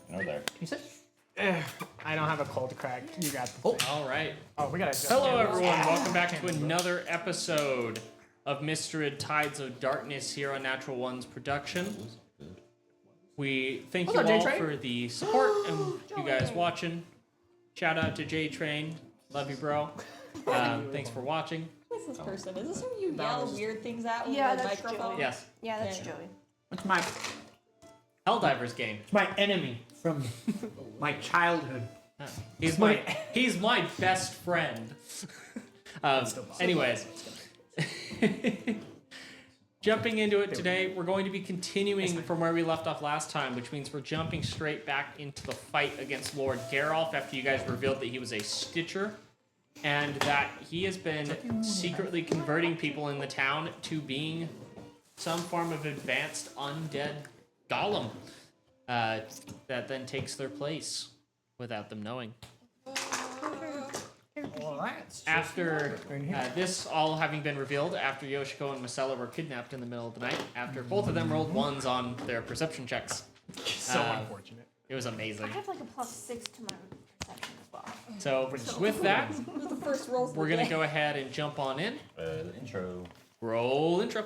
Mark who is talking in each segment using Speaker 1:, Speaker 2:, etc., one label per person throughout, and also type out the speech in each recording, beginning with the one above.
Speaker 1: No there.
Speaker 2: You said? I don't have a cold crack. You got the thing.
Speaker 3: All right.
Speaker 2: Oh, we gotta.
Speaker 3: Hello, everyone. Welcome back to another episode of Mr. Tides of Darkness here on Natural One's production. We thank you all for the support and you guys watching. Shout out to J-Train. Love you, bro. Thanks for watching.
Speaker 4: Who's this person? Is this who you yell weird things at with
Speaker 5: Yeah,
Speaker 4: the
Speaker 5: that's
Speaker 4: microphone?
Speaker 5: Joey.
Speaker 3: Yes.
Speaker 5: Yeah, that's
Speaker 4: Okay.
Speaker 5: Joey.
Speaker 2: It's my
Speaker 3: Helldivers game.
Speaker 2: enemy from my childhood.
Speaker 3: He's my best friend. Anyways, jumping into it today, we're going to be continuing from where we left off last time, which means we're jumping straight back into the fight against Lord Geralf after you guys revealed that he was a Stitcher and that he has been secretly converting people in the town to being some form of advanced undead golem that then takes their place without them knowing. After this all having been revealed, after Yoshiko and Marcella were kidnapped in the middle of the night, after both of them rolled ones on their perception checks.
Speaker 2: So unfortunate.
Speaker 3: It was amazing.
Speaker 5: I have like a +6 to my perception as well.
Speaker 3: So with that,
Speaker 4: The first rolls
Speaker 3: we're going to go ahead and jump on in.
Speaker 1: Intro.
Speaker 3: Roll intro.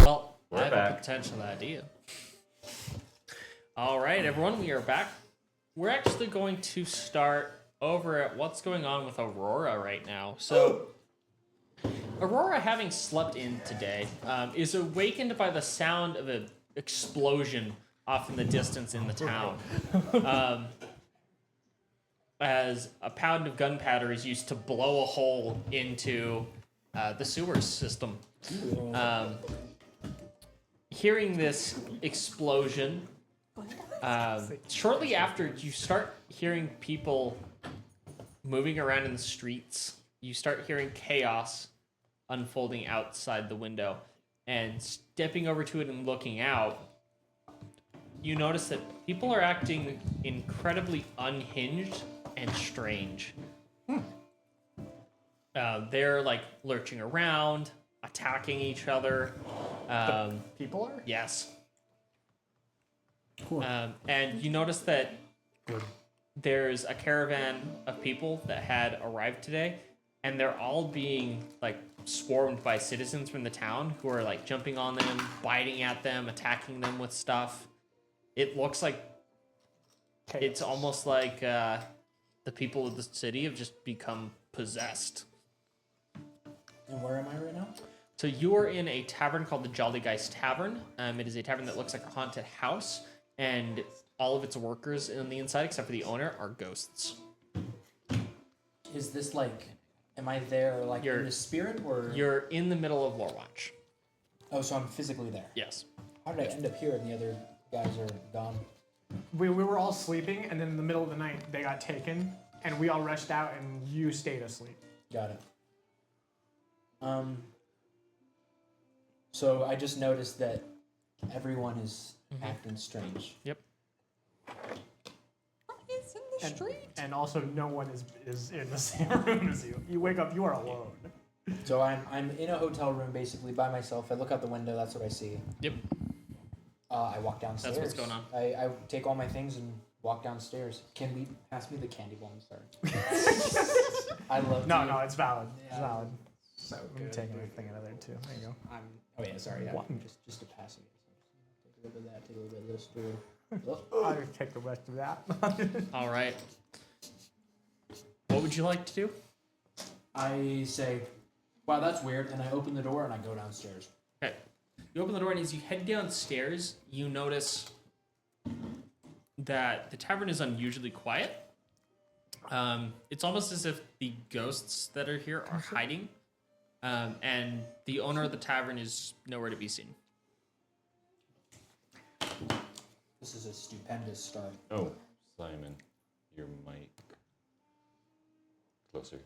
Speaker 3: Well, I have a potential idea. All right, everyone, we are back. We're actually going to start over at what's going on with Aurora right now. So, Aurora, having slept in today, is awakened by the sound of an explosion off in the distance in the town. As a pound of gunpowder is used to blow a hole into the sewer system. Hearing this explosion, shortly after you start hearing people moving around in the streets, you start hearing chaos unfolding outside the window. And stepping over to it and looking out, you notice that people are acting incredibly unhinged and strange. They're like lurching around, attacking each other.
Speaker 2: People are?
Speaker 3: Yes.
Speaker 2: Cool.
Speaker 3: And you notice that there's a caravan of people that had arrived today, and they're all being like swarmed by citizens from the town who are like jumping on them, biting at them, attacking them with stuff. It looks like it's almost like the people of the city have just become possessed.
Speaker 6: And where am I right now?
Speaker 3: So you are in a tavern called the Jolly Geist Tavern. It is a tavern that looks like a haunted house, and all of its workers on the inside, except for the owner, are ghosts.
Speaker 6: Is this like, am I there like
Speaker 3: You're-
Speaker 6: in the spirit or?
Speaker 3: You're in the middle of Warwatch.
Speaker 6: Oh, so I'm physically there.
Speaker 3: Yes.
Speaker 6: How did I end up here and the other guys are gone?
Speaker 2: We were all sleeping, and then in the middle of the night, they got taken, and we all rushed out, and you stayed asleep.
Speaker 6: Got it. So I just noticed that everyone is acting strange.
Speaker 3: Yep.
Speaker 4: It's in the street.
Speaker 2: And also, no one is in the same room as you. You wake up, you are alone.
Speaker 6: So I'm in a hotel room basically by myself. I look out the window. That's what I see.
Speaker 3: Yep.
Speaker 6: I walk downstairs.
Speaker 3: That's what's going on.
Speaker 6: I take all my things and walk downstairs. Can we pass me the candy bomb? Sorry. I love.
Speaker 2: No,
Speaker 6: to-
Speaker 2: no, it's valid. It's
Speaker 6: Yeah.
Speaker 2: valid.
Speaker 6: So
Speaker 2: I'm
Speaker 6: good.
Speaker 2: taking everything out of there too. There you go.
Speaker 6: Oh yeah, sorry. Yeah.
Speaker 2: What?
Speaker 6: Just to pass it. Take a little bit of that. Take a little bit of this. Do
Speaker 2: I'll take the rest of that.
Speaker 3: All right. What would you like to do?
Speaker 6: I say, wow, that's weird, and I open the door and I go downstairs.
Speaker 3: Okay. You open the door, and as you head downstairs, you notice that the tavern is unusually quiet. It's almost as if the ghosts that are here are hiding, and the owner of the tavern is nowhere to be seen.
Speaker 6: This is a stupendous start.
Speaker 1: Oh, Simon, your mic closer.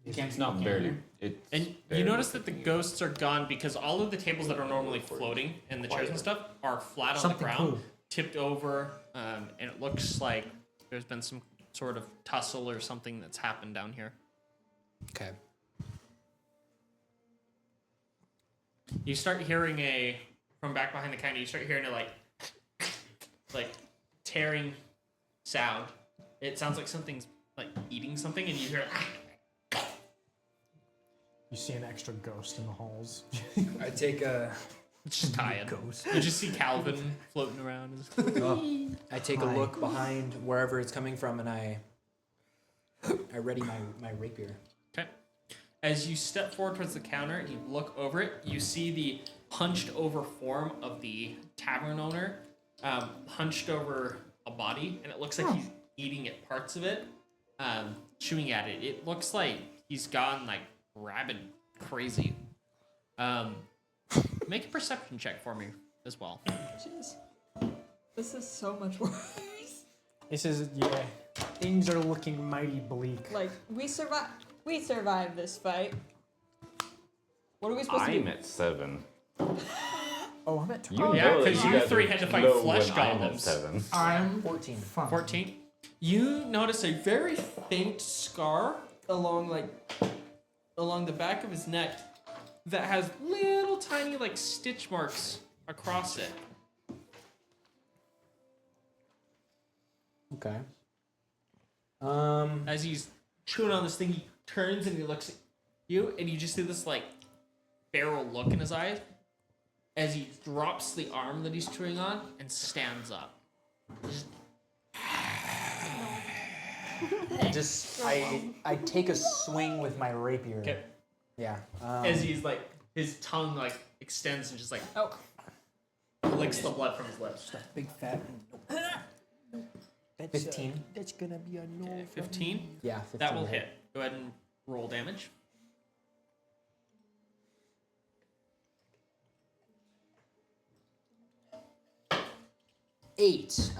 Speaker 6: You can't
Speaker 1: It's
Speaker 6: smell candy.
Speaker 1: barely. It's
Speaker 3: And you
Speaker 1: barely
Speaker 3: notice that the
Speaker 1: 15.
Speaker 3: ghosts are gone because all of the tables that are normally floating and the chairs and stuff are flat on the ground, tipped over, and it looks like there's been some sort of tussle or something that's happened down here.
Speaker 6: Okay.
Speaker 3: You start hearing from back behind the counter, you start hearing a like tearing sound. It sounds like something's like eating something, and you hear
Speaker 2: You see an extra ghost in the halls.
Speaker 6: I take a
Speaker 3: it's just tired. You just see Calvin floating around.
Speaker 6: I take a look behind wherever it's coming from, and I ready my rapier.
Speaker 3: Okay. As you step forward towards the counter and you look over it, you see the hunched over form of the tavern owner, hunched over a body, and it looks like he's eating at parts of it, chewing at it. It looks like he's gone like rabid crazy. Make a perception check for me as well.
Speaker 4: Jeez. This is so much worse.
Speaker 2: This is, things are looking mighty bleak.
Speaker 4: Like, we survived this fight. What are we supposed to
Speaker 1: I'm
Speaker 4: do?
Speaker 1: at 7.
Speaker 2: Oh, I'm at 12.
Speaker 1: You
Speaker 3: Yeah,
Speaker 1: know that
Speaker 3: 'cause you
Speaker 1: guys
Speaker 3: three
Speaker 1: are
Speaker 3: had to fight
Speaker 1: low
Speaker 3: flesh
Speaker 1: when I'm at
Speaker 3: golems.
Speaker 1: 7.
Speaker 2: I'm
Speaker 6: 14.
Speaker 3: 14. You notice a very faint scar along the back of his neck that has little tiny like stitch marks across it.
Speaker 6: Okay.
Speaker 3: As he's chewing on this thing, he turns and he looks at you, and you just see this like feral look in his eyes as he drops the arm that he's chewing on and stands up.
Speaker 6: I take a swing with my rapier.
Speaker 3: Okay.
Speaker 6: Yeah.
Speaker 3: As he's like his tongue like extends and just like licks the blood from his lips.
Speaker 6: big fat. 15.
Speaker 2: That's gonna be a no.
Speaker 3: 15.
Speaker 6: Yeah, 15.
Speaker 3: That will hit. Go ahead and roll damage.
Speaker 6: 8.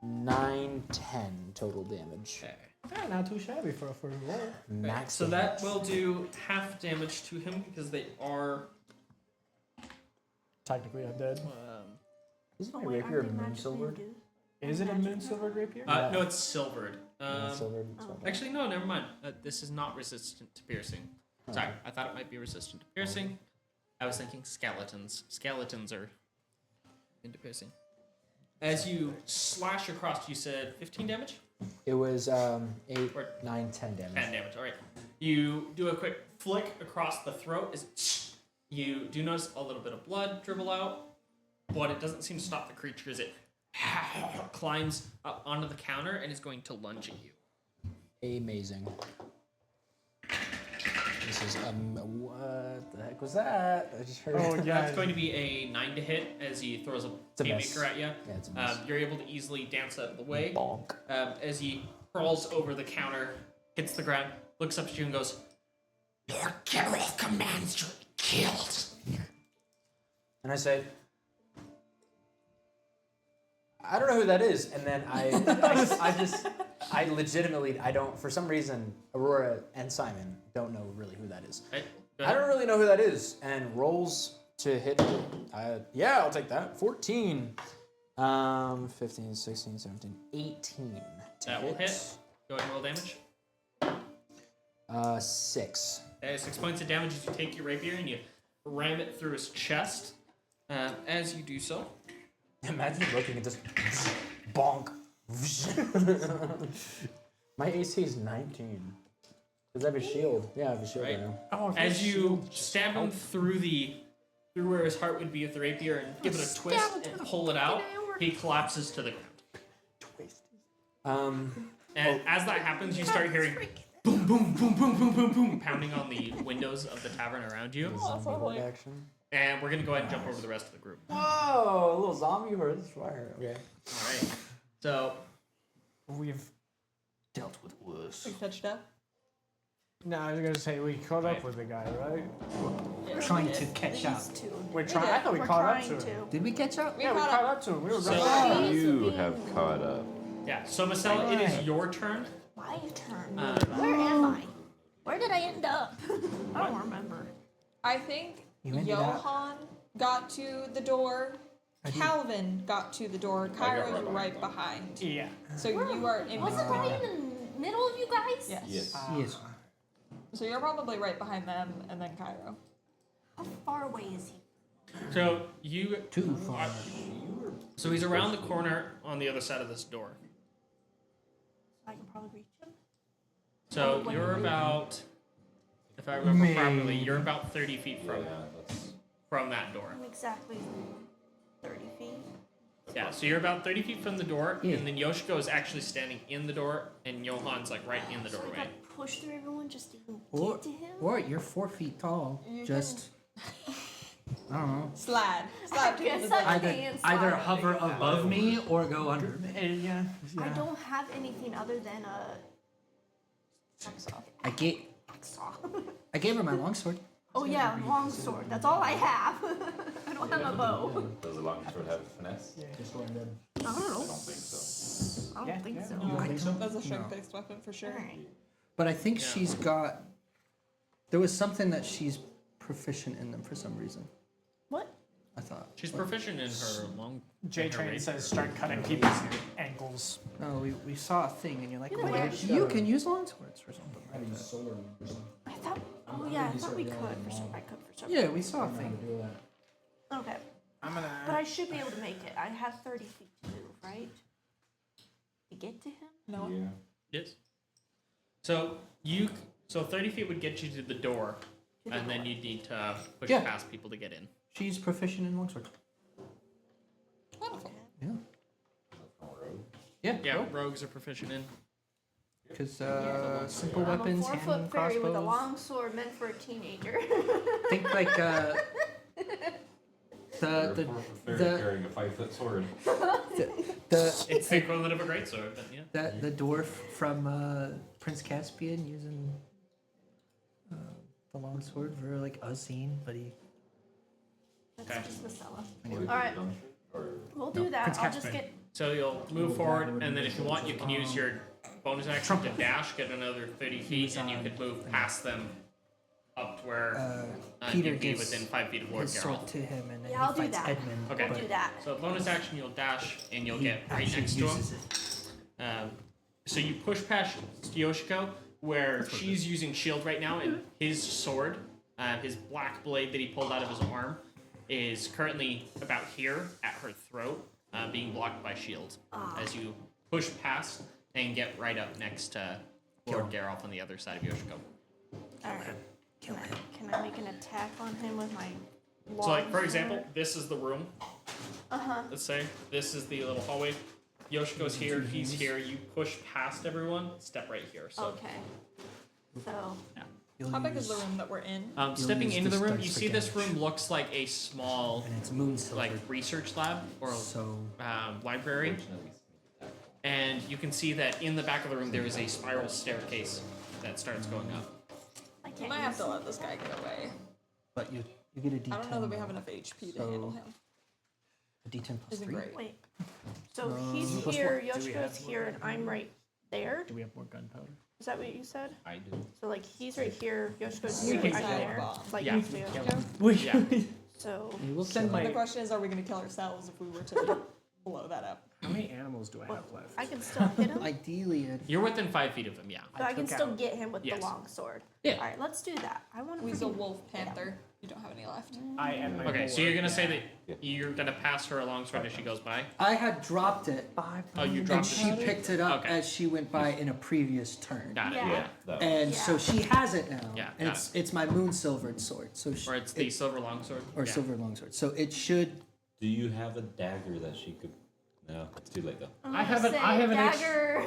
Speaker 6: 9, 10 total damage.
Speaker 3: Okay.
Speaker 2: Not too shabby for a first roll.
Speaker 6: Max.
Speaker 3: So that
Speaker 6: damage.
Speaker 3: will do half damage to him because they are.
Speaker 2: Technically undead.
Speaker 6: Isn't my rapier moon silvered?
Speaker 2: Is it a moon silver rapier?
Speaker 3: No, it's silvered.
Speaker 6: Silvered.
Speaker 3: Actually, no, never mind. This is not resistant to piercing. Sorry, I thought it might be resistant to piercing. I was thinking skeletons. Skeletons are into piercing. As you slash across, you said 15 damage?
Speaker 6: It was 8,
Speaker 3: Or
Speaker 6: 9, 10 damage.
Speaker 3: 10 damage, alright. You do a quick flick across the throat. As you do notice a little bit of blood dribble out, but it doesn't seem to stop the creature as it climbs up onto the counter and is going to lunge at you.
Speaker 6: Amazing. This is what the heck was that? I just heard.
Speaker 2: Oh yeah.
Speaker 3: That's going to be a 9 to hit as he throws a
Speaker 6: a miss.
Speaker 3: haymaker at you.
Speaker 6: Yeah, it's a miss.
Speaker 3: You're able to easily dance out of the way.
Speaker 6: Bonk.
Speaker 3: As he crawls over the counter, hits the ground, looks up at you and goes, "Lord Geralt commands you killed."
Speaker 6: And I say, I don't know who that is. And then I legitimately, I don't, for some reason, Aurora and Simon don't know really who that is.
Speaker 3: Right, go
Speaker 6: I
Speaker 3: ahead.
Speaker 6: don't really know who that is. And rolls to hit. Yeah, I'll take that. 14. 15, 16, 17, 18. To
Speaker 3: That will hit. Go ahead and roll damage.
Speaker 6: 6.
Speaker 3: 6 points of damage as you take your rapier and you ram it through his chest. As you do so,
Speaker 6: Imagine looking at this. Bonk. My AC is 19. Does I have a shield? Yeah, I have a shield
Speaker 3: Right.
Speaker 6: now.
Speaker 2: Oh,
Speaker 3: as you stab him through where his heart would be with the rapier and give it a twist and pull it out, he collapses to the ground. And as that happens, you start hearing boom, boom, boom, boom, boom, boom, boom, pounding on the windows of the tavern around you.
Speaker 6: Zombie horde action.
Speaker 3: And we're gonna go ahead and jump over the rest of the group.
Speaker 6: Whoa, a little zombie horde. That's fire. Okay.
Speaker 3: All right. So
Speaker 2: we've
Speaker 1: Dealt with worse.
Speaker 4: We touched up.
Speaker 2: No, I was gonna say we caught up with the guy, right?
Speaker 4: Yeah,
Speaker 7: Trying
Speaker 4: we
Speaker 7: to
Speaker 4: did.
Speaker 7: catch up.
Speaker 2: We're trying. I thought we caught up to him.
Speaker 7: Did we catch up?
Speaker 2: Yeah, we
Speaker 4: caught
Speaker 2: caught
Speaker 4: up.
Speaker 2: up to him. We were
Speaker 3: So-
Speaker 2: running.
Speaker 1: You have caught up.
Speaker 3: yeah. So Marcella, it is your turn.
Speaker 5: My turn.
Speaker 3: Uh,
Speaker 5: Where am I? Where did I end up? I don't remember.
Speaker 4: I think
Speaker 6: You ended up-
Speaker 4: Johan got to the door. Calvin got to the door. Cairo's right behind.
Speaker 2: Yeah.
Speaker 4: So you are in
Speaker 5: Was it
Speaker 4: between.
Speaker 5: right in the middle of you guys?
Speaker 4: Yes.
Speaker 1: Yes.
Speaker 6: Yes.
Speaker 4: So you're probably right behind them, and then Cairo.
Speaker 5: How far away is he?
Speaker 3: So you
Speaker 6: Too far.
Speaker 3: So he's around the corner on the other side of this door.
Speaker 5: I can probably reach him.
Speaker 3: So you're about, if I remember properly, you're about 30 feet from that door.
Speaker 5: I'm exactly 30 feet.
Speaker 3: Yeah, so you're about 30 feet from the door,
Speaker 6: Yeah.
Speaker 3: and then Yoshiko is actually standing in the door, and Johan's like right in the
Speaker 5: So I
Speaker 3: doorway.
Speaker 5: gotta push through everyone just to even
Speaker 6: Or,
Speaker 5: get to him?
Speaker 6: or you're 4 feet tall. Just, I don't know.
Speaker 4: Slide.
Speaker 5: I
Speaker 4: Slide to
Speaker 5: guess
Speaker 4: the door.
Speaker 5: I
Speaker 6: Either,
Speaker 5: can
Speaker 6: either
Speaker 5: slide.
Speaker 6: hover above me or go under me.
Speaker 2: Yeah.
Speaker 5: I don't have anything other than a hacksaw.
Speaker 6: I gave her my longsword.
Speaker 5: Oh yeah, long sword. That's all I have. I don't have a bow.
Speaker 1: Does a longsword have finesse?
Speaker 5: I don't
Speaker 1: I
Speaker 5: know.
Speaker 1: don't think so.
Speaker 5: I don't think so.
Speaker 6: I don't
Speaker 4: That's a
Speaker 6: know.
Speaker 4: strength-based weapon for sure.
Speaker 5: Alright.
Speaker 6: But I think she's got. There was something that she's proficient in them for some reason.
Speaker 5: What?
Speaker 6: I thought.
Speaker 3: She's proficient in her long.
Speaker 2: J
Speaker 3: in her
Speaker 2: Train
Speaker 3: range.
Speaker 2: says start cutting people's ankles.
Speaker 6: No, we saw a thing and you're like,
Speaker 5: You
Speaker 6: oh,
Speaker 5: know what?
Speaker 6: you can use longswords or something like that.
Speaker 5: I thought. Oh yeah, I thought we could for some. I could for some.
Speaker 6: Yeah, we saw a thing.
Speaker 5: Okay,
Speaker 2: I'm
Speaker 5: but
Speaker 2: gonna.
Speaker 5: I should be able to make it. I have 30 feet to move, right? To get to him.
Speaker 4: No.
Speaker 3: Yes. So 30 feet would get you to the door, and then you'd need to push
Speaker 6: Yeah.
Speaker 3: past people to get in.
Speaker 6: She's proficient in longswords.
Speaker 4: Wonderful.
Speaker 6: Yeah. Yeah.
Speaker 3: Yeah, rogues are proficient in.
Speaker 6: Because simple
Speaker 5: I'm
Speaker 6: weapons,
Speaker 5: a 4-foot
Speaker 6: hand
Speaker 5: fairy with a
Speaker 6: crossbows.
Speaker 5: long sword meant for a teenager.
Speaker 6: Think like the
Speaker 1: Carrying a 5-foot sword.
Speaker 6: the
Speaker 3: It's the equivalent of a greatsword, but yeah.
Speaker 6: the dwarf from Prince Caspian using the longsword for like a scene, but he.
Speaker 5: That's
Speaker 3: Okay.
Speaker 5: just the Sella.
Speaker 6: Anyway.
Speaker 5: All right, we'll do that.
Speaker 6: Prince
Speaker 5: I'll just
Speaker 6: Caspian.
Speaker 5: get.
Speaker 3: So you'll move forward, and then if you want, you can use your bonus action to dash, get another 30 feet, and you could move past them up to where
Speaker 6: Peter
Speaker 3: you'd be
Speaker 6: gives
Speaker 3: within 5 feet of Lord
Speaker 6: his sword
Speaker 3: Geralt.
Speaker 6: to him, and then
Speaker 5: Yeah, I'll
Speaker 6: he
Speaker 5: do
Speaker 6: fights
Speaker 5: that.
Speaker 6: Edmund.
Speaker 3: Okay.
Speaker 5: We'll do that.
Speaker 3: So bonus action, you'll dash, and you'll
Speaker 6: He
Speaker 3: get right
Speaker 6: actually
Speaker 3: next to him.
Speaker 6: uses it.
Speaker 3: So you push past Yoshiko, where she's using shield right now, and his sword, his black blade that he pulled out of his arm, is currently about here at her throat, being blocked by shield. As you push past and get right up next to Lord Geralt on the other side of Yoshiko.
Speaker 5: All right. Can I make an attack on him with my?
Speaker 3: So, like, for
Speaker 5: long
Speaker 3: example,
Speaker 5: sword?
Speaker 3: this is the room.
Speaker 5: Uh-huh.
Speaker 3: Let's say this is the little hallway. Yoshiko's here, he's here. You push past everyone, step right here. So,
Speaker 5: Okay. So.
Speaker 6: You'll
Speaker 4: How big is
Speaker 6: use-
Speaker 4: the room that we're in?
Speaker 3: stepping
Speaker 6: use
Speaker 3: into the
Speaker 6: this
Speaker 3: room,
Speaker 6: dice
Speaker 3: you
Speaker 6: for
Speaker 3: see this
Speaker 6: damage.
Speaker 3: room looks like a small,
Speaker 6: And it's moon silver.
Speaker 3: like, research lab or
Speaker 6: so
Speaker 3: library. And you can see that in the back of the room there is a spiral staircase that starts going up.
Speaker 5: I
Speaker 4: We
Speaker 5: can't
Speaker 4: might have
Speaker 5: use
Speaker 4: to
Speaker 5: it.
Speaker 4: let this guy get away.
Speaker 6: but you get a D10.
Speaker 4: I don't know that we have enough HP to
Speaker 6: So-
Speaker 4: handle him.
Speaker 6: A D10 plus
Speaker 4: Isn't
Speaker 6: 3.
Speaker 4: great.
Speaker 5: Wait. So he's
Speaker 6: plus
Speaker 5: here,
Speaker 6: what?
Speaker 2: Do we
Speaker 5: Yoshiko's
Speaker 2: have
Speaker 5: here, and I'm right there.
Speaker 2: Do we have more gunpowder?
Speaker 5: Is that what you said?
Speaker 1: I do.
Speaker 5: So like he's right here, Yoshiko's
Speaker 4: We
Speaker 5: here,
Speaker 4: can
Speaker 5: I'm
Speaker 4: sell
Speaker 5: there.
Speaker 4: bombs.
Speaker 5: Like
Speaker 3: Yeah.
Speaker 5: next to Yoshiko.
Speaker 3: Yeah.
Speaker 5: So
Speaker 6: We will
Speaker 2: Send
Speaker 6: kill
Speaker 2: my-
Speaker 6: him.
Speaker 4: The question is, are we going to kill ourselves if we were to blow that up?
Speaker 2: How many animals do I have left?
Speaker 5: I can still hit him.
Speaker 6: Ideally,
Speaker 3: You're within 5 feet of him, yeah.
Speaker 5: So I can
Speaker 2: took
Speaker 5: still
Speaker 2: out-
Speaker 5: get him with
Speaker 3: Yes.
Speaker 5: the long sword.
Speaker 3: Yeah.
Speaker 5: All right, let's do that. I want to.
Speaker 4: Weasel, wolf, panther. You don't have any left.
Speaker 2: I and my
Speaker 3: Okay, so
Speaker 2: boar,
Speaker 3: you're gonna say
Speaker 2: yeah.
Speaker 3: that you're gonna pass her alongside as she goes by?
Speaker 6: I had dropped it,
Speaker 3: Oh, you
Speaker 6: and
Speaker 3: dropped
Speaker 6: she
Speaker 3: it.
Speaker 6: picked it up
Speaker 3: Okay.
Speaker 6: as she went by in a previous turn.
Speaker 3: Got it.
Speaker 5: Yeah.
Speaker 3: Yeah.
Speaker 1: That
Speaker 6: And
Speaker 5: Yeah.
Speaker 6: so she has it now.
Speaker 3: Yeah,
Speaker 6: And
Speaker 3: got
Speaker 6: it's my moon silvered sword. So she,
Speaker 3: Or it's the silver longsword.
Speaker 6: or
Speaker 3: Yeah.
Speaker 6: silver longsword. So it should.
Speaker 1: Do you have a dagger that she could? No, it's too late though.
Speaker 2: I have an
Speaker 5: dagger.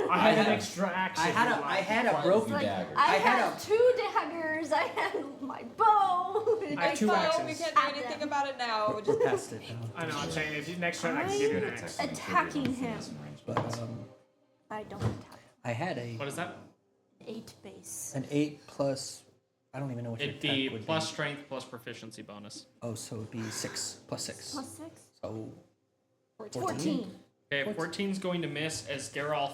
Speaker 2: I had an extra axe.
Speaker 6: I
Speaker 2: if
Speaker 6: had
Speaker 2: you
Speaker 6: a
Speaker 2: like.
Speaker 6: I had a
Speaker 1: Quite a
Speaker 6: broken.
Speaker 1: few
Speaker 5: Like,
Speaker 1: daggers.
Speaker 5: I
Speaker 6: had
Speaker 5: have 2 daggers. I have my bow.
Speaker 2: I have
Speaker 4: Like,
Speaker 2: 2
Speaker 4: oh,
Speaker 2: axes.
Speaker 4: we can't do anything about it now. We're just
Speaker 6: Past it now.
Speaker 2: I know. I'm saying if you next turn I can give you an axe.
Speaker 5: Attacking him.
Speaker 6: But
Speaker 5: I don't attack.
Speaker 6: I had a
Speaker 3: What is that?
Speaker 5: 8 base.
Speaker 6: an 8 plus. I don't even know what your
Speaker 3: It'd
Speaker 6: attack
Speaker 3: be
Speaker 6: would
Speaker 3: plus
Speaker 6: be.
Speaker 3: strength plus proficiency bonus.
Speaker 6: Oh, so it'd be 6 plus 6.
Speaker 5: Plus 6.
Speaker 6: So
Speaker 5: 14.
Speaker 3: Okay, 14's going to miss as Geralt,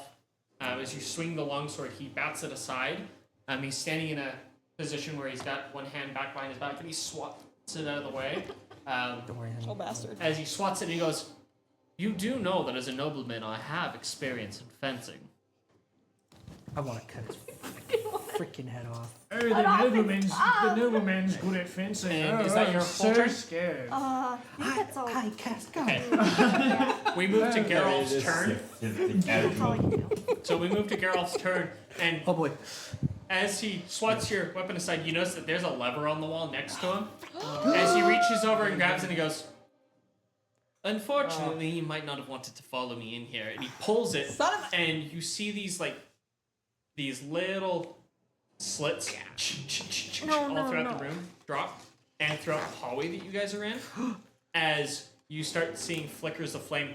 Speaker 3: as you swing the longsword, he bats it aside, He's standing in a position where he's got one hand back behind his back, and he swats it out of the way.
Speaker 6: Don't worry, honey.
Speaker 4: Oh, bastard.
Speaker 3: As he swats it, he goes, "You do know that as a nobleman, I have experience in fencing."
Speaker 7: I want to cut his freaking head off.
Speaker 2: Oh, the nobleman's good at fencing.
Speaker 3: And is that your full turn?
Speaker 2: Scared.
Speaker 5: I think that's all.
Speaker 7: Hi, cast go.
Speaker 3: Okay.
Speaker 5: Yeah,
Speaker 3: We move to Geralt's turn.
Speaker 5: that's all I can do.
Speaker 3: So we move to Geralt's turn, and
Speaker 7: Oh boy.
Speaker 3: as he swats your weapon aside, you notice that there's a lever on the wall next to him. As he reaches over and grabs it, and he goes, "Unfortunately, you might not have wanted to follow me in here." And he pulls it,
Speaker 4: Son of
Speaker 3: and you see these little slits all throughout the room drop, and throughout the hallway that you guys are in, as you start seeing flickers of flame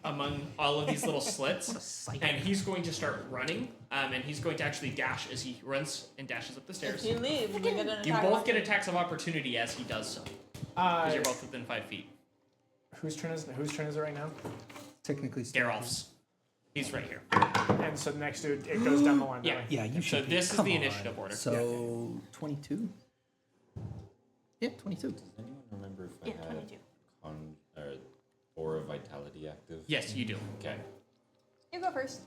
Speaker 3: among all of these little slits. And he's going to start running, and he's going to actually dash as he runs and dashes up the
Speaker 4: If
Speaker 3: stairs.
Speaker 4: you leave, we get an attack.
Speaker 3: You both get attacks of opportunity as he does so, because you're both within 5 feet.
Speaker 2: Whose turn is it right now?
Speaker 7: Technically,
Speaker 3: Geralt's. He's right here.
Speaker 2: And so the next dude, it goes down the line.
Speaker 3: Yeah.
Speaker 2: Right?
Speaker 7: Yeah, you
Speaker 3: So
Speaker 7: should.
Speaker 3: this is
Speaker 7: Come
Speaker 3: the
Speaker 7: on.
Speaker 3: initiative order.
Speaker 7: So 22. Yeah, 22.
Speaker 1: Does anyone remember if I
Speaker 5: Yeah,
Speaker 1: had
Speaker 5: 22.
Speaker 1: or Aura Vitality active?
Speaker 3: Yes, you do.
Speaker 1: Okay.
Speaker 4: You go first.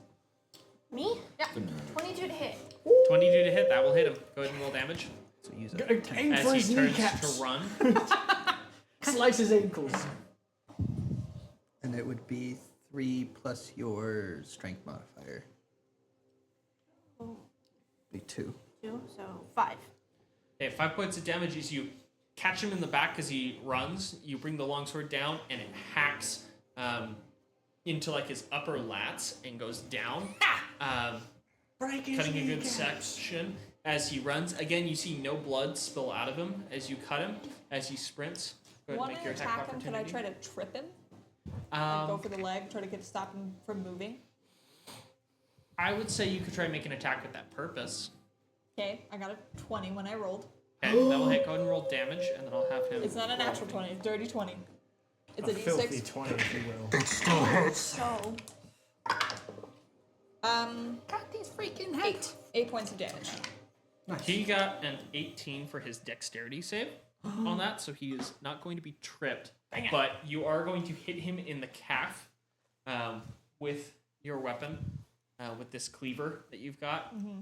Speaker 5: Me?
Speaker 4: Yeah.
Speaker 1: Couldn't remember.
Speaker 5: 22 to hit.
Speaker 3: 22 to hit. That will hit him. Go ahead and roll damage.
Speaker 7: So use a
Speaker 2: Aim
Speaker 3: As
Speaker 2: for
Speaker 3: he
Speaker 2: his
Speaker 3: turns
Speaker 2: kneecaps.
Speaker 3: to run.
Speaker 2: Slice his ankles.
Speaker 7: and it would be 3 plus your strength modifier.
Speaker 5: Oh,
Speaker 7: Be 2.
Speaker 5: 2, so 5.
Speaker 3: Okay, 5 points of damage as you catch him in the back as he runs. You bring the longsword down, and it hacks into like his upper lats and goes down, cutting a good section as he runs. Again, you see no blood spill out of him as you cut him. As he sprints, go ahead and
Speaker 4: Want
Speaker 3: make
Speaker 4: to
Speaker 3: your attack of
Speaker 4: attack him? Could I
Speaker 3: opportunity.
Speaker 4: try to trip him? Like go
Speaker 3: Um,
Speaker 4: for the leg, try to stop him from moving?
Speaker 3: I would say you could try and make an attack with that purpose.
Speaker 4: Okay, I got a 20 when I rolled.
Speaker 3: Okay, that will hit. Go ahead and roll damage, and then I'll have him.
Speaker 4: It's not a natural 20, it's dirty 20. It's
Speaker 2: A
Speaker 4: a
Speaker 2: filthy
Speaker 4: d6.
Speaker 2: 20, if you will.
Speaker 5: So,
Speaker 7: Got these freaking
Speaker 4: 8. 8 points of damage.
Speaker 3: He got an 18 for his dexterity save on that, so he is not going to be tripped. But you are going to hit him in the calf with your weapon, with this cleaver that you've got. You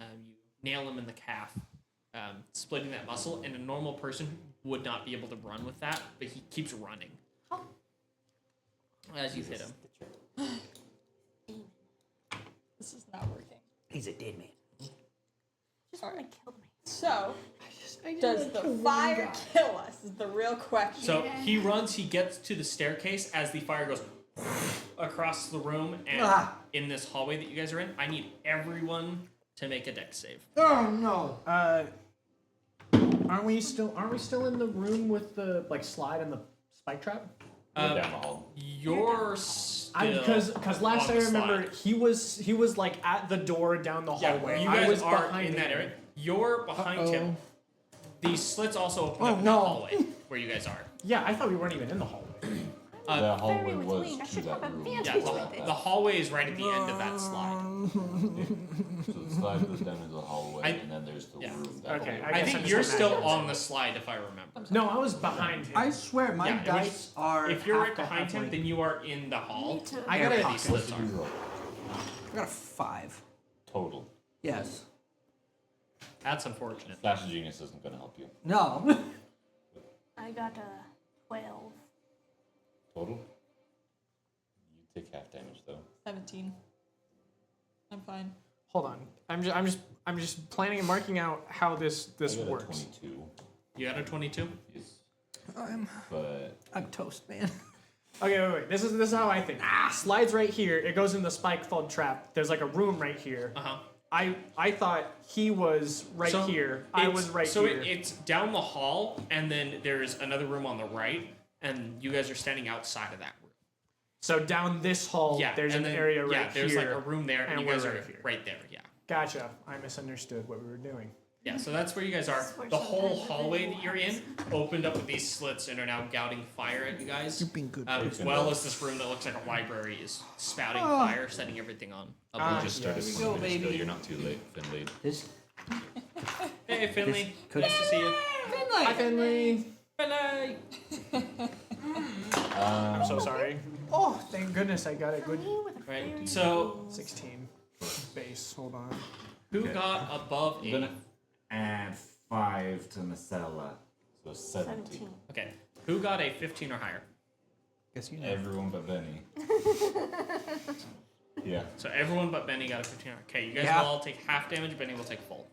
Speaker 3: nail him in the calf, splitting that muscle, and a normal person would not be able to run with that, but he keeps running. As you hit him.
Speaker 4: This is not working.
Speaker 7: He's a dead man.
Speaker 5: just want to kill me.
Speaker 4: So, does the fire kill us? Is the real question.
Speaker 3: So he runs, he gets to the staircase as the fire goes across the room and in this hallway that you guys are in. I need everyone to make a dex save.
Speaker 7: Oh no.
Speaker 2: Aren't we still in the room with the slide and the spike trap?
Speaker 1: Down the hall.
Speaker 3: You're still
Speaker 2: Because last
Speaker 3: on
Speaker 2: I
Speaker 3: the
Speaker 2: remember
Speaker 3: slide.
Speaker 2: he was like at the door down the hallway.
Speaker 3: You
Speaker 2: I
Speaker 3: guys
Speaker 2: was
Speaker 3: are
Speaker 2: behind
Speaker 3: in that
Speaker 2: him.
Speaker 3: area. You're behind him. These slits also open up in
Speaker 7: no.
Speaker 3: the hallway where you guys are.
Speaker 2: Yeah, I thought we weren't even in the hallway.
Speaker 1: The hallway
Speaker 5: Very
Speaker 1: was
Speaker 5: between. I
Speaker 1: to
Speaker 5: should
Speaker 1: that
Speaker 5: have a
Speaker 1: room.
Speaker 5: fancy
Speaker 3: Yeah,
Speaker 5: with it.
Speaker 3: the hallway is right at the end of that slide.
Speaker 1: So the slide goes down into the hallway, and then there's the
Speaker 3: yeah.
Speaker 1: room. That
Speaker 2: Okay,
Speaker 1: hallway.
Speaker 3: I
Speaker 2: guess
Speaker 3: think
Speaker 2: I'm
Speaker 3: you're
Speaker 2: just
Speaker 3: still
Speaker 2: imagining.
Speaker 3: on the slide if I remember.
Speaker 2: No, I was behind him.
Speaker 7: I swear my
Speaker 3: Yeah, it
Speaker 7: dice
Speaker 3: was-
Speaker 7: are.
Speaker 3: If you're right
Speaker 7: half to
Speaker 3: behind
Speaker 7: half
Speaker 3: him,
Speaker 7: like-
Speaker 3: then you are in the hall.
Speaker 5: need to-
Speaker 2: I
Speaker 3: where
Speaker 2: got
Speaker 3: these
Speaker 2: a
Speaker 3: slits
Speaker 1: What did you
Speaker 3: are.
Speaker 1: roll?
Speaker 7: I got a 5.
Speaker 1: Total.
Speaker 7: Yes.
Speaker 3: That's unfortunate.
Speaker 1: Flash of Genius isn't going to help you.
Speaker 7: No.
Speaker 5: I got a 12.
Speaker 1: Total? You take half damage, though.
Speaker 4: 17. I'm fine.
Speaker 2: Hold on. I'm just planning and marking out how this
Speaker 1: I got
Speaker 2: works.
Speaker 1: a 22.
Speaker 3: You got a 22?
Speaker 1: Yes.
Speaker 7: I'm
Speaker 1: But
Speaker 7: toast, man.
Speaker 2: Okay, wait. This is how I think. Slides right here. It goes in the spike fold trap. There's like a room right here.
Speaker 3: Uh-huh.
Speaker 2: I thought he was right
Speaker 3: So
Speaker 2: here. I was right here.
Speaker 3: It's down the hall, and then there's another room on the right, and you guys are standing outside of that room.
Speaker 2: So down this hall,
Speaker 3: Yeah,
Speaker 2: there's
Speaker 3: and
Speaker 2: an
Speaker 3: then-
Speaker 2: area right
Speaker 3: yeah, there's
Speaker 2: here.
Speaker 3: like a room there, and
Speaker 2: and
Speaker 3: you
Speaker 2: we're
Speaker 3: guys
Speaker 2: right
Speaker 3: are
Speaker 2: here.
Speaker 3: right there. Yeah.
Speaker 2: Gotcha. I misunderstood what we were doing.
Speaker 3: Yeah, so that's where you guys are.
Speaker 5: Where
Speaker 3: The whole
Speaker 5: sometimes the
Speaker 3: hallway
Speaker 5: video
Speaker 3: that you're in opened up with these slits and are now gouting fire at you guys.
Speaker 7: You're being good.
Speaker 3: As well as this room that looks like a library is spouting fire, setting everything on.
Speaker 1: We just started
Speaker 2: yes.
Speaker 1: 1 minute ago. You're not too late, Finley.
Speaker 7: This
Speaker 3: Hey, Finley.
Speaker 7: could-
Speaker 3: Nice to see you.
Speaker 2: Hi, Finley.
Speaker 3: Finley.
Speaker 2: I'm so sorry. Oh, thank goodness I got it good.
Speaker 3: Right, so
Speaker 2: 16 base. Hold on.
Speaker 3: who got above
Speaker 1: I'm
Speaker 3: 8?
Speaker 1: gonna add 5 to Marcella. So 17.
Speaker 5: 17.
Speaker 3: Okay, who got a 15 or higher?
Speaker 7: guess you know.
Speaker 1: Everyone but Benny. Yeah.
Speaker 3: So everyone but Benny got a 15 or okay, you guys
Speaker 2: Yeah.
Speaker 3: will all take half damage, Benny will take full.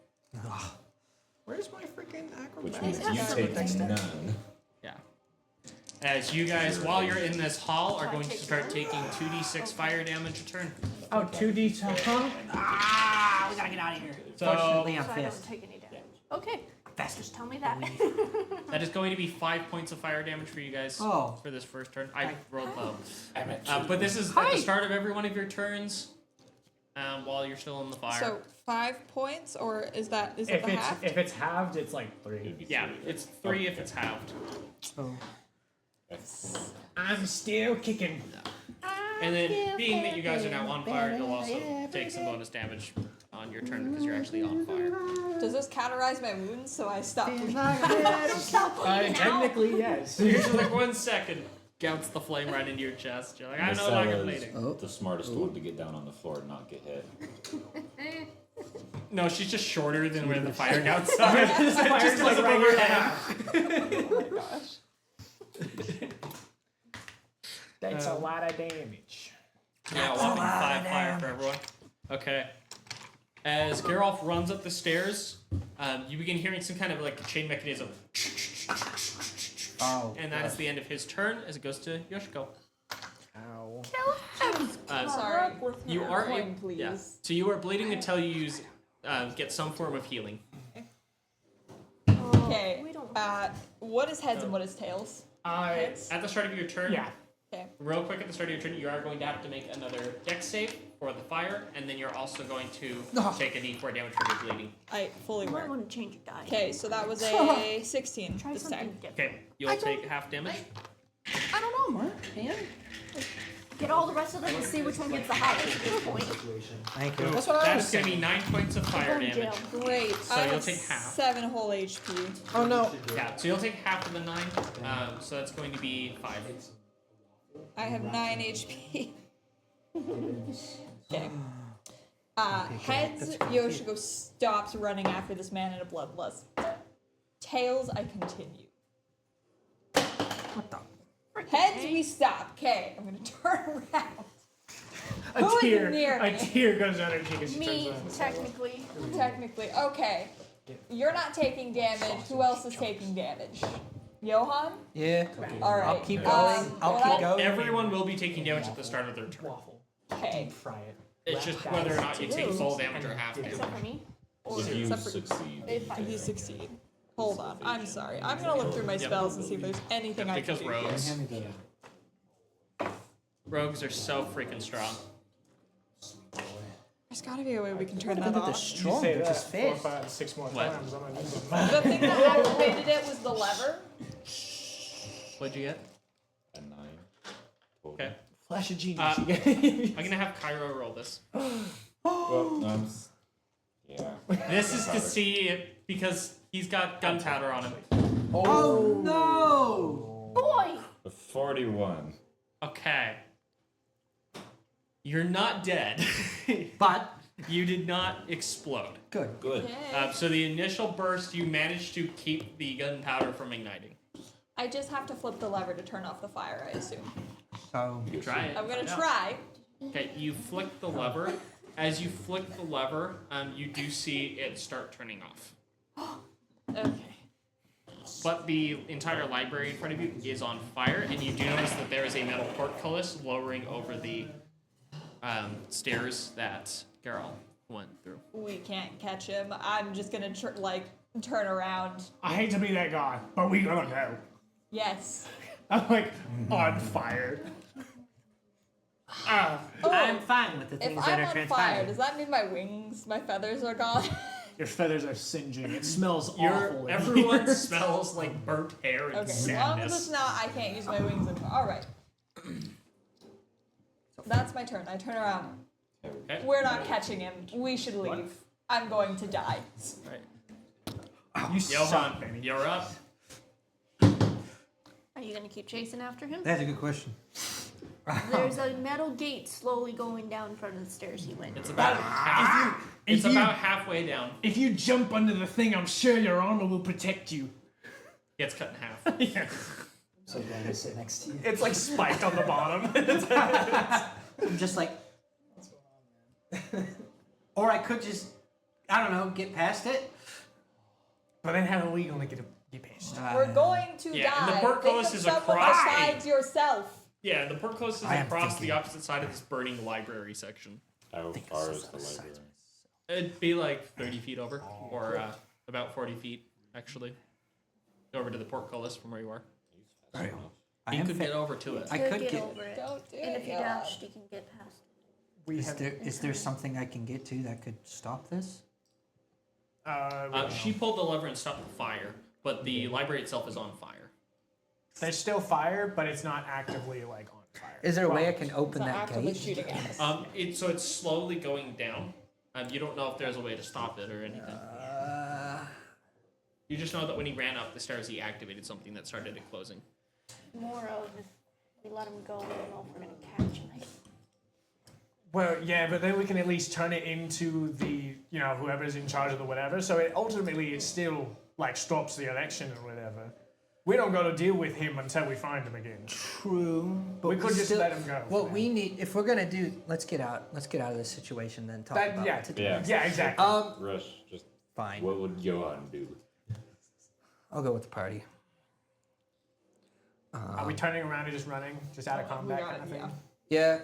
Speaker 2: Where's my freaking
Speaker 1: Which
Speaker 2: acrobat?
Speaker 1: means you take none.
Speaker 3: Yeah. As you guys, while you're in this hall, are going to start taking 2d6 fire damage a turn.
Speaker 2: Oh, 2D. Huh?
Speaker 7: Ah, we gotta get out of here.
Speaker 3: So
Speaker 7: Fortunately, I'm
Speaker 5: So I don't
Speaker 7: fist.
Speaker 5: take any damage. Okay.
Speaker 7: Fast.
Speaker 5: Just tell me that.
Speaker 3: that is going to be 5 points of fire damage for you guys
Speaker 7: Oh.
Speaker 3: for this first turn. I rolled low.
Speaker 1: I'm at
Speaker 3: But this is at the start of every one of your turns while you're still in the fire.
Speaker 4: So 5 points, or is that
Speaker 2: If
Speaker 4: the
Speaker 2: it's
Speaker 4: half?
Speaker 2: if it's halved, it's like 3.
Speaker 3: yeah, it's 3 if it's halved.
Speaker 7: Oh.
Speaker 2: I'm still kicking.
Speaker 3: And then, being that you guys are now on fire, you'll also take some bonus damage on your turn because you're actually on fire.
Speaker 4: Does this cauterize my wounds so I stop bleeding?
Speaker 2: Technically, yes.
Speaker 3: Usually, like 1 second, gouts the flame right into your chest. You're like, I'm no longer
Speaker 1: Marcella's
Speaker 3: bleeding.
Speaker 1: the smartest one to get down on the floor and not get hit.
Speaker 3: No, she's just shorter than where the fire gouts are.
Speaker 2: Fire's
Speaker 3: just
Speaker 2: like
Speaker 3: goes
Speaker 2: right
Speaker 3: above her
Speaker 2: here.
Speaker 3: head.
Speaker 4: Oh my gosh.
Speaker 2: That's a lot of damage.
Speaker 3: Yeah, walking 5 fire for everyone. Okay. As Geralt runs up the stairs, you begin hearing some kind of like chain mechanism.
Speaker 7: Oh.
Speaker 3: And that is the end of his turn as it goes to Yoshiko.
Speaker 2: Ow.
Speaker 4: Sorry.
Speaker 3: You are
Speaker 4: Coin, please.
Speaker 3: Yeah. So you are bleeding until you use get some form of healing.
Speaker 4: Okay.
Speaker 5: We don't.
Speaker 4: What is heads and what is tails?
Speaker 3: At the start of your turn,
Speaker 2: Yeah.
Speaker 4: Okay.
Speaker 3: real quick at the start of your turn, you are going to have to make another dex save for the fire, and then you're also going to take a d4 damage for your bleeding.
Speaker 4: I fully
Speaker 5: You might
Speaker 4: work.
Speaker 5: want to change your die.
Speaker 4: Okay, so that was a 16
Speaker 5: Try
Speaker 4: this
Speaker 5: something
Speaker 4: time.
Speaker 5: different.
Speaker 3: Okay, you'll take half damage.
Speaker 7: I don't know, Mark. Man.
Speaker 5: Get all the rest of them and see which one gets the highest at this point.
Speaker 7: Thank you.
Speaker 2: That's what I
Speaker 3: That
Speaker 2: was
Speaker 3: is going to
Speaker 2: saying.
Speaker 3: be 9 points of fire
Speaker 5: Go in jail.
Speaker 3: damage.
Speaker 4: Great.
Speaker 3: So
Speaker 4: I
Speaker 3: you'll
Speaker 4: have
Speaker 3: take half.
Speaker 4: 7 whole HP.
Speaker 2: Oh no.
Speaker 3: Yeah, so you'll take half of the 9. So that's going to be 5.
Speaker 4: I have 9 HP. Okay. Heads, Yoshiko stops running after this man in a bloodlust. Tails, I continue.
Speaker 7: What the?
Speaker 4: Heads, we stop. Okay, I'm gonna turn around.
Speaker 2: A
Speaker 4: Who is
Speaker 2: tear.
Speaker 4: near
Speaker 2: A
Speaker 4: me?
Speaker 2: tear goes down her cheek as she
Speaker 5: Me,
Speaker 2: turns around.
Speaker 5: technically.
Speaker 4: Technically, okay. You're not taking damage. Who else is taking damage? Johan?
Speaker 7: Yeah.
Speaker 4: All right.
Speaker 7: I'll keep going. I'll
Speaker 4: what
Speaker 7: keep
Speaker 4: I-
Speaker 7: going.
Speaker 3: Everyone will be taking damage at the start of their turn.
Speaker 2: Waffle.
Speaker 4: Okay.
Speaker 2: Fry it.
Speaker 3: It's just whether or not you take full damage or half damage.
Speaker 5: Except for me.
Speaker 1: If you
Speaker 4: Except for-
Speaker 1: succeed.
Speaker 5: If I
Speaker 4: If you succeed. Hold on. I'm sorry. I'm gonna look through my spells and see if there's anything I can
Speaker 3: Because
Speaker 4: do.
Speaker 3: rogues. Rogues are so freaking strong.
Speaker 4: There's gotta be a way we can turn
Speaker 7: Look
Speaker 4: that
Speaker 7: at the
Speaker 4: off.
Speaker 7: strong
Speaker 2: Say
Speaker 7: with
Speaker 2: that
Speaker 7: his
Speaker 2: 4,
Speaker 7: fist.
Speaker 2: 5, 6 more
Speaker 3: What?
Speaker 2: times. I'm gonna do something.
Speaker 4: The thing that activated it was the lever.
Speaker 3: What'd you get?
Speaker 1: A 9. Total.
Speaker 3: Okay.
Speaker 2: Flash of genius.
Speaker 3: Uh,
Speaker 2: you get.
Speaker 3: I'm gonna have Cairo roll this.
Speaker 1: Well, yeah.
Speaker 3: This is to see if, because he's got gunpowder on him.
Speaker 7: Oh no!
Speaker 5: Boy!
Speaker 1: A 41.
Speaker 3: Okay. You're not dead.
Speaker 7: But
Speaker 3: You did not explode.
Speaker 7: good.
Speaker 1: Good.
Speaker 4: Okay.
Speaker 3: So the initial burst, you managed to keep the gunpowder from igniting.
Speaker 4: I just have to flip the lever to turn off the fire, I assume.
Speaker 7: So
Speaker 3: Try it.
Speaker 4: I'm gonna
Speaker 3: Find out.
Speaker 4: try.
Speaker 3: Okay, you flick the lever. As you flick the lever, you do see it start turning off.
Speaker 4: Okay.
Speaker 3: But the entire library in front of you is on fire, and you do notice that there is a metal portcullis lowering over the stairs that Geralt went through.
Speaker 4: We can't catch him. I'm just gonna turn around.
Speaker 2: I hate to be that guy, but we gonna go.
Speaker 4: Yes.
Speaker 2: I'm like on fire.
Speaker 4: Oh,
Speaker 7: I'm fine with the
Speaker 4: if
Speaker 7: things
Speaker 4: I'm
Speaker 7: that are
Speaker 4: on fire,
Speaker 7: transpiring.
Speaker 4: does that mean my wings, my feathers are gone?
Speaker 2: Your feathers are singeing. It smells awful. in
Speaker 3: Everyone
Speaker 2: here.
Speaker 3: smells like burnt hair and
Speaker 4: Okay, as long as it's
Speaker 3: sadness.
Speaker 4: not, I can't use my wings anymore. Alright. That's my turn. I turn around.
Speaker 3: Okay.
Speaker 4: We're not catching him. We should leave. I'm going to die.
Speaker 3: Right.
Speaker 2: You
Speaker 3: Johan,
Speaker 2: suck, Benny.
Speaker 3: you're up.
Speaker 5: Are you gonna keep chasing after him?
Speaker 7: That's a good question.
Speaker 5: There's a metal gate slowly going down in front of the stairs he went.
Speaker 3: It's about
Speaker 2: if you-
Speaker 3: about halfway down.
Speaker 2: If you jump under the thing, I'm sure your armor will protect you.
Speaker 3: Gets cut in half.
Speaker 2: Yeah.
Speaker 6: So glad to sit next to you.
Speaker 2: It's like spiked on the bottom.
Speaker 7: I'm just like, what's going on, man? Or I could just, I don't know, get past it.
Speaker 2: But then how are we gonna get pissed?
Speaker 4: We're going to
Speaker 3: Yeah, and the
Speaker 4: die.
Speaker 3: portcullis
Speaker 4: Think of
Speaker 3: is
Speaker 4: someone
Speaker 3: across.
Speaker 4: besides yourself.
Speaker 3: Yeah, the portcullis is
Speaker 7: I am
Speaker 3: across the
Speaker 7: thinking.
Speaker 3: opposite side of this burning library section.
Speaker 1: How far is the library?
Speaker 3: It'd be like 30 feet over, or about 40 feet, actually. Over to the portcullis from where you are.
Speaker 7: Right. I
Speaker 3: You
Speaker 7: am
Speaker 3: could
Speaker 7: fa-
Speaker 3: get over to it.
Speaker 7: I
Speaker 5: Could
Speaker 7: could
Speaker 5: get
Speaker 7: get.
Speaker 5: over it.
Speaker 4: Don't do
Speaker 5: And
Speaker 4: it.
Speaker 5: if you
Speaker 4: Yohan.
Speaker 5: dashed, you can get past it.
Speaker 7: Is there something I can get to that could stop this?
Speaker 3: She pulled the lever and stopped the fire, but the library itself is on fire.
Speaker 2: There's still fire, but it's not actively like on fire.
Speaker 7: Is there a way I
Speaker 2: Well,
Speaker 7: can
Speaker 4: It's
Speaker 7: open
Speaker 4: not
Speaker 7: that
Speaker 4: actively
Speaker 7: gate?
Speaker 4: shooting at us.
Speaker 3: So it's slowly going down. You don't know if there's a way to stop it or anything. You just know that when he ran up the stairs, he activated something that started it closing.
Speaker 5: More of if we let him go, we don't know if we're gonna catch him.
Speaker 2: Well, yeah, but then we can at least turn it into the, whoever's in charge of the whatever. So ultimately it still like stops the election or whatever. We don't got to deal with him until we find him again.
Speaker 7: True, but
Speaker 2: We could just
Speaker 7: still-
Speaker 2: let him go.
Speaker 7: What we need, if we're gonna do, let's get out of this situation, then talk about
Speaker 2: yeah,
Speaker 7: what to do.
Speaker 1: Yeah.
Speaker 2: yeah, exactly.
Speaker 1: Rush, just
Speaker 7: Fine.
Speaker 1: what would Johan do?
Speaker 7: I'll go with the party.
Speaker 2: Are we turning around and just running, just out of combat
Speaker 4: got
Speaker 2: kind of
Speaker 4: it,
Speaker 2: thing?
Speaker 7: Yeah,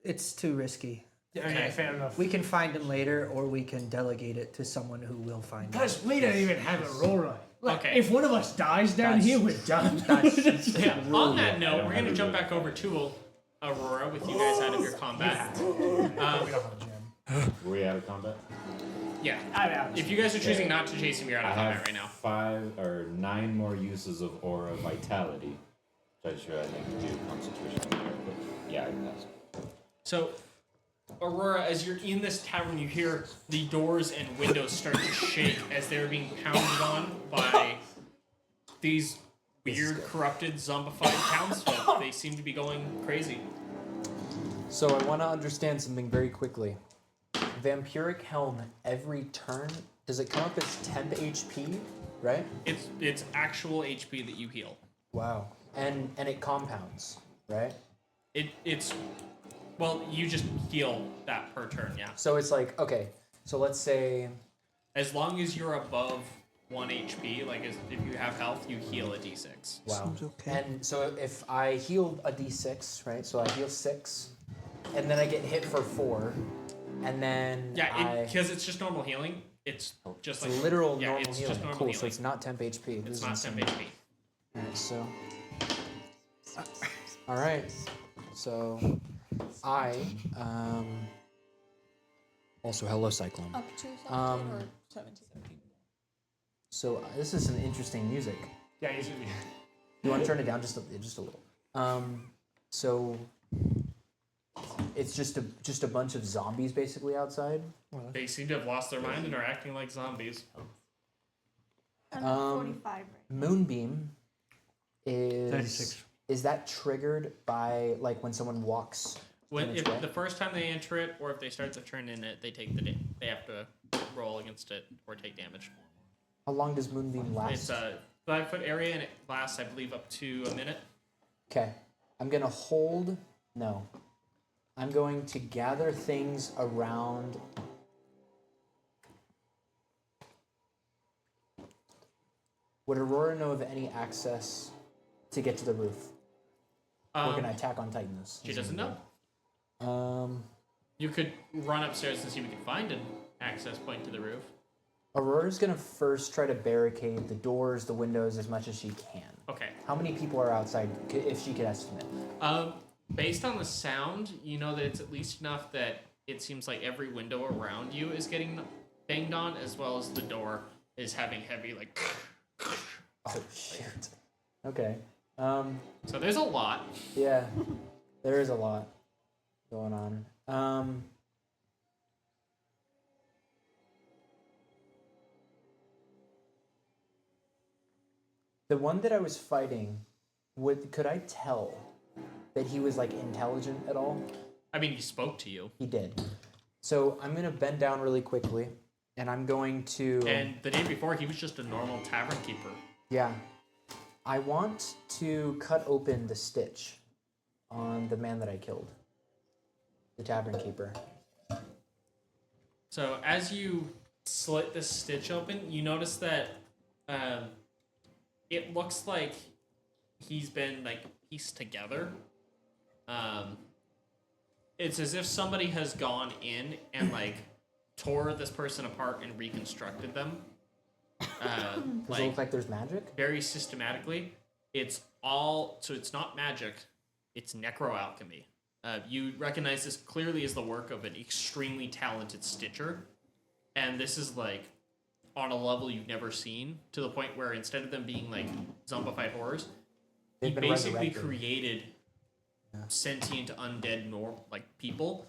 Speaker 7: it's too risky.
Speaker 2: Yeah, okay, fair enough.
Speaker 7: We can find him later, or we can delegate it to someone who will find him.
Speaker 2: Plus, we don't even have Aurora. Like,
Speaker 3: Okay.
Speaker 2: if one of us dies down
Speaker 7: That's-
Speaker 2: here, we're done.
Speaker 3: Yeah. On that note,
Speaker 1: don't
Speaker 3: we're
Speaker 1: have
Speaker 3: going to
Speaker 1: a
Speaker 3: jump
Speaker 1: gym.
Speaker 3: back over to Aurora with you guys out of your combat.
Speaker 2: We don't have a gym.
Speaker 1: Were we out of combat?
Speaker 3: Yeah.
Speaker 2: I'm out.
Speaker 3: If you guys are choosing not to chase him, you're out
Speaker 1: I
Speaker 3: of
Speaker 1: have
Speaker 3: combat right now.
Speaker 1: 9 more uses of aura vitality. So I'm sure I think do concentration there, but yeah, I passed.
Speaker 3: So, Aurora, as you're in this tavern, you hear the doors and windows start to shake as they're being pounded on by these weird, corrupted, zombified townsfolk. They seem to be going crazy.
Speaker 6: So I want to understand something very quickly. Vampiric Helm, every turn, does it come up as temp HP, right?
Speaker 3: It's actual HP that you heal.
Speaker 6: Wow. And it compounds, right?
Speaker 3: It's well, you just heal that per turn, yeah.
Speaker 6: So it's like, okay, so let's say,
Speaker 3: As long as you're above 1 HP, like if you have health, you heal a d6.
Speaker 6: wow.
Speaker 7: Seems okay.
Speaker 6: And so if I healed a d6, right? So I heal 6, and then I get hit for 4, and then
Speaker 3: Yeah, because it's just normal healing. It's just like
Speaker 6: literal
Speaker 3: yeah,
Speaker 6: normal
Speaker 3: it's
Speaker 6: healing.
Speaker 3: just normal
Speaker 6: Cool,
Speaker 3: healing.
Speaker 6: so it's not temp HP.
Speaker 3: It's not temp HP.
Speaker 6: Alright, so. Alright. So I also hello Cyclone.
Speaker 4: Up to 17 or 17.
Speaker 6: So this is some interesting music.
Speaker 2: Yeah, you should be.
Speaker 6: You want to turn it down just a little. So it's just a bunch of zombies basically outside.
Speaker 3: They seem to have lost their mind and are acting like zombies.
Speaker 5: I'm at 45 right
Speaker 6: Moonbeam is
Speaker 7: 36.
Speaker 6: Is that triggered by like when someone walks?
Speaker 3: When
Speaker 6: in its
Speaker 3: if
Speaker 6: way?
Speaker 3: the first time they enter it, or if they start the turn in it, they take they have to roll against it or take damage.
Speaker 6: How long does Moonbeam last?
Speaker 3: It's a 5-foot area and it lasts, I believe, up to a minute.
Speaker 6: Okay. I'm gonna hold. No. I'm going to gather things around. Would Aurora know of any access to get to the roof? We're gonna attack on Titanus.
Speaker 3: She doesn't know.
Speaker 6: You
Speaker 3: You could run upstairs and see if we can find an access point to the roof.
Speaker 6: Aurora's gonna first try to barricade the doors, the windows as much as she can.
Speaker 3: Okay.
Speaker 6: How many people are outside, if she could estimate?
Speaker 3: Based on the sound, you know that it's at least enough that it seems like every window around you is getting banged on, as well as the door is having heavy like.
Speaker 6: Oh shit. Okay.
Speaker 3: So there's a lot.
Speaker 6: Yeah, there is a lot going on. The one that I was fighting, could I tell that he was like intelligent at all?
Speaker 3: I mean, he spoke to you.
Speaker 6: He did. So I'm gonna bend down really quickly, and I'm going to.
Speaker 3: And the day before, he was just a normal tavern keeper.
Speaker 6: Yeah. I want to cut open the stitch on the man that I killed. The tavern keeper.
Speaker 3: So as you slit this stitch open, you notice that it looks like he's been like pieced together. It's as if somebody has gone in and like tore this person apart and reconstructed them.
Speaker 6: Does it look like there's magic?
Speaker 3: Very systematically. It's not magic, it's necroalchemy. You recognize this clearly as the work of an extremely talented stitcher, and this is like on a level you've never seen, to the point where instead of them being like zombified horrors, he
Speaker 6: They've been
Speaker 3: basically
Speaker 6: resurrected.
Speaker 3: created sentient undead like people.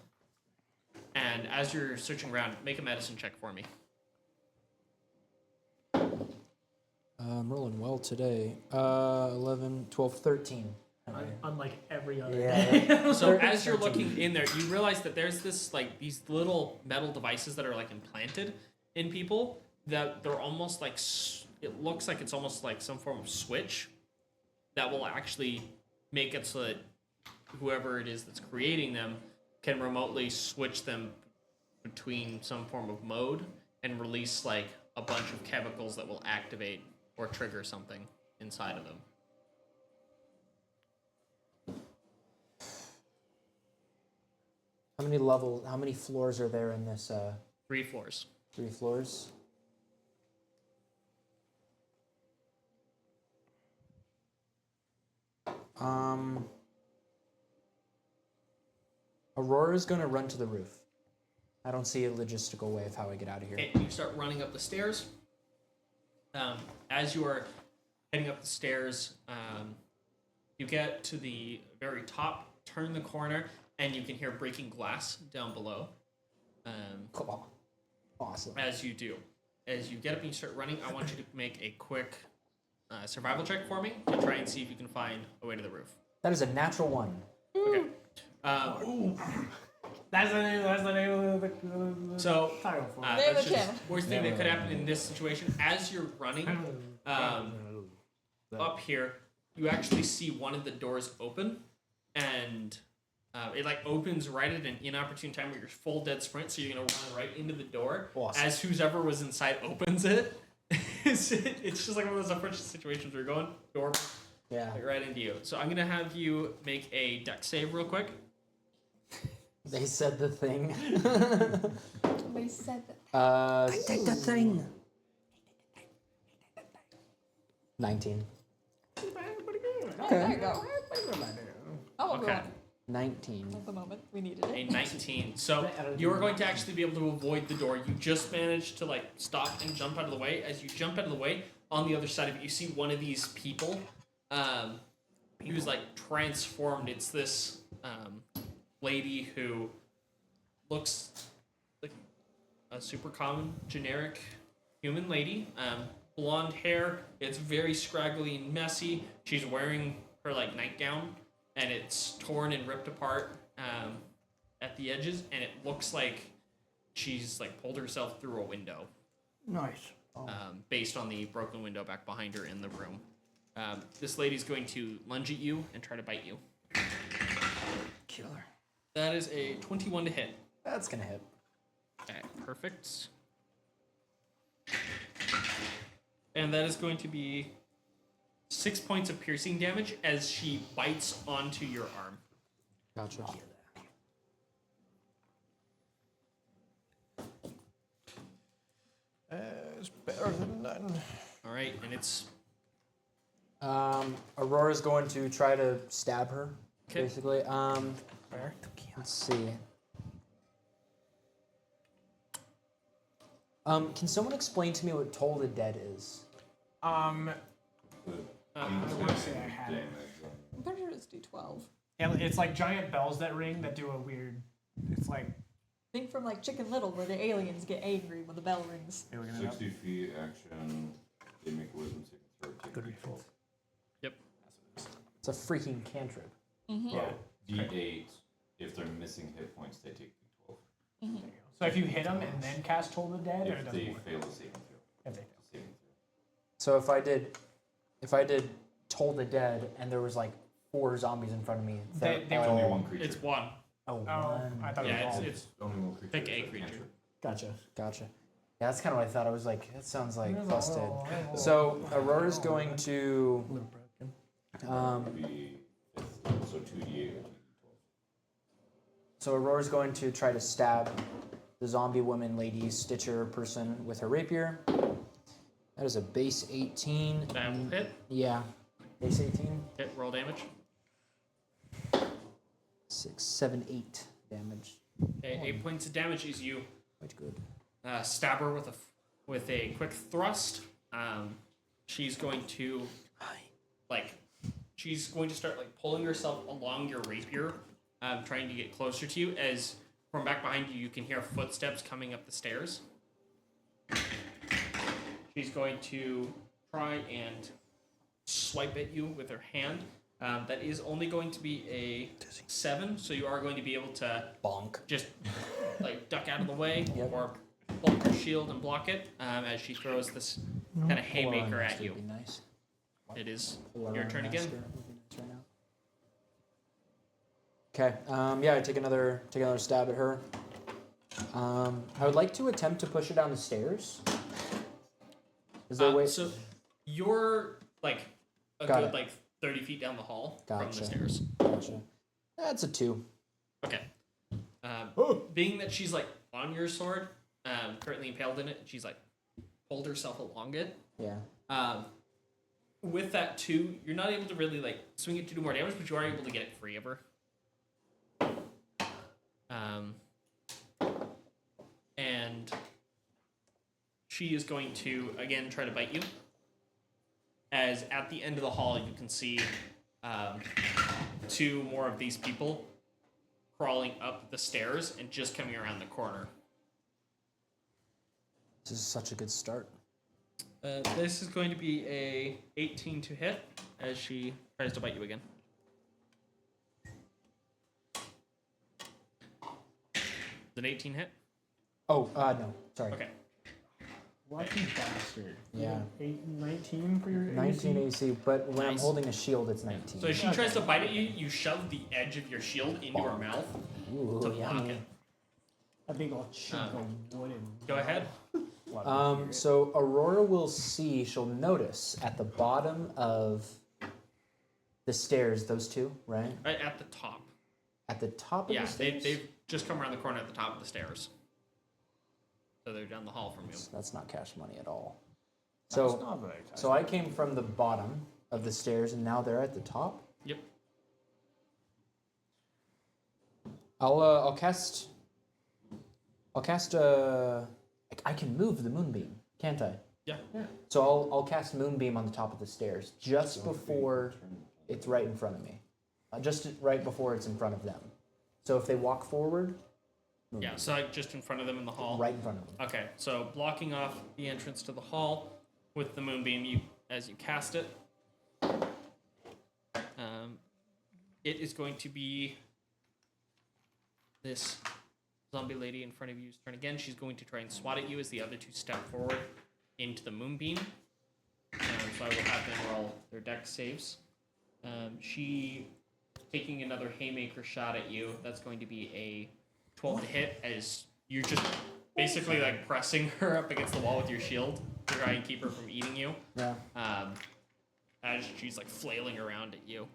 Speaker 3: And as you're searching around, make a medicine check for me.
Speaker 6: I'm rolling well today. 11, 12, 13. Okay.
Speaker 2: Unlike every other
Speaker 6: Yeah.
Speaker 2: day.
Speaker 3: So as you're looking in there, you realize that there's this like these little metal devices that are like implanted in people that they're almost like it looks like it's almost like some form of switch that will actually make it so that whoever it is that's creating them can remotely switch them between some form of mode and release like a bunch of chemicals that will activate or trigger something inside of them.
Speaker 6: How many floors are there in this?
Speaker 3: 3 floors.
Speaker 6: 3 floors. Aurora's gonna run to the roof. I don't see a logistical way of how I get out of here.
Speaker 3: And you start running up the stairs. As you are heading up the stairs, you get to the very top, turn the corner, and you can hear breaking glass down below.
Speaker 6: Cool. Awesome.
Speaker 3: As you do. As you get up and you start running, I want you to make a quick survival check for me to try and see if you can find a way to the roof.
Speaker 6: That is a natural 1.
Speaker 3: Okay.
Speaker 2: That's the name of the
Speaker 3: So,
Speaker 2: title for it.
Speaker 4: Name
Speaker 3: that's
Speaker 4: of the
Speaker 3: just
Speaker 4: channel.
Speaker 3: worst thing that could happen in this situation. As you're running up here, you actually see one of the doors open, and it like opens right at an inopportune time where you're full dead sprint, so you're gonna run right into the door.
Speaker 6: Awesome.
Speaker 3: As whoever was inside opens it. It's just like one of those unfortunate situations where you're going door
Speaker 6: Yeah.
Speaker 3: like, right into you. So I'm gonna have you make a dex save real quick.
Speaker 6: They said the thing.
Speaker 4: They said that.
Speaker 6: Take the thing. 19.
Speaker 4: Oh, there you go. Oh,
Speaker 3: Okay.
Speaker 4: okay.
Speaker 6: 19.
Speaker 4: At the moment, we needed
Speaker 3: A
Speaker 4: it.
Speaker 3: 19. So you are going to actually be able to avoid the door. You just managed to like stop and jump out of the way. As you jump out of the way, on the other side of it, you see one of these people who's like transformed. It's this lady who looks like a super common generic human lady. Blonde hair. It's very scraggly and messy. She's wearing her like nightgown, and it's torn and ripped apart at the edges, and it looks like she's like pulled herself through a window.
Speaker 7: Nice.
Speaker 3: Based on the broken window back behind her in the room. This lady's going to lunge at you and try to bite you.
Speaker 7: Killer.
Speaker 3: That is a 21 to hit.
Speaker 6: That's gonna hit.
Speaker 3: Okay, perfect. And that is going to be 6 points of piercing damage as she bites onto your arm.
Speaker 6: Gotcha.
Speaker 8: It's better than none.
Speaker 3: All right, and it's
Speaker 6: Aurora's going to try to stab her,
Speaker 3: 'Kay.
Speaker 6: basically. Let's see. Can someone explain to me what Toll the Dead is?
Speaker 2: I want to say I had it.
Speaker 4: I'm pretty sure it's D12.
Speaker 2: And it's like giant bells that ring that do a weird. It's like.
Speaker 4: Think from like Chicken Little, where the aliens get angry when the bell rings.
Speaker 1: 60 feet action. They make a wisdom saving throw. Good reference.
Speaker 3: Yep.
Speaker 6: It's a freaking cantrip.
Speaker 4: Mm-hmm.
Speaker 1: Well, D8. If they're missing hit points, they take D12.
Speaker 4: Mm-hmm.
Speaker 2: So if you hit them and then cast Toll the Dead, or it
Speaker 1: If
Speaker 2: doesn't
Speaker 1: they
Speaker 2: work?
Speaker 1: fail the saving throw.
Speaker 2: If they fail.
Speaker 1: Saving throw.
Speaker 6: So if I did Toll the Dead and there was like 4 zombies in front of me,
Speaker 2: They
Speaker 1: It's only
Speaker 6: all-
Speaker 1: one creature.
Speaker 3: It's one.
Speaker 6: Oh,
Speaker 2: Oh,
Speaker 6: one.
Speaker 2: I thought
Speaker 3: Yeah,
Speaker 2: it was all.
Speaker 3: it's
Speaker 1: only one creature.
Speaker 3: pick a
Speaker 1: It's
Speaker 3: creature.
Speaker 1: cantrip.
Speaker 6: Gotcha. Yeah, that's kind of what I thought. I was like, that sounds like
Speaker 2: There's a
Speaker 6: busted.
Speaker 2: little-
Speaker 6: So Aurora's going to.
Speaker 1: Would be so 2d8 or 2d12.
Speaker 6: So Aurora's going to try to stab the zombie woman, lady, Stitcher person with her rapier. That is a base 18.
Speaker 3: That will hit.
Speaker 6: Yeah, base 18.
Speaker 3: Hit. Roll damage.
Speaker 6: 6, 7, 8 damage.
Speaker 3: Okay, 8 points of damage as you
Speaker 6: Quite good.
Speaker 3: stab her with a quick thrust. She's going to she's going to start like pulling herself along your rapier, trying to get closer to you. As from back behind you, you can hear footsteps coming up the stairs. She's going to try and swipe at you with her hand. That is only going to be a 7, so you are going to be able to
Speaker 6: Bonk.
Speaker 3: just like duck out of the way
Speaker 6: Yep.
Speaker 3: or pull up your shield and block it as she throws this kind of haymaker at you.
Speaker 6: Would be nice.
Speaker 3: It is
Speaker 6: Pull
Speaker 3: your
Speaker 6: around
Speaker 3: turn again.
Speaker 6: master would be nice right now. Okay. Yeah, I take another stab at her. I would like to attempt to push her down the stairs. Is there a way?
Speaker 3: So you're like a
Speaker 6: Got
Speaker 3: good
Speaker 6: it.
Speaker 3: like 30 feet down the hall from
Speaker 6: Gotcha.
Speaker 3: the stairs.
Speaker 6: Gotcha. That's a 2.
Speaker 3: Okay. Being that she's like on your sword, currently impaled in it, she's like pulled herself along it.
Speaker 6: Yeah.
Speaker 3: With that too, you're not able to really like swing it to do more damage, but you are able to get it free of her. And she is going to again try to bite you. As at the end of the hall, you can see 2 more of these people crawling up the stairs and just coming around the corner.
Speaker 6: This is such a good start.
Speaker 3: This is going to be a 18 to hit as she tries to bite you again. Is an 18 hit?
Speaker 6: Oh, no. Sorry.
Speaker 3: Okay.
Speaker 2: Lucky bastard.
Speaker 6: Yeah.
Speaker 2: 19 for your
Speaker 6: 19 AC, but when I'm
Speaker 3: Nice.
Speaker 6: holding a shield, it's 19.
Speaker 3: So as she tries to bite at you, you shove the edge of your shield into her mouth
Speaker 6: Ooh,
Speaker 3: to block it.
Speaker 2: A big old chunk of wood and.
Speaker 3: Go ahead.
Speaker 6: So Aurora will see, she'll notice at the bottom of the stairs, those 2, right?
Speaker 3: Right at the top.
Speaker 6: At the top of
Speaker 3: Yeah,
Speaker 6: the stairs?
Speaker 3: they've just come around the corner at the top of the stairs. So they're down the hall from you.
Speaker 6: That's not cash money at all.
Speaker 2: That's
Speaker 6: So,
Speaker 2: not very tight.
Speaker 6: so I came from the bottom of the stairs, and now they're at the top.
Speaker 3: Yep.
Speaker 6: I'll cast. I can move the moonbeam, can't I?
Speaker 3: Yeah.
Speaker 6: So I'll cast moonbeam on the top of the stairs just before it's right in front of me, just right before it's in front of them. So if they walk forward,
Speaker 3: Yeah, so like just in front of them in the hall.
Speaker 6: right in front of them.
Speaker 3: Okay, so blocking off the entrance to the hall with the moonbeam, as you cast it, it is going to be this zombie lady in front of you's turn again. She's going to try and swat at you as the other 2 step forward into the moonbeam. So I will have them roll their dex saves. She taking another haymaker shot at you. That's going to be a 12 to hit as you're just basically like pressing her up against the wall with your shield to try and keep her from eating you.
Speaker 6: Yeah.
Speaker 3: As she's like flailing around at you,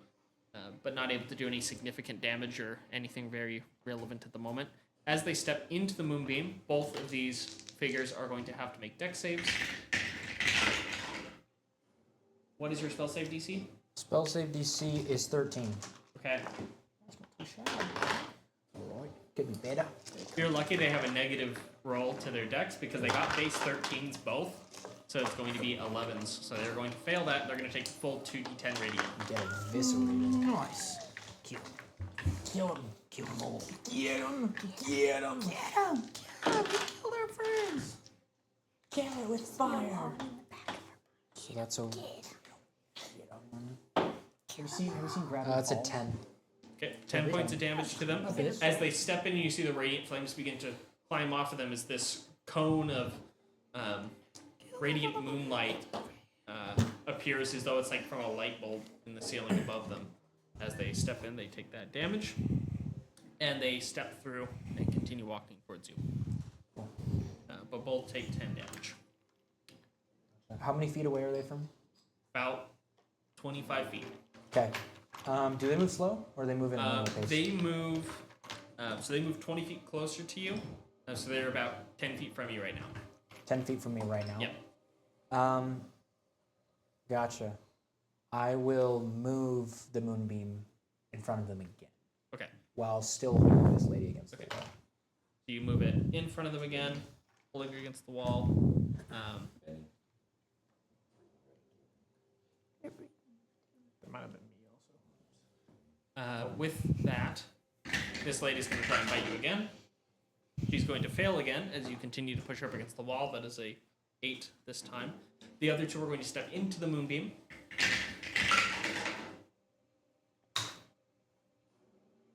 Speaker 3: but not able to do any significant damage or anything very relevant at the moment. As they step into the moonbeam, both of these figures are going to have to make dex saves. What is your spell save DC?
Speaker 6: Spell save DC is 13.
Speaker 3: Okay.
Speaker 6: Alright, could be better.
Speaker 3: you're lucky they have a negative roll to their dex because they got base 13s both. So it's going to be 11s. So they're going to fail that. They're going to take the full 2d10 radiant.
Speaker 6: Get eviscerated.
Speaker 7: Nice. Kill him. Kill him. Kill them all.
Speaker 6: Get him! Get him!
Speaker 7: Get them! Kill their friends! Kill it with fire!
Speaker 6: So that's a.
Speaker 7: Have you seen Gravity
Speaker 6: That's a
Speaker 7: Falls?
Speaker 6: 10.
Speaker 3: Okay, 10 points of damage to them. As they step in, you see the radiant flames begin to climb off of them as this cone of radiant moonlight appears as though it's like from a light bulb in the ceiling above them. As they step in, they take that damage, and they step through and continue walking towards you. But both take 10 damage.
Speaker 6: How many feet away are they from?
Speaker 3: About 25 feet.
Speaker 6: Okay. Do they move slow, or are they moving at a normal pace?
Speaker 3: They move. So they move 20 feet closer to you. So they're about 10 feet from you right now.
Speaker 6: 10 feet from me right now.
Speaker 3: Yep.
Speaker 6: Gotcha. I will move the moonbeam in front of them again,
Speaker 3: Okay.
Speaker 6: while still holding this lady against the wall.
Speaker 3: So you move it in front of them again, holding her against the wall.
Speaker 2: It might have been me also.
Speaker 3: With that, this lady's going to try and bite you again. She's going to fail again as you continue to push her up against the wall. That is a 8 this time. The other two are going to step into the moonbeam.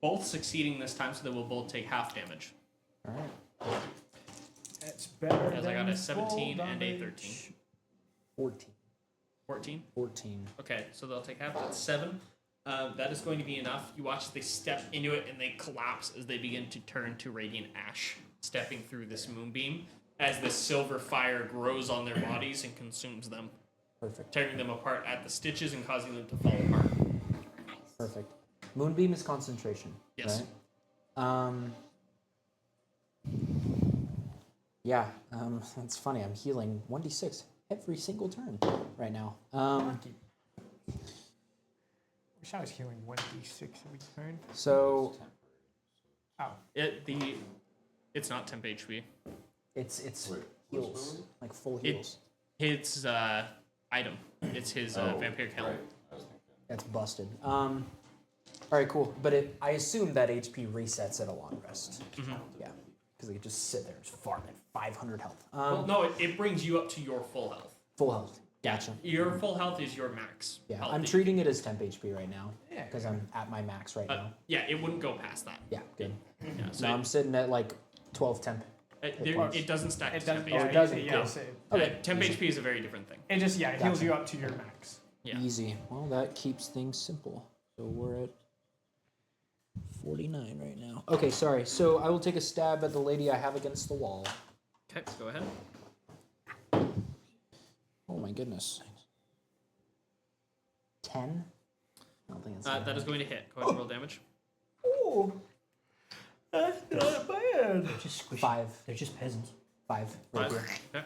Speaker 3: Both succeeding this time, so they will both take half damage.
Speaker 6: All right.
Speaker 2: It's better
Speaker 3: As
Speaker 2: than
Speaker 3: I got a
Speaker 2: full
Speaker 3: 17 and a
Speaker 2: damage.
Speaker 3: 13.
Speaker 6: 14.
Speaker 3: 14?
Speaker 6: 14.
Speaker 3: Okay, so they'll take half. That's 7. That is going to be enough. You watch as they step into it and they collapse as they begin to turn to radiant ash, stepping through this moonbeam as the silver fire grows on their bodies and consumes them,
Speaker 6: Perfect.
Speaker 3: tearing them apart at the stitches and causing them to fall apart.
Speaker 6: Perfect. Moonbeam is concentration.
Speaker 3: Yes.
Speaker 6: Right? Yeah. That's funny. I'm healing 1d6 every single turn right now.
Speaker 2: Wish I was healing 1d6 every turn.
Speaker 6: So
Speaker 2: Oh.
Speaker 3: It's not temp HP.
Speaker 6: it's
Speaker 1: Wait,
Speaker 6: heals, like full heals.
Speaker 3: His item. It's his vampiric helm.
Speaker 1: Right. I was thinking.
Speaker 6: That's busted. All right, cool. But I assume that HP resets at a long rest.
Speaker 3: Mm-hmm.
Speaker 6: Yeah, because they could just sit there and just farm at 500 health.
Speaker 3: Well, no, it brings you up to your full health.
Speaker 6: Full health. Gotcha.
Speaker 3: Your full health is your max.
Speaker 6: Yeah,
Speaker 3: health
Speaker 6: I'm
Speaker 3: that you
Speaker 6: treating it as temp HP right now
Speaker 2: Yeah.
Speaker 6: because I'm at my max right now.
Speaker 3: Yeah, it wouldn't go past that.
Speaker 6: Yeah, good.
Speaker 3: Yeah, so
Speaker 6: So I'm sitting at like 12 temp.
Speaker 3: it doesn't stack
Speaker 2: It
Speaker 3: to
Speaker 2: doesn't.
Speaker 3: temp
Speaker 6: Oh,
Speaker 3: HP.
Speaker 6: it doesn't?
Speaker 2: Yeah,
Speaker 6: Cool.
Speaker 2: so
Speaker 6: Okay.
Speaker 3: Temp
Speaker 6: Easy.
Speaker 3: HP is a very different thing.
Speaker 2: it just heals
Speaker 6: Gotcha.
Speaker 2: you up to your max.
Speaker 3: Yeah.
Speaker 6: Easy. Well, that keeps things simple. So we're at 49 right now. Okay, sorry. So I will take a stab at the lady I have against the wall.
Speaker 3: Okay, go ahead.
Speaker 6: Oh my goodness. 10? I don't think it's
Speaker 3: That is going to hit. Go ahead and roll damage.
Speaker 2: Oh, that's not bad.
Speaker 7: They're just squishy.
Speaker 6: 5.
Speaker 7: They're just peasants.
Speaker 6: 5. Right
Speaker 3: 5.
Speaker 6: here.
Speaker 3: Okay.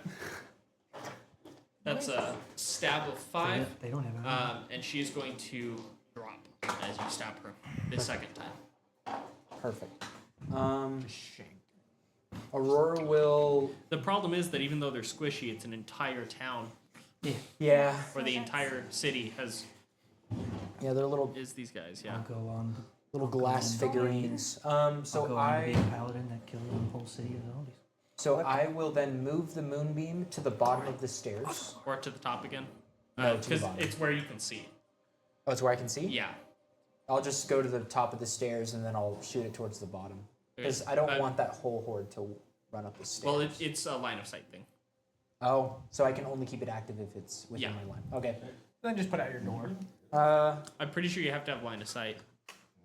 Speaker 3: That's a stab of 5.
Speaker 7: They don't have armor.
Speaker 3: And she is going to drop as you stab her the second time.
Speaker 6: Perfect. Aurora will...
Speaker 3: The problem is that even though they're squishy, it's an entire town
Speaker 6: Yeah.
Speaker 3: or the entire city
Speaker 6: Yeah, they're little
Speaker 3: is these guys.
Speaker 7: I'll
Speaker 3: Yeah.
Speaker 7: go on.
Speaker 6: glass figurines.
Speaker 7: I'll
Speaker 6: So
Speaker 7: go on to be a paladin that killed the whole city of zombies.
Speaker 6: I will then move the moonbeam to the bottom of the stairs.
Speaker 3: Or to the top again.
Speaker 6: No, to the
Speaker 3: Because
Speaker 6: bottom.
Speaker 3: it's where you can see.
Speaker 6: Oh, it's where I can see?
Speaker 3: Yeah.
Speaker 6: I'll just go to the top of the stairs and then I'll shoot it towards the bottom. Because I don't want that whole horde to run up the stairs.
Speaker 3: Well, it's a line of sight thing.
Speaker 6: Oh, so I can only keep it active if it's within
Speaker 3: Yeah.
Speaker 6: my line. Okay.
Speaker 2: Then just put out your door.
Speaker 3: I'm pretty sure you have to have line of sight.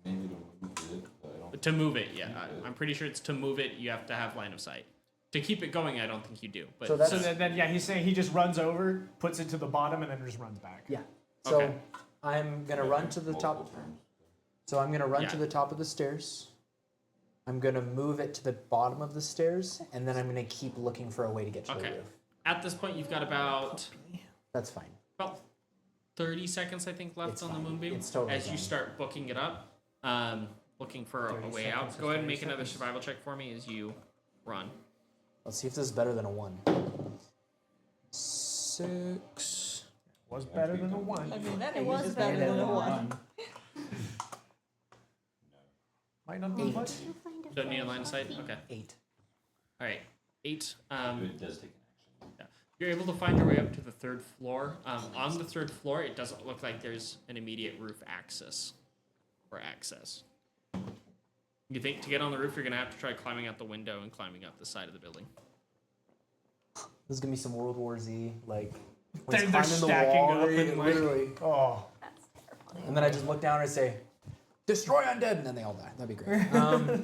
Speaker 1: Maybe to move it, but I don't.
Speaker 3: To move it, yeah. I'm pretty sure it's to move it, you have to have line of sight. To keep it going, I don't think you do. But
Speaker 6: So that's-
Speaker 2: So then, yeah, he's saying he just runs over, puts it to the bottom, and then just runs back.
Speaker 6: Yeah. So
Speaker 3: Okay.
Speaker 6: I'm gonna run to the top.
Speaker 1: Multiple turns.
Speaker 6: So I'm gonna run
Speaker 3: Yeah.
Speaker 6: to the top of the stairs. I'm gonna move it to the bottom of the stairs, and then I'm gonna keep looking for a way to get to the
Speaker 3: Okay.
Speaker 6: roof.
Speaker 3: at this point, you've got about
Speaker 6: That's fine.
Speaker 3: 30 seconds, I think, left
Speaker 6: It's
Speaker 3: on
Speaker 6: fine.
Speaker 3: the moonbeam.
Speaker 6: It's totally
Speaker 3: as you
Speaker 6: fine.
Speaker 3: start booking it up, looking for a
Speaker 2: 30
Speaker 3: way out.
Speaker 2: seconds,
Speaker 3: Go ahead and
Speaker 2: 30
Speaker 3: make another
Speaker 2: seconds.
Speaker 3: survival check for me as you run.
Speaker 6: Let's see if this is better than a 1. 6.
Speaker 2: Was better than a 1.
Speaker 4: I mean, that
Speaker 5: It was
Speaker 4: is
Speaker 5: better than a
Speaker 4: 1.
Speaker 2: Might not be
Speaker 6: 8.
Speaker 2: much.
Speaker 3: Don't need a line of sight? Okay.
Speaker 6: 8.
Speaker 3: All right. 8.
Speaker 1: It does take an action.
Speaker 3: You're able to find your way up to the 3rd floor. On the 3rd floor, it doesn't look like there's an immediate roof access. You think to get on the roof, you're going to have to try climbing out the window and climbing up the side of the building.
Speaker 6: This is gonna be some World War Z, like when
Speaker 2: They're
Speaker 6: it's climbing the
Speaker 2: stacking
Speaker 6: wall,
Speaker 2: up
Speaker 6: they
Speaker 2: and, like-
Speaker 6: literally.
Speaker 2: Oh.
Speaker 5: That's terrifying.
Speaker 6: And then I just look down and I say, "Destroy undead," and then they all die. That'd be great.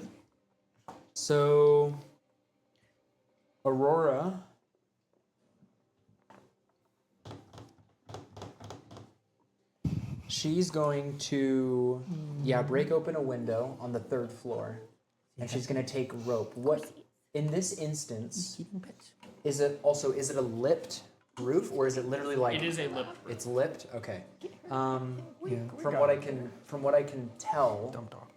Speaker 6: So, Aurora. She's going to, break open a window on the 3rd floor, and she's gonna take rope. What, in this instance, is it a lipped roof, or is it literally like?
Speaker 3: It is a lip.
Speaker 6: It's lipped. Okay. From what I can tell,
Speaker 2: Dump dog.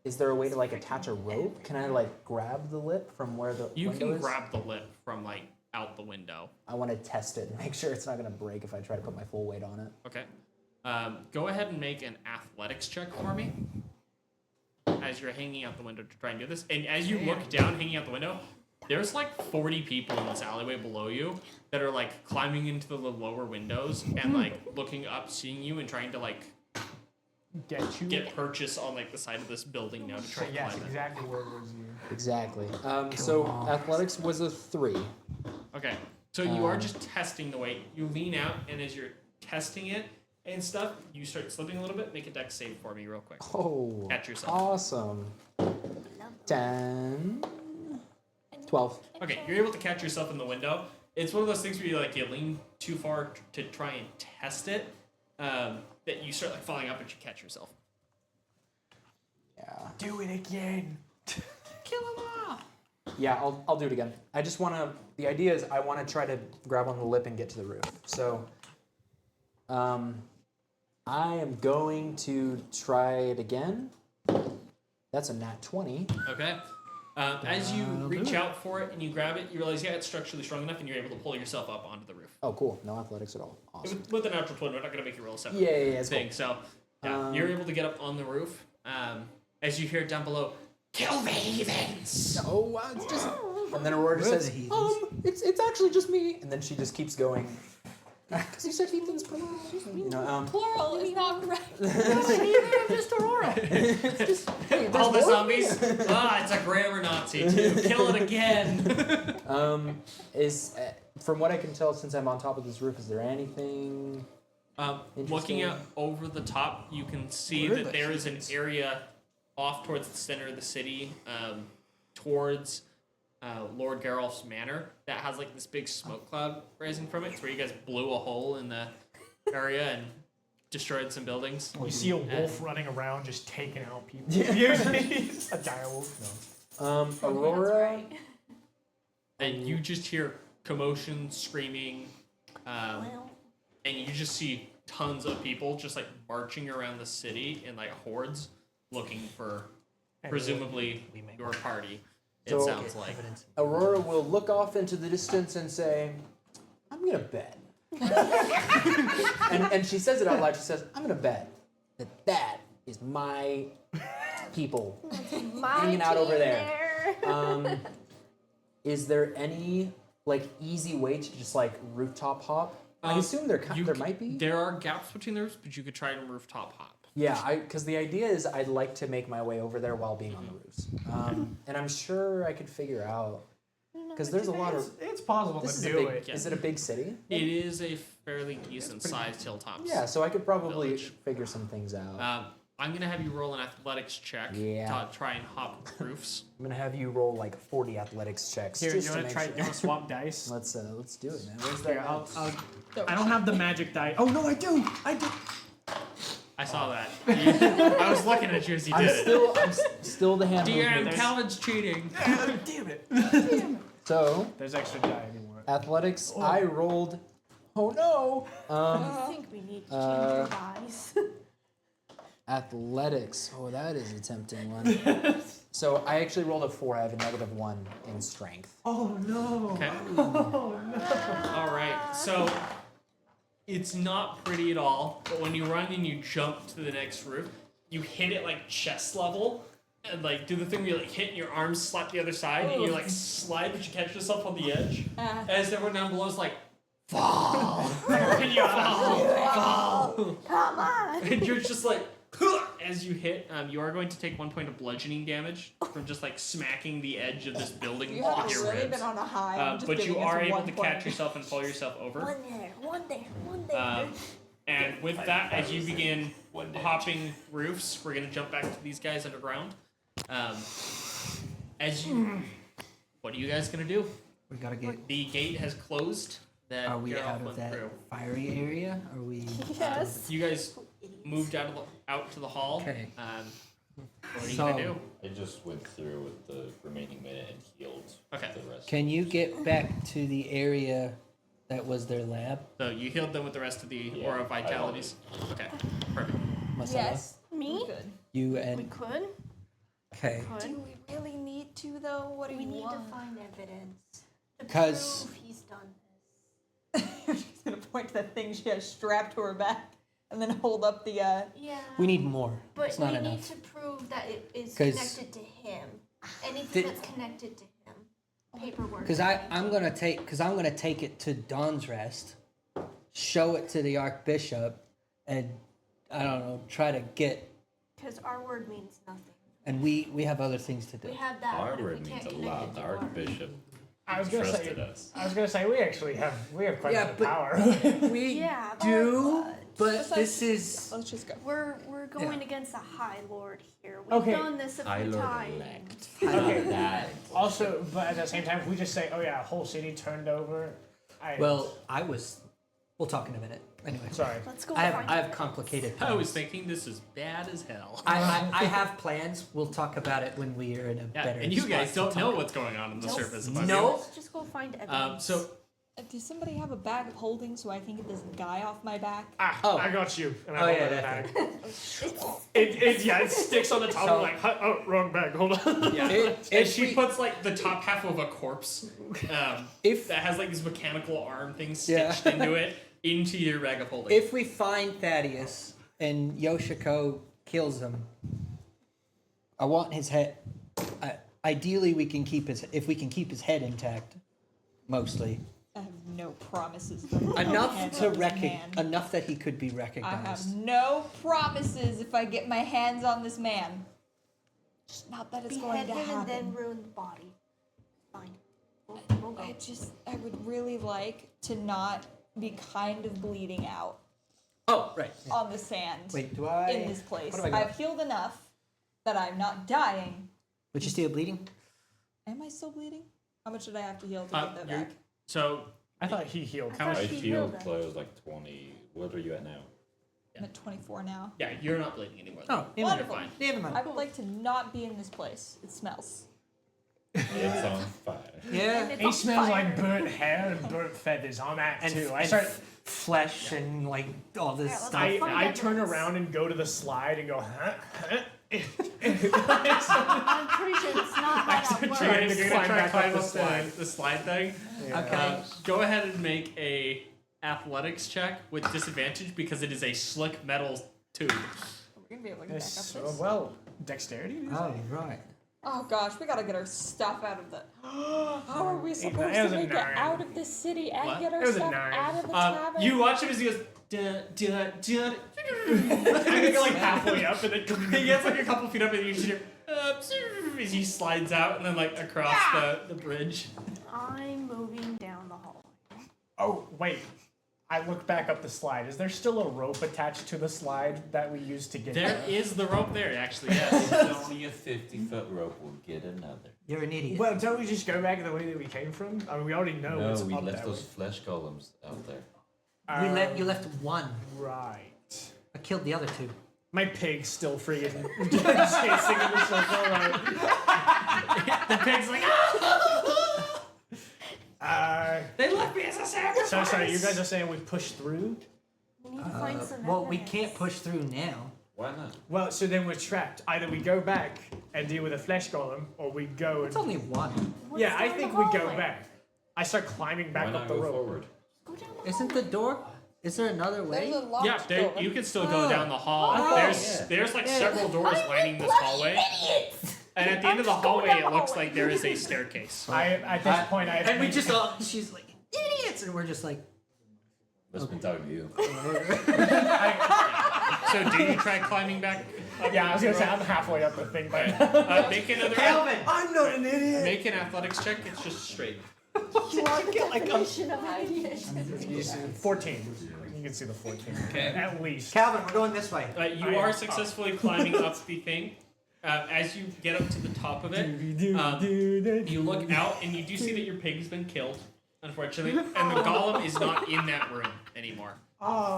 Speaker 6: is there a way to like attach a rope? Can I like grab the lip from where the
Speaker 3: You
Speaker 6: window
Speaker 3: can
Speaker 6: is?
Speaker 3: grab the lip from like out the window.
Speaker 6: I want to test it and make sure it's not gonna break if I try to put my full weight on it.
Speaker 3: Okay. Go ahead and make an athletics check for me as you're hanging out the window to try and do this. And as you look down, hanging out the window, there's like 40 people in this alleyway below you that are like climbing into the lower windows and like looking up, seeing you, and trying to like get purchase on like the side of this building now to try and
Speaker 2: Yes,
Speaker 3: climb it.
Speaker 2: exactly where it was you.
Speaker 6: Exactly. So athletics was a 3.
Speaker 3: Okay, so you are just testing the weight. You lean out, and as you're testing it and stuff, you start slipping a little bit. Make a dex save for me real quick.
Speaker 6: Oh.
Speaker 3: Catch yourself.
Speaker 6: Awesome. 10. 12.
Speaker 3: Okay, you're able to catch yourself in the window. It's one of those things where you lean too far to try and test it, that you start like falling up and you catch yourself.
Speaker 6: Yeah.
Speaker 2: Do it again.
Speaker 3: Kill him all.
Speaker 6: Yeah, I'll do it again. I just want to. The idea is I want to try to grab on the lip and get to the roof. So, I am going to try it again. That's a nat 20.
Speaker 3: Okay. As you reach out for it and you grab it, you realize, it's structurally strong enough, and you're able to pull yourself up onto the roof.
Speaker 6: Oh, cool. No athletics at all. Awesome.
Speaker 3: With a natural 20, we're not going to make you roll a separate
Speaker 6: Yeah, it's
Speaker 3: thing.
Speaker 6: cool.
Speaker 3: So, you're able to get up on the roof. As you hear down below, kill the heathens!
Speaker 6: Oh, it's just. And then Aurora just says, it's actually just me. And then she just keeps going. Because you said heathens plural. You know,
Speaker 4: Plural is not correct.
Speaker 6: just Aurora. It's just, hey,
Speaker 3: All the
Speaker 6: there's more?
Speaker 3: zombies? It's a grammar Nazi, too. Kill it again!
Speaker 6: From what I can tell, since I'm on top of this roof, is there anything?
Speaker 3: Looking out over the top, you can see that there is an area off towards the center of the city, towards Lord Geralf's manor, that has like this big smoke cloud rising from it. It's where you guys blew a hole in the area and destroyed some buildings.
Speaker 2: You see a wolf running around just taking out people.
Speaker 6: Yeah.
Speaker 2: A dire wolf. No.
Speaker 6: Aurora.
Speaker 3: And you just hear commotion, screaming, and you just see tons of people just like marching around the city in like hordes, looking for presumably your party. It
Speaker 6: So-
Speaker 3: sounds like.
Speaker 6: Aurora will look off into the distance and say, I'm gonna bet. and she says it out loud. She says, I'm gonna bet that is my people hanging out over there. Is there any like easy way to just like rooftop hop? I assume there might be.
Speaker 3: There are gaps between the roofs, but you could try and rooftop hop.
Speaker 6: Yeah, because the idea is I'd like to make my way over there while being on the roofs. And I'm sure I could figure out, because there's a lot of...
Speaker 2: It's possible
Speaker 6: This
Speaker 2: to
Speaker 6: is
Speaker 2: do
Speaker 6: a big,
Speaker 2: it.
Speaker 6: Is it a big city?
Speaker 3: It is a fairly decent sized hilltops.
Speaker 6: Yeah, so I could probably
Speaker 3: Village.
Speaker 6: figure some things out.
Speaker 3: I'm going to have you roll an athletics check
Speaker 6: Yeah.
Speaker 3: to try and hop roofs.
Speaker 6: I'm gonna have you roll like 40 athletics checks.
Speaker 2: Here,
Speaker 6: just
Speaker 2: you
Speaker 6: to
Speaker 2: want to
Speaker 6: make
Speaker 2: try?
Speaker 6: sure.
Speaker 2: You want to swap dice?
Speaker 6: Let's do it, man. Where's
Speaker 2: Here,
Speaker 6: that?
Speaker 2: I don't have the magic die. Oh no, I do. I do.
Speaker 3: I saw that. I was looking at you as you did it.
Speaker 6: I'm still the hand
Speaker 3: DM,
Speaker 6: movement.
Speaker 3: Calvin's cheating.
Speaker 2: Damn it.
Speaker 6: So
Speaker 2: There's extra die if you want.
Speaker 6: athletics, I rolled. Oh no.
Speaker 5: I think we need to change your dice.
Speaker 6: Athletics. Oh, that is a tempting one. So I actually rolled a 4. I have a -1 in strength.
Speaker 2: Oh no.
Speaker 3: Okay.
Speaker 2: Oh no.
Speaker 3: All right. So it's not pretty at all, but when you run and you jump to the next roof, you hit it like chest level and like do the thing where you like hit and your arms slap the other side and you like slide, but you catch yourself on the edge. As everyone down below is like, fall. And you fall.
Speaker 5: Come on.
Speaker 3: And you're just like, as you hit, you are going to take 1 point of bludgeoning damage from just like smacking the edge of this building
Speaker 4: You
Speaker 3: with
Speaker 4: have
Speaker 3: your
Speaker 4: really
Speaker 3: ribs.
Speaker 4: been on a high. I'm just
Speaker 3: But you
Speaker 4: giving us
Speaker 3: are able
Speaker 4: 1
Speaker 3: to
Speaker 4: point.
Speaker 3: catch yourself and pull yourself over.
Speaker 5: One there.
Speaker 3: And with that, as you begin
Speaker 1: One damage.
Speaker 3: hopping roofs, we're gonna jump back to these guys underground. As you, what are you guys gonna do?
Speaker 7: We gotta get.
Speaker 3: The gate has closed. That
Speaker 7: Are we
Speaker 3: Geralt
Speaker 7: out of
Speaker 3: went
Speaker 7: that
Speaker 3: through.
Speaker 7: fiery area? Are we?
Speaker 5: Yes.
Speaker 3: You guys moved out to the hall.
Speaker 7: Okay.
Speaker 3: What are you
Speaker 7: So-
Speaker 3: gonna do?
Speaker 1: I just went through with the remaining minute and healed
Speaker 3: Okay.
Speaker 1: the rest.
Speaker 7: Can you get back to the area that was their lab?
Speaker 3: So you healed them with the rest of the
Speaker 1: Yeah,
Speaker 3: aura
Speaker 1: I
Speaker 3: vitalities. Okay, perfect.
Speaker 6: Marcella?
Speaker 4: Yes.
Speaker 5: Me?
Speaker 4: Good.
Speaker 7: You
Speaker 5: We
Speaker 7: and
Speaker 5: could.
Speaker 7: okay.
Speaker 5: Could.
Speaker 4: Do we really need to though? What do
Speaker 5: We
Speaker 4: you
Speaker 5: need
Speaker 4: want?
Speaker 5: to find evidence to
Speaker 7: 'Cause-
Speaker 5: prove he's done this.
Speaker 4: You're just gonna point to the thing she has strapped to her back, and then hold up the.
Speaker 5: Yeah.
Speaker 7: We need more.
Speaker 5: But
Speaker 7: It's not
Speaker 5: we need
Speaker 7: enough.
Speaker 5: to prove that it is
Speaker 7: 'Cause-
Speaker 5: connected to him. Anything
Speaker 7: Did-
Speaker 5: that's connected to him. Paperwork.
Speaker 7: Because I'm gonna take it to Dawn's Rest, show it to the Archbishop, and I don't know, try to get.
Speaker 5: Because our word means nothing.
Speaker 7: And we have other things to do.
Speaker 5: We have that.
Speaker 1: Our
Speaker 5: but if
Speaker 1: word
Speaker 5: we
Speaker 1: means
Speaker 5: can't
Speaker 1: a
Speaker 5: connect
Speaker 1: lot.
Speaker 5: it
Speaker 1: The
Speaker 5: to ours.
Speaker 1: Archbishop
Speaker 2: I was gonna
Speaker 1: trusted
Speaker 2: say.
Speaker 1: us.
Speaker 2: I was gonna say we actually have quite
Speaker 7: Yeah,
Speaker 2: a bit
Speaker 7: but-
Speaker 2: of power.
Speaker 7: We
Speaker 5: Yeah,
Speaker 7: do, but
Speaker 4: Besides-
Speaker 7: this is.
Speaker 4: Let's just go.
Speaker 5: We're going
Speaker 7: Yeah.
Speaker 5: against a High Lord here. We've
Speaker 2: Okay.
Speaker 5: done this a
Speaker 1: High
Speaker 5: few
Speaker 1: Lord
Speaker 5: times.
Speaker 1: elect.
Speaker 2: Okay.
Speaker 1: That.
Speaker 2: Also, but at the same time, if we just say, "Oh yeah, whole city turned over,"
Speaker 7: Well, we'll talk in a minute. Anyway,
Speaker 2: sorry.
Speaker 5: Let's go
Speaker 7: I
Speaker 5: find
Speaker 7: have
Speaker 5: evidence.
Speaker 7: complicated
Speaker 3: I was
Speaker 7: plans.
Speaker 3: thinking this is bad as hell.
Speaker 7: I have plans. We'll talk about it when we are in a
Speaker 3: Yeah,
Speaker 7: better.
Speaker 3: and you
Speaker 7: spot
Speaker 3: guys
Speaker 7: to
Speaker 3: don't
Speaker 7: talk.
Speaker 3: know what's going on the surface above
Speaker 7: No.
Speaker 5: Let's just go find
Speaker 3: you.
Speaker 5: evidence.
Speaker 3: So
Speaker 4: Does somebody have a bag of holding so I can get this guy off my back?
Speaker 7: Oh.
Speaker 2: I got you. And I
Speaker 7: Oh,
Speaker 2: hold
Speaker 7: yeah,
Speaker 2: it
Speaker 7: that
Speaker 2: back. it sticks on the top.
Speaker 7: So-
Speaker 2: I'm like, oh, wrong bag. Hold on.
Speaker 3: yeah,
Speaker 7: It-
Speaker 3: and
Speaker 7: if
Speaker 3: she
Speaker 7: we-
Speaker 3: puts like the top half of a corpse
Speaker 7: If
Speaker 3: that has like these mechanical arm things
Speaker 7: Yeah.
Speaker 3: stitched into it into your bag of holding.
Speaker 7: if we find Thaddeus and Yoshiko kills him, I want his head. Ideally, we can keep his. If we can keep his head intact, mostly
Speaker 4: I have no promises. that I can
Speaker 7: enough
Speaker 4: handle
Speaker 7: to
Speaker 4: this
Speaker 7: recognize.
Speaker 4: man.
Speaker 7: Enough that he could be
Speaker 4: I
Speaker 7: recognized.
Speaker 4: have no promises if I get my hands on this man. Just not that it's going
Speaker 5: Behead
Speaker 4: to
Speaker 5: him and then
Speaker 4: happen.
Speaker 5: ruin the body. Fine. We'll go.
Speaker 4: I would really like to not be kind of bleeding out
Speaker 7: Oh, right. Yeah.
Speaker 4: on the sand
Speaker 7: Wait, do I?
Speaker 4: in this place.
Speaker 7: What have I got?
Speaker 4: I've healed enough that I'm not dying.
Speaker 7: But you still bleeding?
Speaker 4: Am I still bleeding? How much did I have to heal to get that
Speaker 3: You're-
Speaker 4: back?
Speaker 3: So
Speaker 2: I thought he healed.
Speaker 3: How much
Speaker 1: I
Speaker 5: he
Speaker 1: feel
Speaker 5: healed us.
Speaker 1: close like 20. What are you at now?
Speaker 4: I'm at 24 now.
Speaker 3: yeah, you're not bleeding anymore.
Speaker 7: Oh,
Speaker 3: you're
Speaker 4: wonderful.
Speaker 3: fine.
Speaker 7: Never mind.
Speaker 4: I would like to not be in this place. It smells.
Speaker 1: It's on fire.
Speaker 7: Yeah.
Speaker 5: It's
Speaker 2: He
Speaker 5: on
Speaker 2: smells
Speaker 5: fire.
Speaker 2: like burnt hair and burnt feathers. I'm at
Speaker 7: And,
Speaker 2: too. I
Speaker 7: and
Speaker 2: start.
Speaker 7: flesh and like all this
Speaker 5: Yeah, let's
Speaker 7: stuff.
Speaker 5: go. Find
Speaker 2: I turn
Speaker 5: evidence.
Speaker 2: around and go to the slide and go, huh?
Speaker 5: I'm pretty sure it's not how that
Speaker 2: Actually,
Speaker 5: works.
Speaker 2: trying to
Speaker 3: Try
Speaker 2: climb
Speaker 3: to climb
Speaker 2: back
Speaker 3: up
Speaker 2: up the slide.
Speaker 3: the slide thing.
Speaker 7: Okay.
Speaker 3: Go ahead and make a athletics check with disadvantage because it is a slick metal tube.
Speaker 4: We're gonna be able to get back up
Speaker 2: So,
Speaker 4: this.
Speaker 2: well, dexterity.
Speaker 7: Oh, right.
Speaker 4: Oh gosh, we gotta get our stuff out of the. How are we supposed
Speaker 2: That
Speaker 4: to
Speaker 2: was a
Speaker 4: make it
Speaker 2: 9.
Speaker 4: out of the city and
Speaker 3: What?
Speaker 4: get our
Speaker 2: It was a
Speaker 4: stuff
Speaker 2: 9.
Speaker 4: out of the tavern?
Speaker 3: You watch him as he goes. Duh, duh, duh.
Speaker 2: I get like halfway up and then
Speaker 3: He gets like a couple feet up and you just hear as he slides out and then like across the bridge.
Speaker 5: I'm moving down the hall.
Speaker 2: Oh wait, I look back up the slide. Is there still a rope attached to the slide that we used to get
Speaker 3: There
Speaker 2: there?
Speaker 3: is the rope there, actually, yes.
Speaker 1: It's only a 50-foot rope. We'll get another.
Speaker 7: You're an idiot.
Speaker 2: Well, don't we just go back the way that we came from? I mean, we already know
Speaker 1: No,
Speaker 2: it's
Speaker 1: we
Speaker 2: up
Speaker 1: left
Speaker 2: that
Speaker 1: those
Speaker 2: way.
Speaker 1: flesh golems out there.
Speaker 7: You left one.
Speaker 2: Right.
Speaker 7: I killed the other two.
Speaker 2: My pig's still freaking chasing in the circle. Right?
Speaker 3: The pig's like, they left me as a sacrifice.
Speaker 2: So sorry, you guys are saying we push through?
Speaker 5: We need to find some
Speaker 7: Well, we
Speaker 5: evidence.
Speaker 7: can't push through now.
Speaker 1: Why not?
Speaker 2: Well, so then we're trapped. Either we go back and deal with a flesh golem, or we go
Speaker 7: It's
Speaker 2: and...
Speaker 7: only one.
Speaker 2: Yeah, I
Speaker 5: down
Speaker 2: think
Speaker 5: the
Speaker 2: we go
Speaker 5: hallway?
Speaker 2: back. I start climbing back
Speaker 1: Why
Speaker 2: up
Speaker 1: not
Speaker 2: the
Speaker 1: go
Speaker 2: rope.
Speaker 1: forward?
Speaker 5: Go down the
Speaker 7: Isn't the door? Is there another way?
Speaker 4: There's a locked
Speaker 3: Yeah, there,
Speaker 4: door.
Speaker 3: you can still go down the hall.
Speaker 7: Oh,
Speaker 3: There's like several doors lining this hallway. And at the end of the hallway, it looks like there is a staircase.
Speaker 2: At this point, I have
Speaker 7: And we just all, she's like, idiots! And we're just like,
Speaker 1: Must have been talking to you.
Speaker 3: So do you try climbing back?
Speaker 2: Yeah, I was gonna say, I'm halfway up the thing, but...
Speaker 3: Make another.
Speaker 7: Calvin, I'm not an idiot!
Speaker 3: Make an athletics check. It's just straight.
Speaker 5: You are the definition of idiot.
Speaker 2: 14. You can see the 14.
Speaker 3: Okay.
Speaker 2: At least.
Speaker 7: Calvin, we're going this way.
Speaker 3: You are successfully climbing up the thing. As you get up to the top of it, you look out and you do see that your pig's been killed, unfortunately, and the golem is not in that room anymore.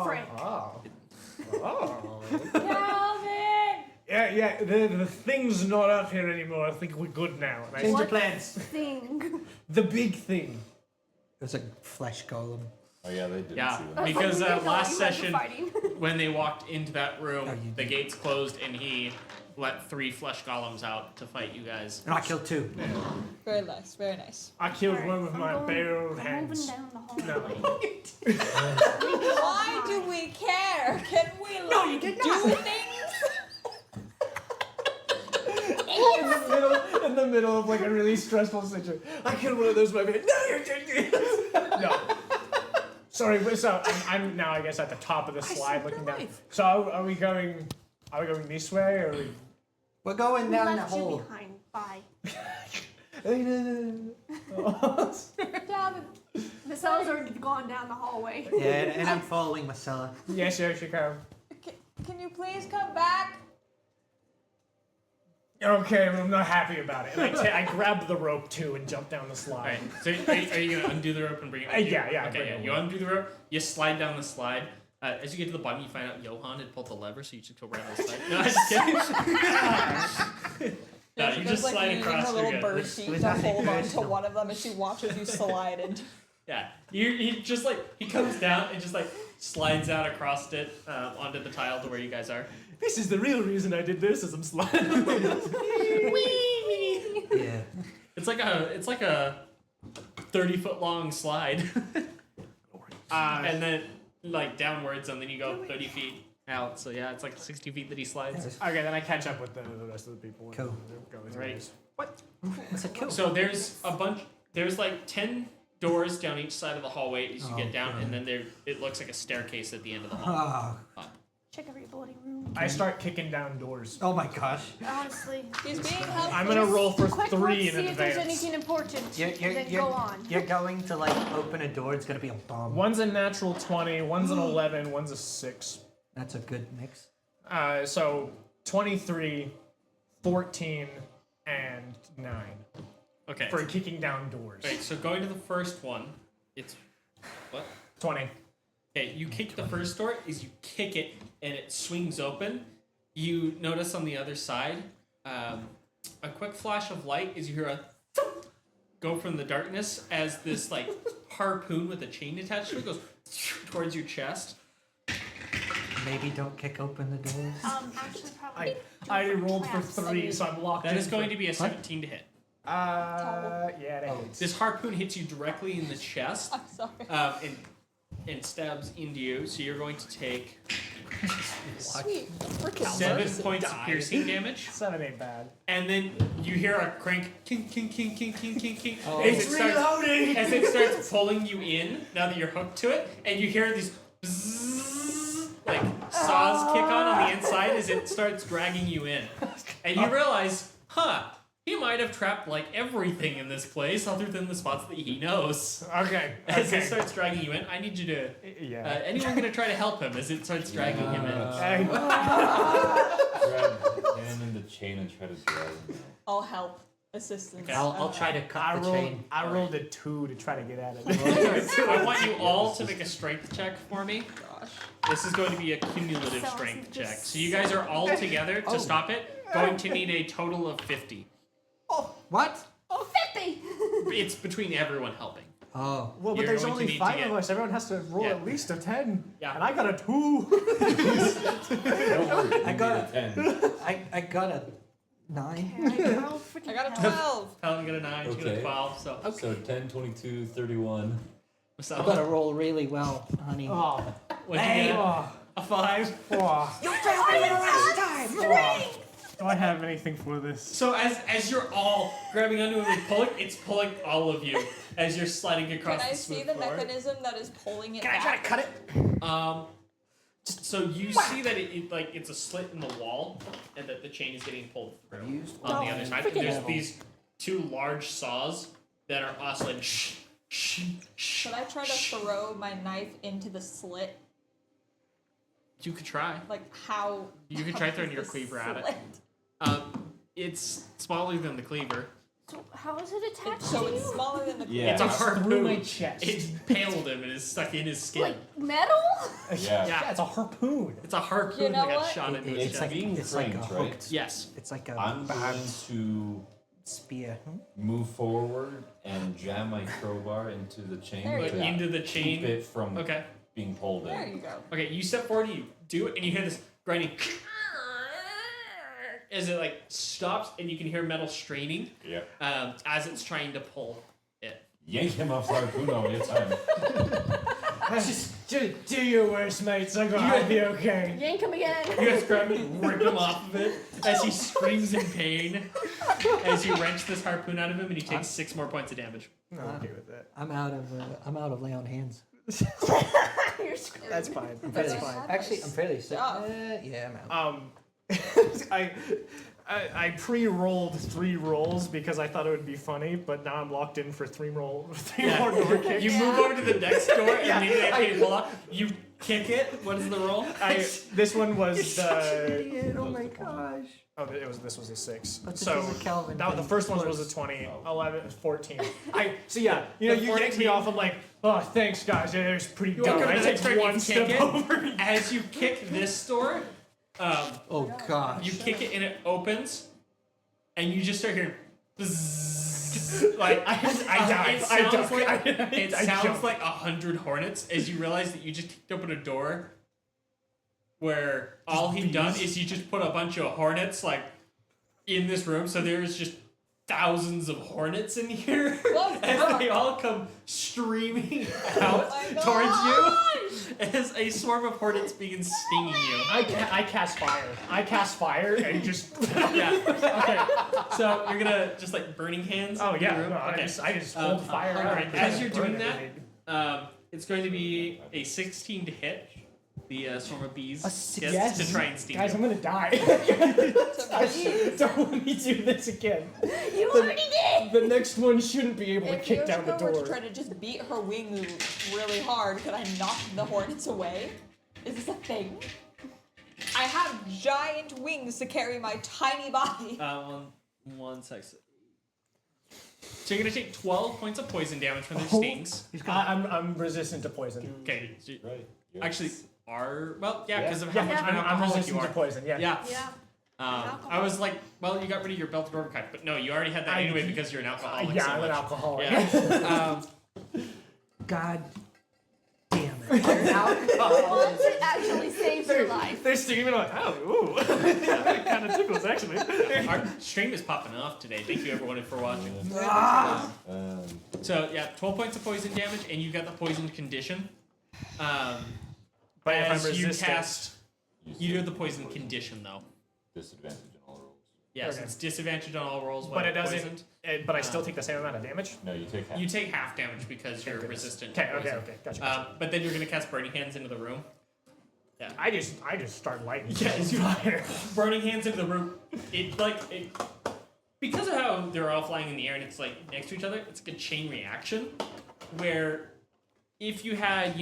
Speaker 5: Frank.
Speaker 4: Calvin!
Speaker 2: Yeah, the thing's not up here anymore. I think we're good now. And I
Speaker 7: Change your
Speaker 5: What?
Speaker 7: plans.
Speaker 5: Thing.
Speaker 2: the big thing.
Speaker 7: There's a flesh golem.
Speaker 1: Oh yeah, they did
Speaker 3: Yeah,
Speaker 1: see that.
Speaker 3: because
Speaker 5: You guys are
Speaker 3: last session,
Speaker 5: fighting.
Speaker 3: when they walked into that room,
Speaker 7: Oh, you
Speaker 3: the
Speaker 7: did.
Speaker 3: gates closed and he let 3 flesh golems out to fight you guys.
Speaker 7: And I killed 2.
Speaker 4: Very nice, very nice.
Speaker 2: I killed
Speaker 5: Alright,
Speaker 2: one with
Speaker 5: I'm
Speaker 2: my
Speaker 5: going-
Speaker 2: bare own
Speaker 5: I'm
Speaker 2: hands.
Speaker 5: moving down the hallway.
Speaker 4: Why do we care? Can we like do things?
Speaker 2: In the middle of like a really stressful situation. I killed one of those with my bare... No, you're taking it! No. Sorry, so I'm now I guess at the top of the slide looking down. So are we going this way or are we...
Speaker 7: We're going down the
Speaker 5: Left you
Speaker 7: hole.
Speaker 5: behind. Bye.
Speaker 4: Calvin,
Speaker 5: The cell's already gone down the hallway.
Speaker 7: Yeah, and I'm following Marcella.
Speaker 2: Yes, you come.
Speaker 4: can you please come back?
Speaker 2: Okay, well, I'm not happy about it. And I grabbed the rope too and jumped down the slide.
Speaker 3: Alright, so are you gonna undo the rope and bring it with you?
Speaker 2: Yeah, I
Speaker 3: Okay,
Speaker 2: bring
Speaker 3: yeah.
Speaker 2: it
Speaker 3: You
Speaker 2: with
Speaker 3: undo the rope, you slide down the slide. As you get to the bottom, you find out Johan had pulled the lever, so you just go right on the slide. No, I'm just kidding. No, you just slide
Speaker 4: using
Speaker 3: across,
Speaker 4: her
Speaker 3: you're
Speaker 4: little
Speaker 3: good.
Speaker 4: bird feet
Speaker 7: was
Speaker 4: to
Speaker 7: nothing
Speaker 4: hold on to
Speaker 7: personal.
Speaker 4: one of them as she watches you slide and
Speaker 3: Yeah, he just like, he comes down and just like slides out across it onto the tile to where you guys are.
Speaker 2: This is the real reason I did this as I'm sliding.
Speaker 7: Yeah.
Speaker 3: It's like a 30-foot long slide. And then like downwards, and then you go 30 feet out. So yeah, it's like 60 feet that he slides.
Speaker 2: Okay, then I catch up with the rest of the people. and
Speaker 7: Cool.
Speaker 2: go with
Speaker 3: Right.
Speaker 2: these.
Speaker 7: What's a kill?
Speaker 3: So there's like 10 doors down each side of the hallway as you
Speaker 7: Oh,
Speaker 3: get down,
Speaker 7: God.
Speaker 3: and then it looks like a staircase at the end of the hall.
Speaker 7: Oh,
Speaker 5: Check every bloody room.
Speaker 2: I start kicking down doors.
Speaker 7: oh my gosh.
Speaker 5: Honestly.
Speaker 4: he's being helpful.
Speaker 2: I'm gonna roll for
Speaker 5: Quick,
Speaker 2: 3
Speaker 5: let's
Speaker 2: in
Speaker 5: see if there's
Speaker 2: advance.
Speaker 5: anything important.
Speaker 7: You're,
Speaker 5: then go on.
Speaker 7: You're going to like open a door, it's gonna be a bomb.
Speaker 2: One's a natural 20, one's an 11, one's a 6.
Speaker 7: That's a good mix.
Speaker 2: So 23, 14, and 9
Speaker 3: Okay.
Speaker 2: for kicking down doors.
Speaker 3: Right. So going to the first one, it's what?
Speaker 2: 20.
Speaker 3: Okay, you kick the first door. As you kick it and it swings open, you notice on the other side a quick flash of light as you hear a go from the darkness as this like harpoon with a chain attached to it goes towards your chest.
Speaker 7: Maybe don't kick open the doors.
Speaker 5: Actually, probably.
Speaker 2: I already rolled for
Speaker 5: traps.
Speaker 2: 3, so I'm locked
Speaker 3: That
Speaker 2: in.
Speaker 3: is going
Speaker 2: for-
Speaker 3: to be a 17 to hit.
Speaker 2: yeah, that hits.
Speaker 3: This harpoon hits you directly in the chest
Speaker 4: I'm sorry.
Speaker 3: and stabs into you. So you're going to take
Speaker 4: Sweet. Freaking
Speaker 3: 7 points of piercing damage.
Speaker 2: 7 ain't bad.
Speaker 3: And then you hear a crank, king, king, king, king, king, king, king.
Speaker 2: Oh.
Speaker 3: as
Speaker 2: It's
Speaker 3: it starts-
Speaker 2: reloading!
Speaker 3: As it starts pulling you in, now that you're hooked to it, and you hear these bzzz, like saws kick on the inside as it starts dragging you in. And you realize, he might have trapped like everything in this place other than the spots that he knows.
Speaker 2: Okay.
Speaker 3: As it
Speaker 2: Okay.
Speaker 3: starts dragging you in, I need you to.
Speaker 2: Yeah.
Speaker 3: Anyone gonna try to help him as it starts dragging him in?
Speaker 2: Hey,
Speaker 1: Grab him in the chain and try to drag him out.
Speaker 4: I'll help. Assistance.
Speaker 3: Okay.
Speaker 7: I'll try to cut
Speaker 2: I
Speaker 7: the
Speaker 2: rolled,
Speaker 7: chain.
Speaker 2: I rolled a 2 to try to get at it.
Speaker 3: I want you all to make a strength check for me.
Speaker 4: Gosh.
Speaker 3: This is going to be a cumulative
Speaker 5: So
Speaker 3: strength
Speaker 5: just-
Speaker 3: check. So you guys are all together to stop it, going to need a total of 50.
Speaker 7: What?
Speaker 5: Oh, 50!
Speaker 3: It's between everyone helping.
Speaker 7: Oh.
Speaker 2: Well, but
Speaker 3: You're
Speaker 2: there's
Speaker 3: going to
Speaker 2: only
Speaker 3: need to
Speaker 2: 5
Speaker 3: get-
Speaker 2: of us. Everyone has to roll
Speaker 3: Yeah.
Speaker 2: at least a 10.
Speaker 3: Yeah.
Speaker 2: And I got a 2.
Speaker 1: Don't worry,
Speaker 7: I
Speaker 1: you
Speaker 7: got
Speaker 1: need a 10.
Speaker 7: I got a 9.
Speaker 4: I got a 12.
Speaker 3: Paladin got a 9, she got a
Speaker 1: Okay.
Speaker 3: 12. So,
Speaker 1: So 10, 22, 31.
Speaker 3: what's
Speaker 7: I
Speaker 3: that?
Speaker 7: gotta roll really well, honey.
Speaker 2: Oh.
Speaker 3: What'd you get?
Speaker 2: Oh.
Speaker 3: A 5.
Speaker 2: Oh.
Speaker 7: You failed me the last time!
Speaker 2: Oh. Do I have anything for this?
Speaker 3: So as you're all grabbing onto him and pulling, it's pulling all of you as you're sliding across
Speaker 4: Can I
Speaker 3: the
Speaker 4: see
Speaker 3: smooth
Speaker 4: the
Speaker 3: floor.
Speaker 4: mechanism that is pulling it
Speaker 2: Can I try
Speaker 4: back?
Speaker 2: to cut it?
Speaker 3: So you see that it like it's a slit in the wall, and that the chain is getting pulled through on the other side. And there's these 2 large saws that are oscillating.
Speaker 4: Should I try to throw my knife into the slit?
Speaker 3: You could try.
Speaker 4: Like how?
Speaker 3: You could
Speaker 4: how
Speaker 3: try
Speaker 4: big
Speaker 3: throwing
Speaker 4: is
Speaker 3: your
Speaker 4: the
Speaker 3: cleaver at it.
Speaker 4: slit?
Speaker 3: It's smaller than the cleaver.
Speaker 5: So how is it attached
Speaker 4: So
Speaker 5: to
Speaker 4: it's
Speaker 5: you?
Speaker 4: smaller than the
Speaker 1: Yeah.
Speaker 3: It's a
Speaker 2: Through
Speaker 3: harpoon.
Speaker 2: my chest.
Speaker 3: It impaled him and is stuck in his skin.
Speaker 5: Like metal?
Speaker 1: Yeah.
Speaker 3: Yeah.
Speaker 2: it's a harpoon.
Speaker 3: It's a harpoon
Speaker 4: You know
Speaker 3: that got
Speaker 4: what?
Speaker 3: shot into his
Speaker 1: It's
Speaker 3: chest.
Speaker 1: like being
Speaker 7: it's like a
Speaker 1: framed,
Speaker 7: hooked
Speaker 1: right?
Speaker 3: Yes.
Speaker 7: It's like a
Speaker 1: I'm going
Speaker 7: barbed
Speaker 1: to
Speaker 7: spear.
Speaker 1: move forward and jam my crowbar into the chain
Speaker 4: There you
Speaker 1: to
Speaker 4: go.
Speaker 3: Into the
Speaker 1: keep
Speaker 3: chain.
Speaker 1: it from
Speaker 3: Okay.
Speaker 1: being pulled
Speaker 4: There
Speaker 1: in.
Speaker 4: you go.
Speaker 3: Okay, you step forward, you do it, and you hear this grinding as it like stops, and you can hear metal straining
Speaker 1: Yeah.
Speaker 3: as it's trying to pull it.
Speaker 1: Yank him off harpoon all the time.
Speaker 2: Just do your worst, mates. I'll be okay.
Speaker 5: Yank him again.
Speaker 3: You guys grab him and rip him off of it as he screams in pain as you wrench this harpoon out of him, and he takes 6 more points of damage.
Speaker 2: I'm okay with that.
Speaker 7: I'm out of lay on hands.
Speaker 5: You're screwed.
Speaker 2: That's fine.
Speaker 7: Fairly-
Speaker 2: That's fine.
Speaker 7: Actually, I'm fairly sick.
Speaker 4: job.
Speaker 7: Yeah, I'm out.
Speaker 2: I pre-rolled 3 rolls because I thought it would be funny, but now I'm locked in for 3 more door kicks.
Speaker 3: You move over to the next door, and immediately after you pull up, you kick it. What is the roll?
Speaker 2: This one was the.
Speaker 7: Idiot, oh my gosh.
Speaker 2: Oh, this was a 6.
Speaker 7: But this
Speaker 2: So
Speaker 7: is a Calvin
Speaker 2: that, the
Speaker 7: thing.
Speaker 2: first one was a 20, 11, 14. So yeah, you know,
Speaker 3: The
Speaker 2: you yank
Speaker 3: 14.
Speaker 2: me off. I'm like, oh, thanks guys. Yeah, it was pretty
Speaker 3: You
Speaker 2: dumb.
Speaker 3: walk over
Speaker 2: I
Speaker 3: to the next
Speaker 2: take
Speaker 3: door,
Speaker 2: one
Speaker 3: you
Speaker 2: step
Speaker 3: kick it.
Speaker 2: over.
Speaker 3: As you kick this door,
Speaker 7: Oh gosh.
Speaker 3: you kick it and it opens, and you just start hearing bzzz. Like
Speaker 2: I died.
Speaker 3: It
Speaker 2: I
Speaker 3: sounds
Speaker 2: died.
Speaker 3: like it
Speaker 2: I
Speaker 3: sounds
Speaker 2: jumped.
Speaker 3: like 100 hornets as you realize that you just kicked open a door where all he'd done is you just put a bunch of hornets like in this room, so there's just thousands of hornets in here
Speaker 4: What?
Speaker 3: as they all come streaming out
Speaker 4: my
Speaker 3: towards you as a swarm of hornets begin stinging you.
Speaker 2: I cast fire. I cast fire and just.
Speaker 3: Yeah. Okay. So you're gonna just like burning hands.
Speaker 2: Oh
Speaker 3: in the
Speaker 2: yeah.
Speaker 3: room?
Speaker 2: No,
Speaker 3: Okay.
Speaker 2: I just hold fire out.
Speaker 3: Alright,
Speaker 2: and
Speaker 3: as you're
Speaker 2: burn
Speaker 3: doing that,
Speaker 2: everything.
Speaker 3: it's going to be a 16 to hit the swarm of bees
Speaker 2: Yes.
Speaker 3: to try and sting
Speaker 2: Guys,
Speaker 3: you.
Speaker 2: I'm gonna die. Don't let me do this again.
Speaker 5: You already did.
Speaker 2: The next one shouldn't be able to
Speaker 4: If
Speaker 2: kick down the
Speaker 4: Yoshiko were to
Speaker 2: door.
Speaker 4: try to just beat her wing really hard, could I knock the hornets away? Is this a thing? I have giant wings to carry my tiny body.
Speaker 3: One sec. So you're gonna take 12 points of poison damage from their stings.
Speaker 2: I'm resistant to poison.
Speaker 3: Okay. So you
Speaker 1: Right.
Speaker 3: actually are well, yeah, because of
Speaker 2: Yeah,
Speaker 3: how much of an
Speaker 2: I'm
Speaker 3: alcoholic
Speaker 2: resistant
Speaker 3: you
Speaker 2: to
Speaker 3: are.
Speaker 2: poison. Yeah.
Speaker 3: Yeah.
Speaker 5: Yeah.
Speaker 3: I was like, well, you got rid of your belted overcut, but no, you already had that anyway because you're an alcoholic.
Speaker 2: Yeah,
Speaker 3: so
Speaker 2: I'm an
Speaker 3: much.
Speaker 2: alcoholic.
Speaker 3: Yeah.
Speaker 7: God damn it.
Speaker 5: Once it actually saves your life.
Speaker 2: They're stinging me like, oh, ooh. That kind of tickles, actually.
Speaker 3: Our stream is popping off today. Thank you everyone for watching. So yeah, 12 points of poison damage, and you got the poison condition.
Speaker 2: But if I'm
Speaker 3: as you
Speaker 2: resistant,
Speaker 3: cast, you do have the poison condition though.
Speaker 1: Disadvantage on all rolls.
Speaker 3: Yes,
Speaker 2: Okay.
Speaker 3: it's disadvantage on all rolls.
Speaker 2: but
Speaker 3: when
Speaker 2: it doesn't.
Speaker 3: poisoned.
Speaker 2: But I still take the same amount of damage.
Speaker 1: No, you take half.
Speaker 3: You take half damage because you're resistant.
Speaker 2: Okay,
Speaker 3: to
Speaker 2: okay,
Speaker 3: poison.
Speaker 2: okay. Gotcha.
Speaker 3: But then you're gonna cast burning hands into the room.
Speaker 2: I just start lighting.
Speaker 3: Yes.
Speaker 2: fire.
Speaker 3: Burning hands into the room. It because of how they're all flying in the air and it's like next to each other. It's like a chain reaction where if you had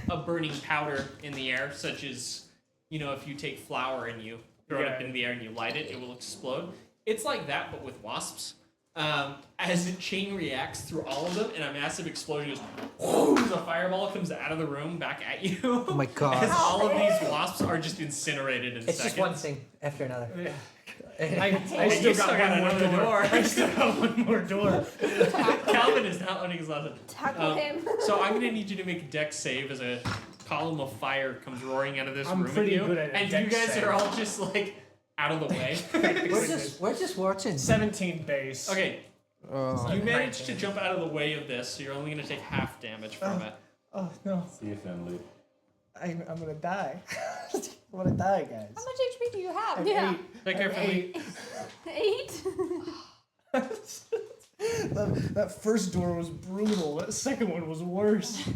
Speaker 3: a burning powder in the air, such as if you take flour and you throw it up
Speaker 2: Yeah.
Speaker 3: in the air and you light it, it will explode. It's like that, but with wasps. As it chain reacts through all of them, and a massive explosion goes, whoo, as a fireball comes out of the room back at you.
Speaker 7: Oh my God.
Speaker 3: As all of these wasps are just incinerated in
Speaker 7: It's
Speaker 3: seconds.
Speaker 7: just one thing after another.
Speaker 2: Yeah. I still got one more door. I still got one more door.
Speaker 3: Calvin is not learning his lesson.
Speaker 5: Tackle him.
Speaker 3: So I'm gonna need you to make a dex save as a column of fire comes roaring out of this
Speaker 2: I'm
Speaker 3: room
Speaker 2: pretty
Speaker 3: at you,
Speaker 2: good at a
Speaker 3: and
Speaker 2: dex
Speaker 3: you guys
Speaker 2: save.
Speaker 3: are all just like out of the way.
Speaker 7: We're just watching.
Speaker 2: 17 base.
Speaker 3: Okay,
Speaker 8: Oh,
Speaker 3: you managed to jump out of the way of this, so you're only gonna take half damage from it.
Speaker 8: oh no.
Speaker 1: See you, Finley.
Speaker 8: I'm gonna die. I'm gonna die,
Speaker 4: How
Speaker 8: guys.
Speaker 4: much HP do you have?
Speaker 5: Yeah.
Speaker 3: Take care, Finley.
Speaker 5: 8.
Speaker 2: That first door was brutal. That second one was worse.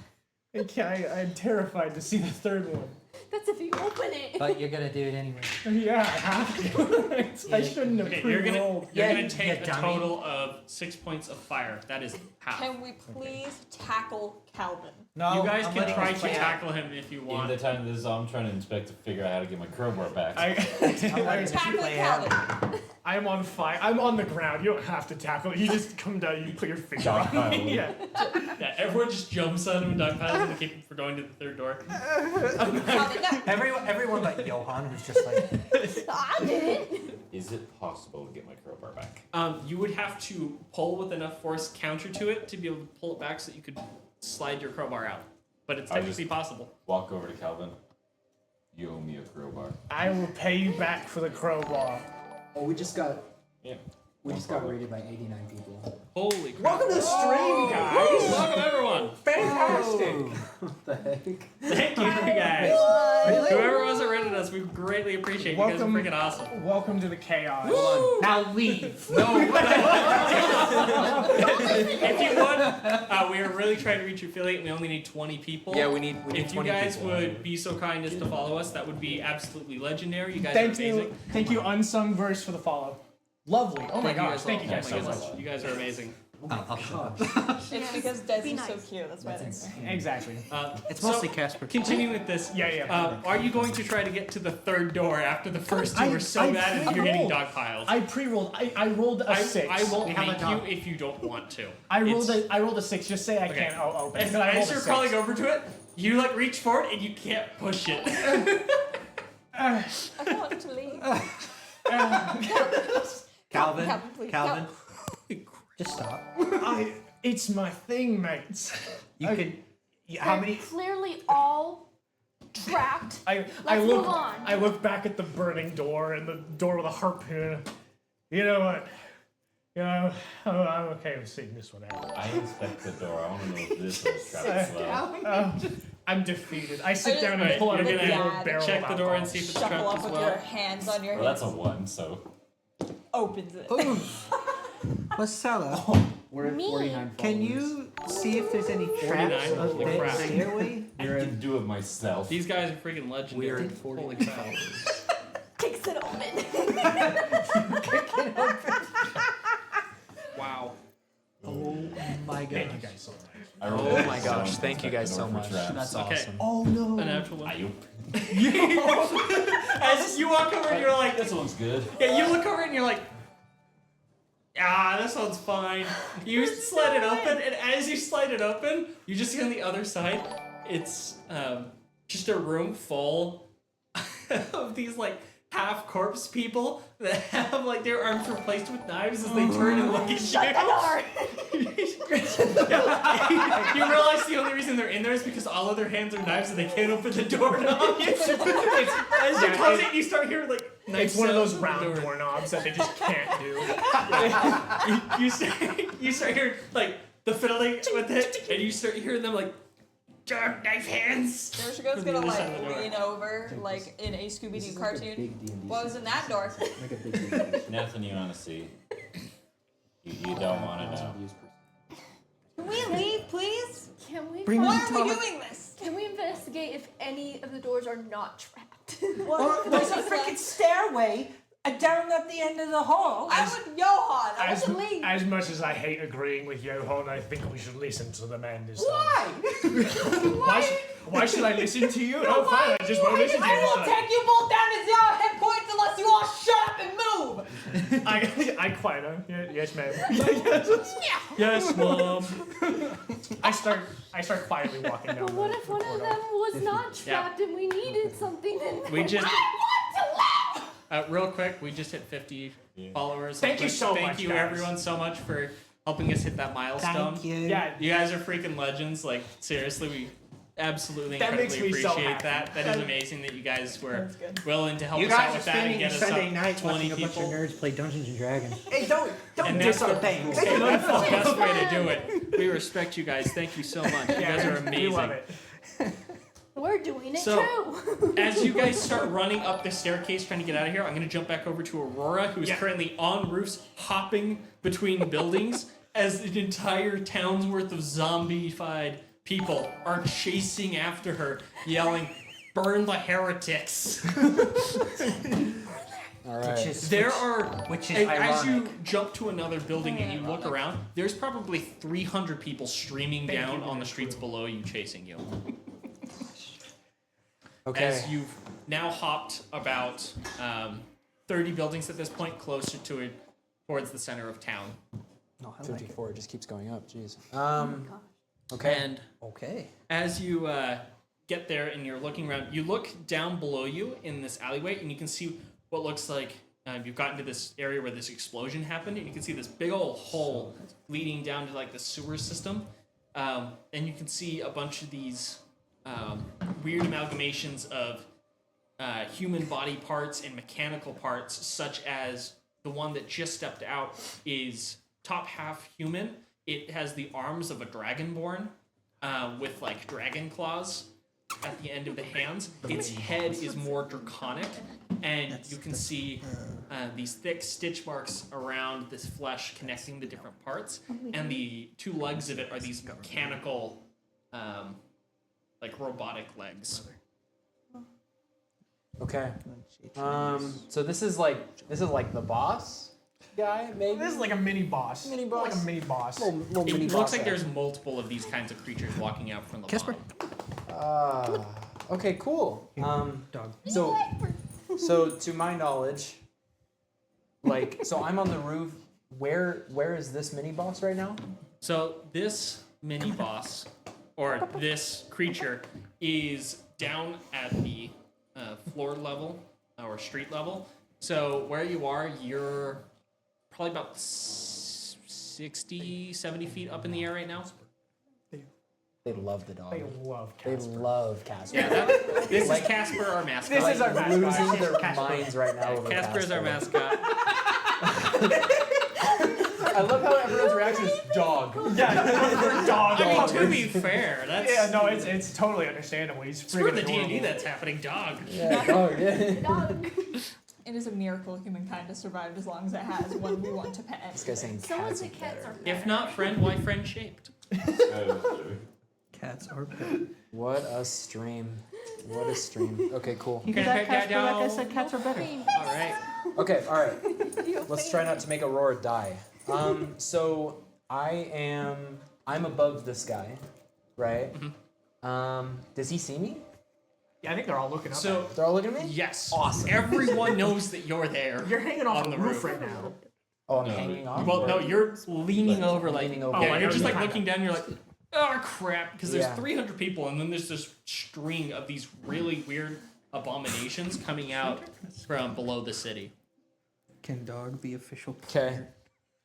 Speaker 2: I'm terrified to see the third one.
Speaker 5: That's if you open it.
Speaker 7: But you're gonna do it anyway.
Speaker 2: Yeah, I have to. I shouldn't have
Speaker 3: Okay, you're
Speaker 2: pre-rolled.
Speaker 3: gonna take
Speaker 7: yeah,
Speaker 3: a
Speaker 7: dummy.
Speaker 3: total of 6 points of fire. That is half.
Speaker 4: Can we please tackle Calvin?
Speaker 7: No,
Speaker 3: You guys
Speaker 7: I'm
Speaker 3: can
Speaker 7: letting
Speaker 3: try
Speaker 7: this
Speaker 3: to
Speaker 7: play out.
Speaker 3: tackle him if you
Speaker 1: In
Speaker 3: want.
Speaker 1: the time this is, I'm trying to inspect to figure out how to get my crowbar back.
Speaker 7: I'm letting this
Speaker 4: Tackle
Speaker 7: play out.
Speaker 4: Calvin.
Speaker 2: I'm on fire. I'm on the ground. You don't have to tackle it. You just come down. You put your finger on
Speaker 1: Dogpile.
Speaker 2: me. Yeah.
Speaker 3: Yeah, everyone just jumps on him and dogpiles him to keep him from going to the third door.
Speaker 4: Calvin, no.
Speaker 7: Everyone but Johan was just like,
Speaker 5: I didn't.
Speaker 1: Is it possible to get my crowbar back?
Speaker 3: You would have to pull with enough force counter to it to be able to pull it back so that you could slide your crowbar out. But it's
Speaker 1: I
Speaker 3: technically possible.
Speaker 1: Walk over to Calvin. You owe me a crowbar.
Speaker 2: I will pay you back for the crowbar.
Speaker 6: Oh, we just got
Speaker 1: Yeah.
Speaker 6: raided by 89 people.
Speaker 3: Holy crap.
Speaker 2: Welcome to the stream, guys.
Speaker 3: Welcome, everyone.
Speaker 2: Fantastic.
Speaker 6: What the heck?
Speaker 3: Thank you, you guys. Whoever was that rated us, we greatly appreciate you. You guys are
Speaker 2: Welcome.
Speaker 3: freaking awesome.
Speaker 2: Welcome to the chaos.
Speaker 7: now leave.
Speaker 3: If you would, we are really trying to reach your affiliate. We only need 20 people.
Speaker 6: Yeah, we need
Speaker 3: If you
Speaker 6: 20
Speaker 3: guys
Speaker 6: people.
Speaker 3: would be so kind as to follow us, that would be absolutely legendary. You guys
Speaker 2: Thank
Speaker 3: are amazing.
Speaker 2: you. Thank you, Unsung Verse, for the follow. Lovely. Oh my gosh. Thank you
Speaker 3: Oh
Speaker 2: guys
Speaker 3: my
Speaker 2: so
Speaker 3: goodness,
Speaker 2: much.
Speaker 3: You guys are amazing.
Speaker 6: I'll shut
Speaker 4: It's because Des
Speaker 5: Be
Speaker 4: is so
Speaker 5: nice.
Speaker 4: cute. That's why
Speaker 6: That's
Speaker 4: they're
Speaker 6: insane.
Speaker 2: Exactly.
Speaker 7: It's
Speaker 3: So,
Speaker 7: mostly Casper.
Speaker 3: Continuing with this,
Speaker 2: Yeah.
Speaker 3: are you going to try to get to the third door after the first two
Speaker 2: I-
Speaker 3: were so
Speaker 2: I
Speaker 3: bad and you're getting
Speaker 2: pre-rolled.
Speaker 3: dogpiled?
Speaker 2: I pre-rolled. I rolled a 6.
Speaker 3: I won't
Speaker 7: We have a
Speaker 3: make you
Speaker 7: dog.
Speaker 3: if you don't want to.
Speaker 2: I rolled
Speaker 3: It's-
Speaker 2: a 6. Just say I
Speaker 3: Okay.
Speaker 2: can't open it.
Speaker 3: As,
Speaker 2: I rolled
Speaker 3: as
Speaker 2: a
Speaker 3: you're
Speaker 2: 6.
Speaker 3: crawling over to it, you like reach forward and you can't push it.
Speaker 4: I want to leave.
Speaker 7: Calvin.
Speaker 4: Please.
Speaker 7: Calvin. Just stop.
Speaker 2: It's my thing, mates.
Speaker 7: You could. How
Speaker 5: They're
Speaker 7: many?
Speaker 5: clearly all trapped.
Speaker 2: I
Speaker 5: Let's
Speaker 2: look
Speaker 5: move on.
Speaker 2: I look back at the burning door and the door with a harpoon. You know what? You know, I'm okay with seeing this one out.
Speaker 1: I inspect the door. I want to know if this one's trapped as well.
Speaker 2: I'm defeated. I sit
Speaker 4: I
Speaker 2: down
Speaker 4: just-
Speaker 2: and pull out a
Speaker 3: You're
Speaker 2: big
Speaker 3: gonna
Speaker 2: old barrel
Speaker 3: check
Speaker 2: of
Speaker 3: the door and
Speaker 2: alcohol.
Speaker 3: see if it's
Speaker 4: Shuffle
Speaker 3: trapped
Speaker 4: up
Speaker 3: as
Speaker 4: with
Speaker 3: well.
Speaker 4: your hands on your
Speaker 1: Well,
Speaker 4: hips.
Speaker 1: that's a 1, so.
Speaker 4: Opens it.
Speaker 7: Marcella,
Speaker 6: We're at
Speaker 5: Me.
Speaker 6: 49
Speaker 7: can
Speaker 6: followers.
Speaker 7: you see if there's any traps
Speaker 3: 49,
Speaker 7: up
Speaker 3: holy
Speaker 7: the
Speaker 3: crap.
Speaker 7: stairway?
Speaker 1: I can do it myself.
Speaker 3: These guys are freaking legendary.
Speaker 6: We're at 40
Speaker 3: Holy crap.
Speaker 5: Kicks it open.
Speaker 3: Wow.
Speaker 7: Oh my
Speaker 2: Thank you
Speaker 7: god.
Speaker 2: guys so much.
Speaker 1: I rolled
Speaker 6: Oh
Speaker 1: a
Speaker 6: my
Speaker 1: zone
Speaker 6: gosh,
Speaker 1: to
Speaker 6: thank you
Speaker 1: inspect
Speaker 6: guys
Speaker 1: the
Speaker 6: so
Speaker 1: door for
Speaker 6: much.
Speaker 1: traps.
Speaker 6: That's
Speaker 3: Okay.
Speaker 6: awesome.
Speaker 2: Oh no.
Speaker 3: A natural one.
Speaker 1: Ayup.
Speaker 3: As you walk over and you're like,
Speaker 1: This one's good.
Speaker 3: yeah, you look over and you're like, this one's fine. You slide it open, and as you slide it open, you just see on the other side, it's just a room full of these like half corpse people that have like their arms replaced with knives as they turn and look at you.
Speaker 5: Shut the door.
Speaker 3: You realize the only reason they're in there is because all of their hands are knives and they can't open the doorknob. As you close it, you start hearing like knife
Speaker 2: It's one of those
Speaker 3: sounds on the
Speaker 2: round
Speaker 3: door.
Speaker 2: doorknobs that they just can't do.
Speaker 3: you start hearing like the fiddling with it, and you start hearing them like dark knife hands.
Speaker 4: There she
Speaker 3: From
Speaker 4: goes
Speaker 3: the
Speaker 4: gonna
Speaker 3: other side of the
Speaker 4: like
Speaker 3: door.
Speaker 4: lean over like in a Scooby
Speaker 6: This
Speaker 4: Doo
Speaker 6: is like a
Speaker 4: cartoon.
Speaker 6: big D&D
Speaker 4: What was in that door?
Speaker 6: Like a big D&D.
Speaker 1: Nothing you want to see. You don't want to know.
Speaker 4: Can we leave, please?
Speaker 5: Can we?
Speaker 7: Bring
Speaker 4: Why
Speaker 7: me
Speaker 4: are we
Speaker 7: to-
Speaker 4: doing this?
Speaker 5: Can we investigate if any of the doors are not trapped?
Speaker 4: What?
Speaker 7: There's a freaking stairway down at the end of the hall.
Speaker 4: I'm with Johan. I
Speaker 2: As,
Speaker 4: want to leave.
Speaker 2: as much as I hate agreeing with Johan, I think we should listen to the man this
Speaker 7: Why?
Speaker 2: Why should I listen to you? No, fine. I just won't listen to you.
Speaker 4: I will
Speaker 2: this
Speaker 4: take you both down to 0 hit points unless you all shut up and move.
Speaker 2: I quite know. Yes, ma'am.
Speaker 3: Yes, mom.
Speaker 2: I start quietly walking down.
Speaker 5: But what
Speaker 2: the
Speaker 5: if one of
Speaker 2: corridor.
Speaker 5: them was not trapped and we needed something? Then
Speaker 3: We just-
Speaker 5: I want to live.
Speaker 3: Real quick, we just hit 50 followers.
Speaker 2: Thank you so much,
Speaker 3: Thank you
Speaker 2: guys.
Speaker 3: everyone so much for helping us hit that milestone.
Speaker 7: Thank you.
Speaker 2: Yeah,
Speaker 3: You guys are freaking legends. Like, seriously, we absolutely
Speaker 2: That makes
Speaker 3: incredibly
Speaker 2: me so
Speaker 3: appreciate
Speaker 2: happy.
Speaker 3: that. That is amazing that you guys were
Speaker 4: That's good.
Speaker 3: willing to help
Speaker 7: You
Speaker 3: us out
Speaker 7: guys are
Speaker 3: with that and
Speaker 7: spending
Speaker 3: get us
Speaker 7: Sunday
Speaker 3: up
Speaker 7: night
Speaker 3: 20
Speaker 7: watching a bunch
Speaker 3: people.
Speaker 7: of nerds play Dungeons and Dragons.
Speaker 2: Hey, don't
Speaker 3: And
Speaker 2: diss
Speaker 3: that's
Speaker 2: our
Speaker 3: the-
Speaker 2: things.
Speaker 3: Hey, that's the best way to do it. We respect you guys. Thank you so much. You guys are amazing.
Speaker 2: We love it.
Speaker 5: We're doing it
Speaker 3: So-
Speaker 5: too.
Speaker 3: As you guys start running up the staircase trying to get out of here, I'm going to jump back over to Aurora, who is
Speaker 2: Yeah.
Speaker 3: currently on roofs, hopping between buildings, as an entire town's worth of zombified people are chasing after her, yelling, "Burn the heretics!"
Speaker 6: All right.
Speaker 7: Which is
Speaker 3: As
Speaker 7: ironic.
Speaker 3: you jump to another building and you look around, there's probably 300 people streaming down on the streets below you, chasing you.
Speaker 6: Okay.
Speaker 3: As you've now hopped about 30 buildings at this point, closer to it, towards the center of town.
Speaker 7: No, I like it.
Speaker 6: 54. It just keeps going up. Jeez.
Speaker 5: Gosh.
Speaker 6: Okay.
Speaker 3: And
Speaker 7: Okay.
Speaker 3: as you get there and you're looking around, you look down below you in this alleyway and you can see what looks like you've gotten to this area where this explosion happened, and you can see this big old hole leading down to like the sewer system. And you can see a bunch of these weird amalgamations of human body parts and mechanical parts, such as the one that just stepped out is top half human. It has the arms of a dragonborn with like dragon claws at the end of the hands. Its head is more draconic, and you can see these thick stitch marks around this flesh connecting the different parts. And the two legs of it are these mechanical, like robotic legs.
Speaker 6: Okay. So this is like the boss guy, maybe.
Speaker 2: This is like a mini boss.
Speaker 6: Mini boss?
Speaker 2: Like a mini boss.
Speaker 6: Little
Speaker 3: It
Speaker 6: mini
Speaker 3: looks
Speaker 6: boss
Speaker 3: like
Speaker 6: guy.
Speaker 3: there's multiple of these kinds of creatures walking out from the
Speaker 7: Casper.
Speaker 3: bottom.
Speaker 6: Okay, cool.
Speaker 7: Dog.
Speaker 6: So to my knowledge, like, so I'm on the roof. Where is this mini boss right now?
Speaker 3: So this mini boss, or this creature, is down at the floor level or street level. So where you are, you're probably about 60, 70 feet up in the air right now.
Speaker 6: They love the dog.
Speaker 2: They love
Speaker 6: They
Speaker 2: Casper.
Speaker 6: love Casper.
Speaker 3: Yeah, this is Casper, our mascot.
Speaker 2: This is our mascot.
Speaker 6: Losing their
Speaker 2: Casper.
Speaker 6: minds right now over
Speaker 3: Casper is our
Speaker 6: Casper.
Speaker 3: mascot.
Speaker 6: I love how everyone's reaction is dog.
Speaker 2: Yeah, dog.
Speaker 3: I mean, to be fair, that's
Speaker 2: Yeah, no, it's totally understandable. He's
Speaker 3: it's for
Speaker 2: freaking
Speaker 3: the D&D
Speaker 2: adorable.
Speaker 3: that's happening, dog.
Speaker 6: Yeah, dog. Yeah.
Speaker 5: Dog.
Speaker 4: It is a miracle humankind has survived as long as it has when we want to pet
Speaker 6: This guy's saying
Speaker 5: Some of
Speaker 6: cats
Speaker 5: the
Speaker 6: are
Speaker 5: cats
Speaker 6: better.
Speaker 5: are
Speaker 3: If not friend, why friend shaped?
Speaker 7: Cats are pet.
Speaker 6: What a stream. What a stream. Okay, cool.
Speaker 7: You
Speaker 3: Can
Speaker 7: hear
Speaker 3: I
Speaker 7: that,
Speaker 3: pet that
Speaker 7: Casper? Like I
Speaker 3: dog?
Speaker 7: said, cats are better.
Speaker 3: All right.
Speaker 6: Okay, all right. Let's try not to make Aurora die. So I'm above this guy, right? Does he see me?
Speaker 2: Yeah, I think they're all looking up.
Speaker 3: So,
Speaker 6: They're all looking at me?
Speaker 3: yes.
Speaker 2: Awesome.
Speaker 3: Everyone knows that you're there.
Speaker 2: at you. You're hanging off
Speaker 3: on
Speaker 2: the
Speaker 3: the
Speaker 2: roof
Speaker 3: roof.
Speaker 2: right now.
Speaker 6: Oh, I'm
Speaker 1: No.
Speaker 6: hanging off?
Speaker 3: Well, no, you're leaning over, like,
Speaker 6: Leaning over.
Speaker 2: Oh,
Speaker 3: yeah,
Speaker 2: I
Speaker 3: you're
Speaker 2: know
Speaker 3: just
Speaker 2: you
Speaker 3: like
Speaker 2: kinda-
Speaker 3: looking down. You're like, oh crap, because there's
Speaker 6: Yeah.
Speaker 3: 300 people, and then there's this string of these really weird abominations coming out from below the city.
Speaker 7: Can dog be official?
Speaker 6: Okay.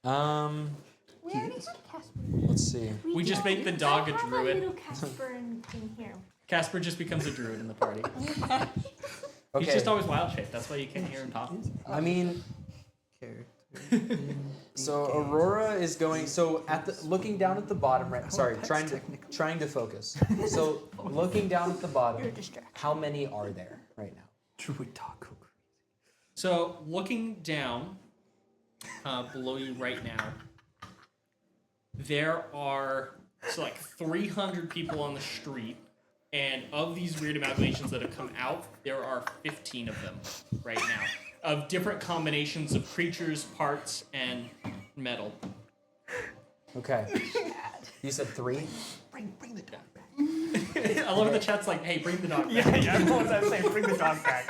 Speaker 5: We already had Casper.
Speaker 6: Let's see.
Speaker 3: We just
Speaker 5: did.
Speaker 3: make the dog a
Speaker 5: I have
Speaker 3: druid.
Speaker 5: little Casper in here.
Speaker 3: Casper just becomes a druid in the party.
Speaker 6: Okay.
Speaker 3: He's just always wild shaped. That's why you can't hear him talk.
Speaker 6: I mean,
Speaker 7: Character.
Speaker 6: so Aurora is going. So looking down at the bottom, right? Sorry,
Speaker 7: pets
Speaker 6: trying to focus. So looking down at the bottom,
Speaker 5: You're a distraction.
Speaker 6: how many are there right now?
Speaker 7: Druid dog.
Speaker 3: So looking down below you right now, there are like 300 people on the street, and of these weird amalgamations that have come out, there are 15 of them right now, of different combinations of creatures, parts, and metal.
Speaker 6: Okay. You said 3?
Speaker 7: Bring the dog back.
Speaker 3: I love the chat's like, hey, bring the dog back.
Speaker 2: Yeah, everyone's saying, bring the dog back.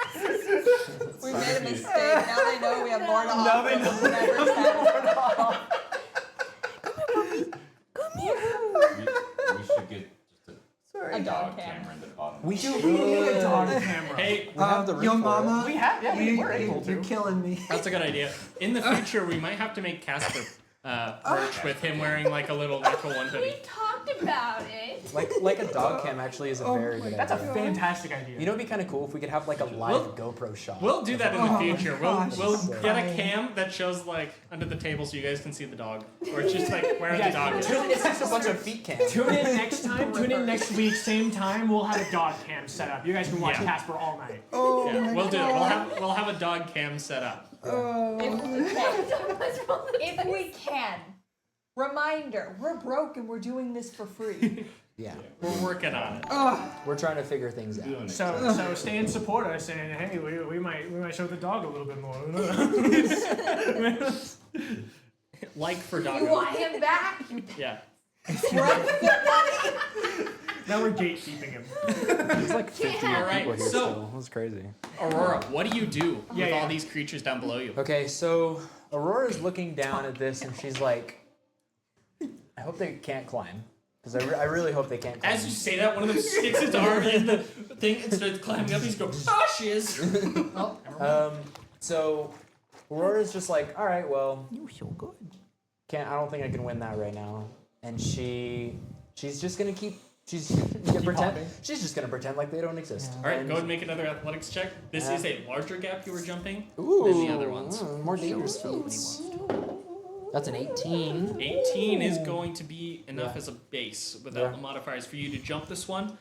Speaker 4: We made a mistake. Now they know we have more to
Speaker 2: Now they
Speaker 4: offer.
Speaker 2: know.
Speaker 4: Never said.
Speaker 1: We should get just
Speaker 4: A
Speaker 1: a
Speaker 4: dog
Speaker 1: camera in the bottom.
Speaker 6: We
Speaker 2: We need a dog camera.
Speaker 3: Hey,
Speaker 6: we have the room
Speaker 7: Yo,
Speaker 6: for it.
Speaker 7: mama.
Speaker 2: We have, yeah, we're able to.
Speaker 7: You're killing me.
Speaker 3: that's a good idea. In the future, we might have to make Casper merch with him wearing like a little Natural One hoodie.
Speaker 5: We talked about it.
Speaker 6: Like a dog cam actually is a very good
Speaker 2: That's a
Speaker 6: idea.
Speaker 2: fantastic idea.
Speaker 6: You know, it'd be kind of cool if we could have like a live GoPro shot.
Speaker 3: We'll do that in the future.
Speaker 7: gosh.
Speaker 3: We'll get a cam that shows like under the table so you guys can see the dog, or it's just like where the dog is.
Speaker 6: It's just a bunch of feet cams.
Speaker 2: Tune in next time. Tune in next week, same time. We'll have a dog cam set up. You guys can watch
Speaker 3: Yeah.
Speaker 2: Casper all night.
Speaker 7: Oh
Speaker 3: Yeah,
Speaker 7: my
Speaker 3: we'll do it.
Speaker 7: God.
Speaker 3: We'll have a dog cam set up.
Speaker 4: If we can. Reminder, we're broke and we're doing this for free.
Speaker 6: Yeah,
Speaker 3: We're working on it.
Speaker 6: we're trying to figure things out.
Speaker 2: So stay and support us, and hey, we might show the dog a little bit more.
Speaker 3: Like for
Speaker 4: You
Speaker 3: dog.
Speaker 4: want him back? You
Speaker 3: Yeah.
Speaker 2: Now we're gatekeeping him.
Speaker 6: There's like 50
Speaker 3: All right,
Speaker 6: people here
Speaker 3: so-
Speaker 6: still. That's crazy.
Speaker 3: Aurora, what do you do with
Speaker 2: Yeah.
Speaker 3: all these creatures down below you?
Speaker 6: Okay, so Aurora's looking down at this and she's like, I hope they can't climb. Because I really hope they can't climb.
Speaker 3: As you say that, one of them sticks his arm in the thing and starts climbing up. He's going, oh, she is.
Speaker 6: So Aurora's just like, all right, well,
Speaker 7: You're so good.
Speaker 6: I don't think I can win that right now. And she's just gonna she's gonna pretend.
Speaker 2: hopping.
Speaker 6: She's just gonna pretend like they don't exist.
Speaker 3: All right, go ahead and make another athletics check. This
Speaker 6: Yeah.
Speaker 3: is a larger gap you were jumping
Speaker 6: Ooh,
Speaker 3: than the other ones.
Speaker 6: More dangerous feats. That's an 18.
Speaker 3: 18 is going to be enough
Speaker 6: Yeah.
Speaker 3: as a base without
Speaker 6: Yeah.
Speaker 3: the modifiers for you to jump this one.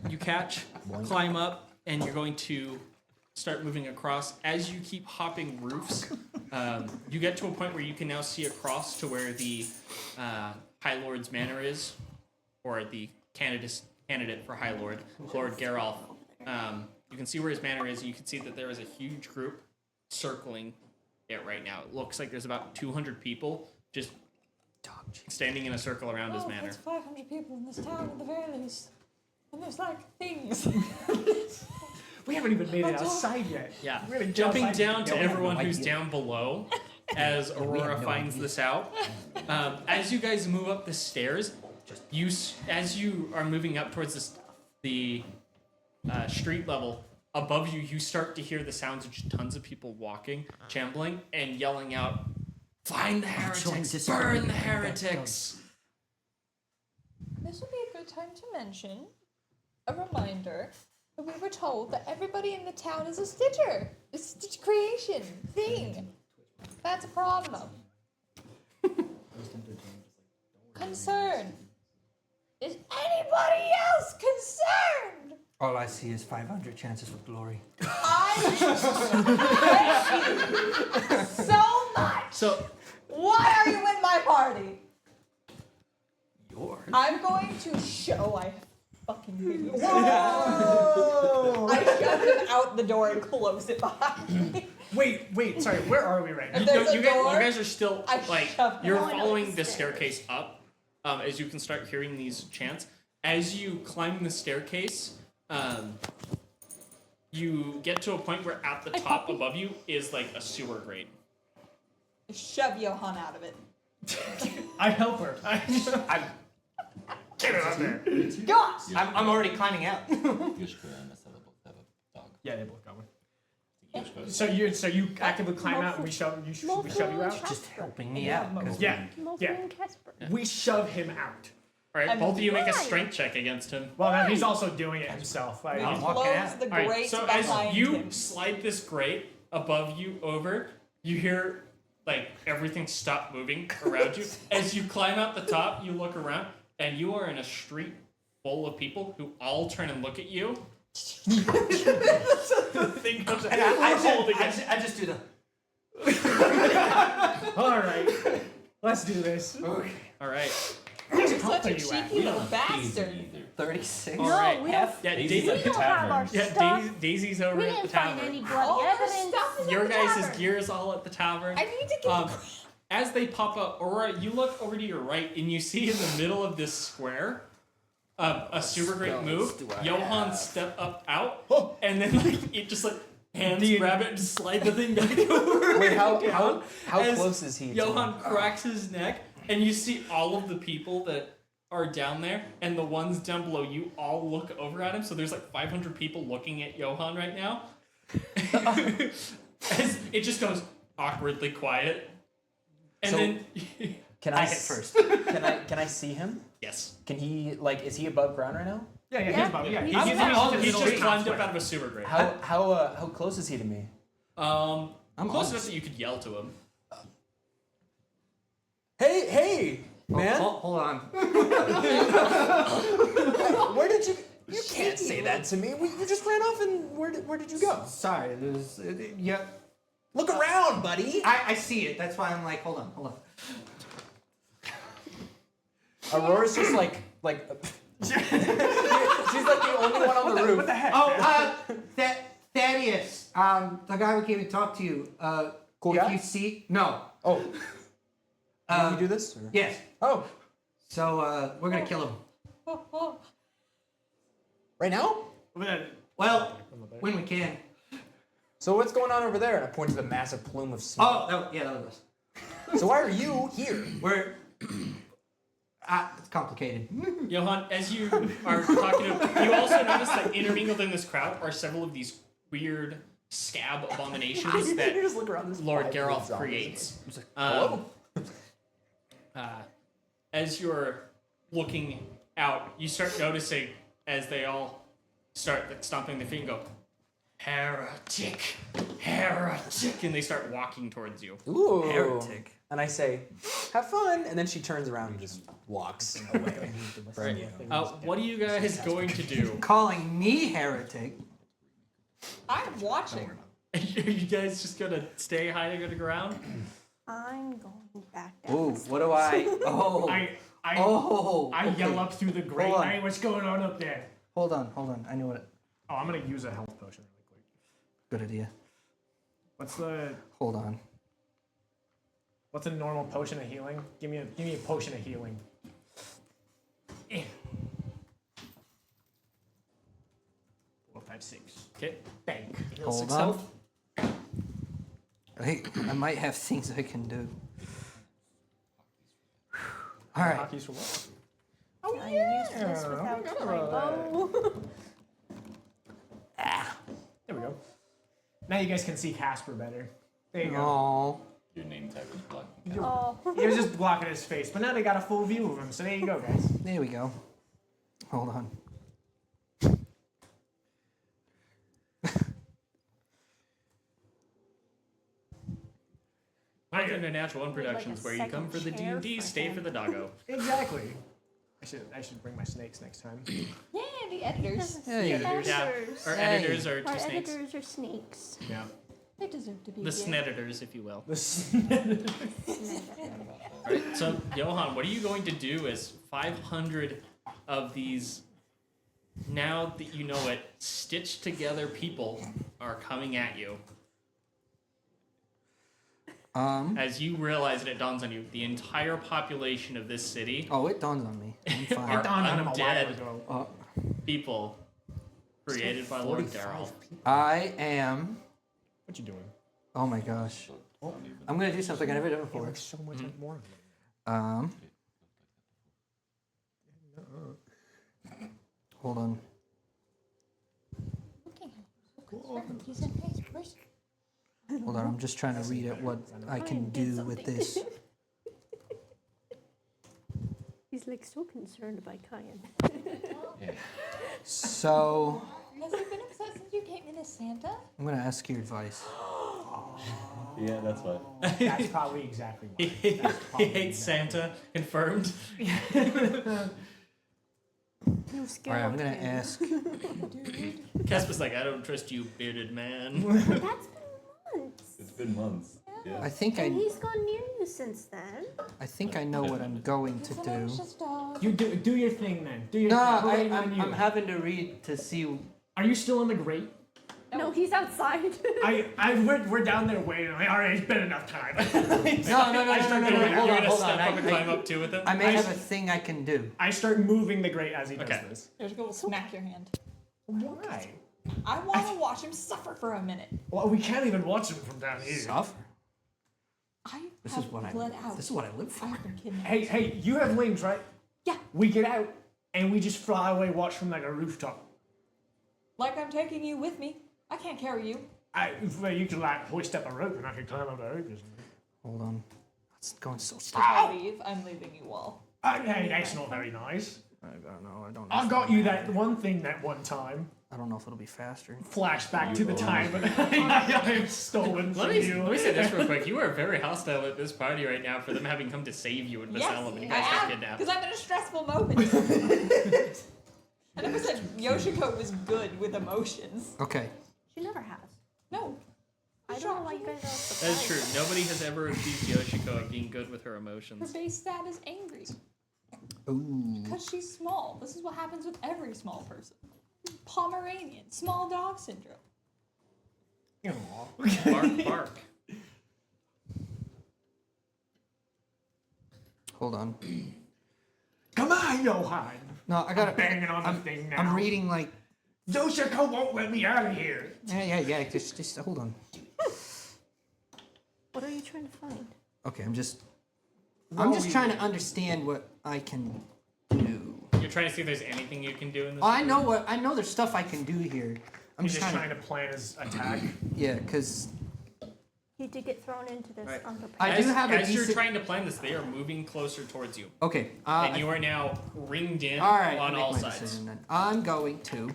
Speaker 3: You catch, climb up, and you're going to start moving across. As you keep hopping roofs, you get to a point where you can now see across to where the High Lord's manor is, or the candidate for High Lord, Lord Geralf. You can see where his manor is. You can see that there is a huge group circling it right now. It looks like there's about 200 people just standing in a circle around his manor.
Speaker 4: There's 500 people in this town at the very least. And there's like things.
Speaker 2: We haven't even made it outside yet.
Speaker 3: Yeah,
Speaker 2: We're gonna
Speaker 3: jumping
Speaker 2: outside.
Speaker 3: down to
Speaker 2: Yeah, we have
Speaker 3: everyone
Speaker 2: no
Speaker 3: who's
Speaker 2: idea.
Speaker 3: down below as Aurora finds this out. As you guys move up the stairs, as you are moving up towards the street level, above you, you start to hear the sounds of just tons of people walking, shambling, and yelling out, "Find the heretics! Burn the heretics!"
Speaker 4: This would be a good time to mention a reminder that we were told that everybody in the town is a Stitcher. A Stitch creation thing. That's a problem. Concern. Is anybody else concerned?
Speaker 7: All I see is 500 chances of glory.
Speaker 4: I thank you so much.
Speaker 3: So,
Speaker 4: Why are you in my party?
Speaker 7: Yours?
Speaker 4: I'm going to show I fucking hate you. Whoa! I shove him out the door and close it behind me.
Speaker 2: Wait, sorry, where are we right now?
Speaker 4: If there's a
Speaker 3: you
Speaker 4: door,
Speaker 3: guys are still
Speaker 4: I
Speaker 3: like
Speaker 4: shove
Speaker 3: you're
Speaker 4: him.
Speaker 3: following the staircase up, as you can start hearing these chants. As you climb the staircase, you get to a point where at the top above you is like a sewer grate.
Speaker 4: Shove Johan out of it.
Speaker 2: I help her. Get her up there.
Speaker 4: Gosh!
Speaker 7: I'm already climbing out.
Speaker 1: Yushka and Marcella both have a dog.
Speaker 2: Yeah, they both got one.
Speaker 1: Yushka.
Speaker 2: So you actively climb out and we shove you out.
Speaker 7: Just helping me out. 'cause
Speaker 2: Yeah,
Speaker 5: Mostly
Speaker 2: yeah.
Speaker 5: in Casper.
Speaker 2: We shove him out.
Speaker 3: All right,
Speaker 4: I mean,
Speaker 3: both of you make a
Speaker 5: why?
Speaker 3: strength check against him.
Speaker 2: Well, then he's also doing it himself. Like,
Speaker 7: I'm walking
Speaker 4: Close
Speaker 7: out.
Speaker 4: the
Speaker 3: All right,
Speaker 4: grate
Speaker 3: so
Speaker 4: behind
Speaker 3: as you
Speaker 4: him.
Speaker 3: slide this grate above you over, you hear like everything stop moving around you. As you climb out the top, you look around, and you are in a street full of people who all turn and look at you. The thing comes out.
Speaker 7: I just do the.
Speaker 2: all right, let's do this.
Speaker 3: All right.
Speaker 2: How
Speaker 4: Such
Speaker 2: are
Speaker 4: a
Speaker 2: you at?
Speaker 4: cheeky little bastard.
Speaker 7: 36.
Speaker 3: All right.
Speaker 5: we don't,
Speaker 3: Yeah,
Speaker 5: we
Speaker 3: Daisy,
Speaker 5: don't have our
Speaker 3: yeah,
Speaker 5: stuff.
Speaker 3: Daisy's over
Speaker 5: We
Speaker 3: at the
Speaker 5: didn't find
Speaker 3: tavern.
Speaker 5: any bloody
Speaker 4: All the
Speaker 5: evidence.
Speaker 4: stuff is
Speaker 3: Your
Speaker 4: at the
Speaker 3: guys'
Speaker 4: tavern.
Speaker 3: gear is all at the tavern.
Speaker 4: I need to get
Speaker 3: As they pop up, Aurora, you look over to your right and you see in the middle of this square a super great move. Johan step up out, and then like it just like hands grab it and slide the thing back over.
Speaker 6: Wait, how
Speaker 3: down. As
Speaker 6: close is he? to
Speaker 3: Johan
Speaker 6: him?
Speaker 3: cracks his neck, and you see all of the people that are down there, and the ones down below you all look over at him. So there's like 500 people looking at Johan right now. As it just goes awkwardly quiet, and
Speaker 6: So-
Speaker 3: then
Speaker 6: Can
Speaker 3: I
Speaker 6: I
Speaker 3: hit first.
Speaker 6: Can I see him?
Speaker 3: Yes.
Speaker 6: Can he is he above ground right now?
Speaker 2: Yeah,
Speaker 5: Yeah.
Speaker 2: he's above. Yeah,
Speaker 3: He's
Speaker 2: he's
Speaker 3: just climbed up out of a sewer grate.
Speaker 6: How close is he to me?
Speaker 3: I'm
Speaker 7: I'm
Speaker 3: close
Speaker 7: almost-
Speaker 3: enough that you could yell to him.
Speaker 6: Hey, man!
Speaker 7: Hold on.
Speaker 6: Where did you? You can't say that to me. You just ran off, and where did you go?
Speaker 7: Sorry, there's yeah.
Speaker 6: Look around, buddy.
Speaker 7: I see it. That's why I'm like, hold on.
Speaker 6: Aurora's just like she's like the only one on the roof.
Speaker 2: What the heck?
Speaker 7: Oh, Thaddeus, the guy who came to talk to you.
Speaker 6: Cool
Speaker 7: if
Speaker 6: guy?
Speaker 7: you see, no.
Speaker 6: Oh, can you do this? Or?
Speaker 7: Yes.
Speaker 6: Oh,
Speaker 7: So we're gonna kill him.
Speaker 6: right now?
Speaker 7: Well, when we can.
Speaker 6: So what's going on over there? And I point to the massive plume of smoke.
Speaker 7: Oh, that was us.
Speaker 6: So why are you here?
Speaker 7: We're. It's complicated.
Speaker 3: Johan, as you are talking to him, you also notice that intermingled in this crowd are several of these weird scab abominations
Speaker 6: You
Speaker 3: that
Speaker 6: just look around this
Speaker 3: Lord
Speaker 6: 5
Speaker 3: Geralt
Speaker 6: zombies.
Speaker 3: creates.
Speaker 6: Hello?
Speaker 3: As you're looking out, you start noticing as they all start like, stomping their feet and go, heretic, heretic, and they start walking towards you.
Speaker 6: Ooh.
Speaker 7: Heretic.
Speaker 6: And I say, have fun. And then she turns around and just walks away from you.
Speaker 3: What are you guys going to do?
Speaker 7: Calling me heretic.
Speaker 4: I'm watching.
Speaker 3: Are you guys just gonna stay hiding on the ground?
Speaker 5: I'm going back down.
Speaker 7: Ooh, what do I? Oh.
Speaker 2: I yell up through the grate.
Speaker 7: Hold on.
Speaker 2: Hey, what's going on up there?
Speaker 7: Hold on. I know what.
Speaker 2: Oh, I'm gonna use a health potion really quick.
Speaker 7: Good idea.
Speaker 2: What's the
Speaker 7: Hold on.
Speaker 2: what's a normal potion of healing? Give me a potion of healing. 4, 5, 6.
Speaker 3: Okay.
Speaker 2: Bank. Heal
Speaker 7: Hold
Speaker 2: 6
Speaker 7: on.
Speaker 2: health.
Speaker 7: I might have things I can do. All right.
Speaker 2: Hockey's for what?
Speaker 4: Oh
Speaker 5: I
Speaker 4: yeah.
Speaker 5: used this without
Speaker 2: got
Speaker 5: my
Speaker 2: it.
Speaker 5: bow.
Speaker 2: There we go. Now you guys can see Casper better. There you go.
Speaker 7: Oh.
Speaker 1: Your name tag was black.
Speaker 5: Oh.
Speaker 2: He was just blocking his face, but now they got a full view of him. So there you go, guys.
Speaker 7: There we go. Hold on.
Speaker 3: Welcome to Natural One
Speaker 5: Like a
Speaker 3: Productions, where you come for the
Speaker 5: second chair
Speaker 3: D&D,
Speaker 5: for
Speaker 3: stay
Speaker 5: him.
Speaker 3: for the doggo.
Speaker 2: Exactly. I should bring my snakes next time.
Speaker 4: Yeah, the editors.
Speaker 7: Hey.
Speaker 3: Yeah, our
Speaker 7: Hey.
Speaker 3: editors are
Speaker 5: Our
Speaker 3: two snakes.
Speaker 5: editors are snakes.
Speaker 2: Yeah.
Speaker 4: They deserve to be
Speaker 3: The
Speaker 4: here.
Speaker 3: sneditors, if you will.
Speaker 2: The
Speaker 3: Right, so, Johan, what are you going to do as 500 of these, now that you know it, stitched together people are coming at you? As you realize and it dawns on you, the entire population of this city
Speaker 7: Oh, it dawns on me. I'm fine.
Speaker 3: are
Speaker 2: It dawned on him a while
Speaker 3: undead
Speaker 2: ago.
Speaker 3: people created by Lord Darrell.
Speaker 7: I am.
Speaker 2: What you doing?
Speaker 7: Oh my gosh. I'm gonna do something I've never done
Speaker 2: It
Speaker 7: before.
Speaker 2: looks so much more.
Speaker 7: Hold on.
Speaker 4: Okay. He's in face. Where's
Speaker 7: Hold on. I'm just trying to read it. What I can do with this.
Speaker 5: He's like so concerned by Kyan.
Speaker 7: So
Speaker 4: Has he been upset since you came in as Santa?
Speaker 7: I'm gonna ask your advice.
Speaker 1: Yeah, that's why.
Speaker 2: That's probably exactly why.
Speaker 3: He
Speaker 2: That's probably
Speaker 3: hates
Speaker 2: exactly
Speaker 3: Santa, confirmed.
Speaker 5: You
Speaker 7: All
Speaker 5: scared
Speaker 7: right. I'm gonna
Speaker 5: him.
Speaker 7: ask.
Speaker 3: Casper's like, I don't trust you, bearded man.
Speaker 5: That's been months.
Speaker 1: It's been months. Yeah.
Speaker 7: I think
Speaker 5: And
Speaker 7: I.
Speaker 5: he's gone near you since then.
Speaker 7: I think I know what I'm going to
Speaker 4: He's an
Speaker 7: do.
Speaker 4: anxious dog.
Speaker 2: You do your thing then. Do your
Speaker 7: No,
Speaker 2: thing. We're waiting on you.
Speaker 7: I'm having to read to see.
Speaker 2: Are you still in the grate?
Speaker 5: No, he's outside.
Speaker 2: We're down there waiting. Like, all right, it's been enough time.
Speaker 7: No. Hold
Speaker 3: You're
Speaker 7: on.
Speaker 3: gonna
Speaker 7: Hold
Speaker 3: step
Speaker 7: on.
Speaker 3: up and climb up too with him?
Speaker 7: I may have a thing I can do.
Speaker 2: I start moving the grate as he does
Speaker 3: Okay.
Speaker 2: this.
Speaker 4: There's go smack your hand.
Speaker 2: Why?
Speaker 4: I want to watch him suffer for a minute.
Speaker 2: Well, we can't even watch him from down here.
Speaker 7: Suffer.
Speaker 4: I
Speaker 7: This
Speaker 4: have
Speaker 7: is what I.
Speaker 4: bled out.
Speaker 7: This is what I live for.
Speaker 4: I have been kidnapped.
Speaker 2: Hey, you have wings, right?
Speaker 4: Yeah.
Speaker 2: we get out and we just fly away, watch from like a rooftop.
Speaker 4: Like I'm taking you with me. I can't carry you.
Speaker 2: Well, you can like hoist up a rope and I can climb up the rope.
Speaker 7: Hold on. It's going so slow.
Speaker 4: If I leave, I'm leaving you all.
Speaker 2: Hey, that's not very nice.
Speaker 7: I don't know. I don't know.
Speaker 2: I got you that one thing that one time.
Speaker 7: I don't know if it'll be faster.
Speaker 2: Flashback to the time when I have stolen
Speaker 3: Let
Speaker 2: from you.
Speaker 3: me say this real quick. You are very hostile at this party right now for them having come to save you in Vasalem and you guys got kidnapped.
Speaker 4: Because I'm in a stressful moment. I never said Yoshiko was good with emotions.
Speaker 7: Okay.
Speaker 5: She never has.
Speaker 4: No.
Speaker 5: I don't know why you guys are surprised.
Speaker 3: That is true. Nobody has ever accused Yoshiko of being good with her
Speaker 4: Her
Speaker 3: emotions.
Speaker 4: base stat is angry.
Speaker 7: Ooh.
Speaker 4: Because she's small. This is what happens with every small person. Pomeranian, small dog syndrome.
Speaker 3: Bark, bark.
Speaker 7: Hold on.
Speaker 2: Come on, Johan.
Speaker 7: No, I got it.
Speaker 2: Banging on the thing now.
Speaker 7: I'm reading like.
Speaker 2: Yoshiko won't let me out of here.
Speaker 7: Yeah. Just hold on.
Speaker 5: What are you trying to find?
Speaker 7: Okay, I'm just trying to understand what I can do.
Speaker 3: You're trying to see if there's anything you can do in this.
Speaker 7: Oh, I know there's stuff I can do here. I'm
Speaker 2: He's
Speaker 7: just
Speaker 2: just trying to plan his attack.
Speaker 7: Yeah, because
Speaker 5: You did get thrown into this
Speaker 3: Right.
Speaker 5: underpass.
Speaker 7: I do have a
Speaker 3: As you're
Speaker 7: decent.
Speaker 3: trying to plan this, they are moving closer towards you.
Speaker 7: Okay.
Speaker 3: And you are now ringed in
Speaker 7: all right.
Speaker 3: on
Speaker 7: I'll
Speaker 3: all
Speaker 7: make my
Speaker 3: sides.
Speaker 7: decision then. I'm going to.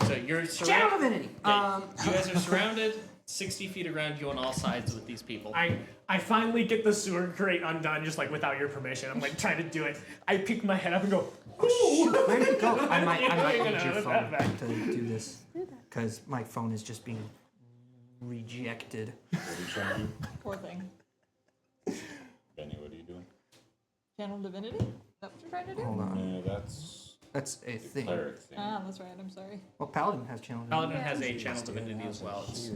Speaker 3: So you're
Speaker 7: Channel
Speaker 3: surrounded.
Speaker 7: Divinity.
Speaker 3: You guys are surrounded 60 feet around you on all sides with these people.
Speaker 2: I finally get the sewer crate undone, just like without your permission. I'm like trying to do it. I pick my head up and go, ooh!
Speaker 7: Where did it go? I might
Speaker 2: You're
Speaker 7: need
Speaker 2: gonna
Speaker 7: your
Speaker 2: have
Speaker 7: phone
Speaker 2: that
Speaker 7: to do this because my phone is just being rejected.
Speaker 1: What are you trying to do?
Speaker 4: Poor thing.
Speaker 1: Benny, what are you doing?
Speaker 4: Channel divinity? Is that what you're trying to do?
Speaker 7: Hold on.
Speaker 1: No,
Speaker 7: That's a thing.
Speaker 1: cleric thing.
Speaker 4: Ah, that's right. I'm sorry.
Speaker 7: Well, Paladin has channel.
Speaker 3: Paladin has a channel divinity as well. It's,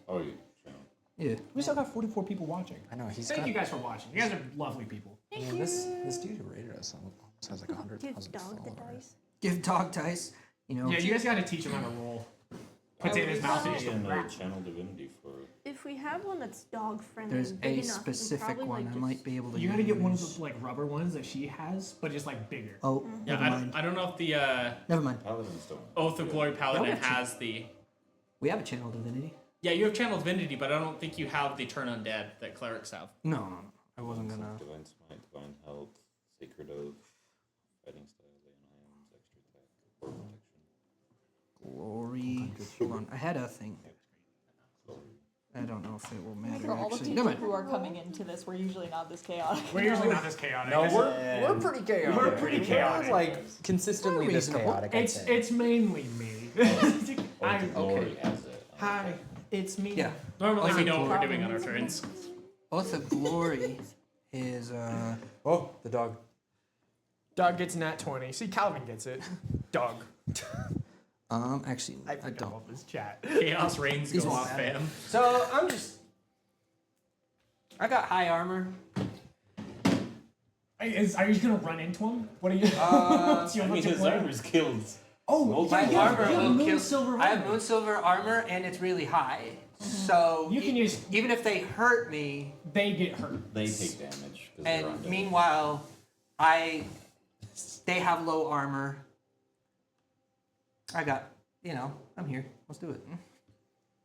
Speaker 1: Oh, you channel.
Speaker 7: Yeah.
Speaker 8: We still got 44 people watching.
Speaker 9: I know he's
Speaker 2: Thank
Speaker 9: got.
Speaker 2: you guys for watching. You guys are lovely people.
Speaker 9: Yeah, this dude who rated us almost has like 100,000
Speaker 5: Give dog the
Speaker 9: followers.
Speaker 5: dice.
Speaker 7: Give dog dice. You know.
Speaker 2: Yeah, you guys gotta teach him how to roll. Puts it in his mouth and just
Speaker 1: And
Speaker 2: goes,
Speaker 1: channel divinity for
Speaker 5: If we have one that's dog friendly,
Speaker 7: There's
Speaker 5: big
Speaker 7: a
Speaker 5: enough, we can
Speaker 7: specific
Speaker 5: probably,
Speaker 7: one
Speaker 5: like,
Speaker 7: I might be able to.
Speaker 2: You gotta get one of
Speaker 7: use.
Speaker 2: the like rubber ones that she has, but just like bigger.
Speaker 7: Oh,
Speaker 3: yeah,
Speaker 7: never mind.
Speaker 3: I don't know if the
Speaker 7: Never mind.
Speaker 1: paladins don't.
Speaker 3: Oath of Glory Paladin
Speaker 7: Yeah, we have
Speaker 3: has the.
Speaker 7: We have a channel divinity.
Speaker 3: Yeah, you have channel divinity, but I don't think you have the turn undead that clerics have.
Speaker 7: No. I wasn't gonna.
Speaker 1: Divine smite, divine health, sacred oath, fighting style, lay on hands, extra attack, or protection.
Speaker 7: Glory. Hold on. I had a thing. I don't know if it will matter
Speaker 4: For all the
Speaker 7: actually.
Speaker 4: people
Speaker 7: Never mind.
Speaker 4: who are coming into this, we're usually not this chaotic.
Speaker 2: We're usually not this chaotic.
Speaker 9: No,
Speaker 2: This-
Speaker 9: we're pretty chaotic.
Speaker 2: We're pretty chaotic.
Speaker 9: We're like consistently
Speaker 7: We're
Speaker 9: this
Speaker 7: reasonable.
Speaker 9: chaotic. I'd
Speaker 2: It's
Speaker 9: say.
Speaker 2: it's mainly me.
Speaker 1: Oath
Speaker 2: I'm
Speaker 1: of glory
Speaker 2: okay.
Speaker 1: has it.
Speaker 2: Hi, it's me.
Speaker 7: Yeah.
Speaker 3: Normally, we
Speaker 7: Oath
Speaker 3: know
Speaker 7: of
Speaker 3: what we're doing on our turns.
Speaker 7: Oath of Glory is
Speaker 9: Oh, the dog.
Speaker 8: Dog gets nat 20. See, Calvin gets it. Dog.
Speaker 7: actually I
Speaker 2: forgot
Speaker 7: don't.
Speaker 2: about this chat.
Speaker 3: Chaos reigns
Speaker 7: These
Speaker 3: go
Speaker 7: won't
Speaker 3: off,
Speaker 7: matter.
Speaker 3: fam.
Speaker 7: So I'm just. I got high armor.
Speaker 2: Are you just gonna run into him? What are you? what's your,
Speaker 1: I mean,
Speaker 2: what's your
Speaker 1: his
Speaker 2: plan?
Speaker 1: armor's killed.
Speaker 2: Oh,
Speaker 7: My
Speaker 2: yeah, yeah,
Speaker 7: armor
Speaker 2: yeah,
Speaker 7: will
Speaker 2: moon
Speaker 7: kill.
Speaker 2: silver
Speaker 7: I have
Speaker 2: armor.
Speaker 7: moon silver armor and it's really high. So
Speaker 2: You can use.
Speaker 7: even if they hurt me,
Speaker 2: They get hurt.
Speaker 1: They take damage. 'Cause they're
Speaker 7: and
Speaker 1: undead.
Speaker 7: meanwhile, they have low armor. I got, I'm here. Let's do it.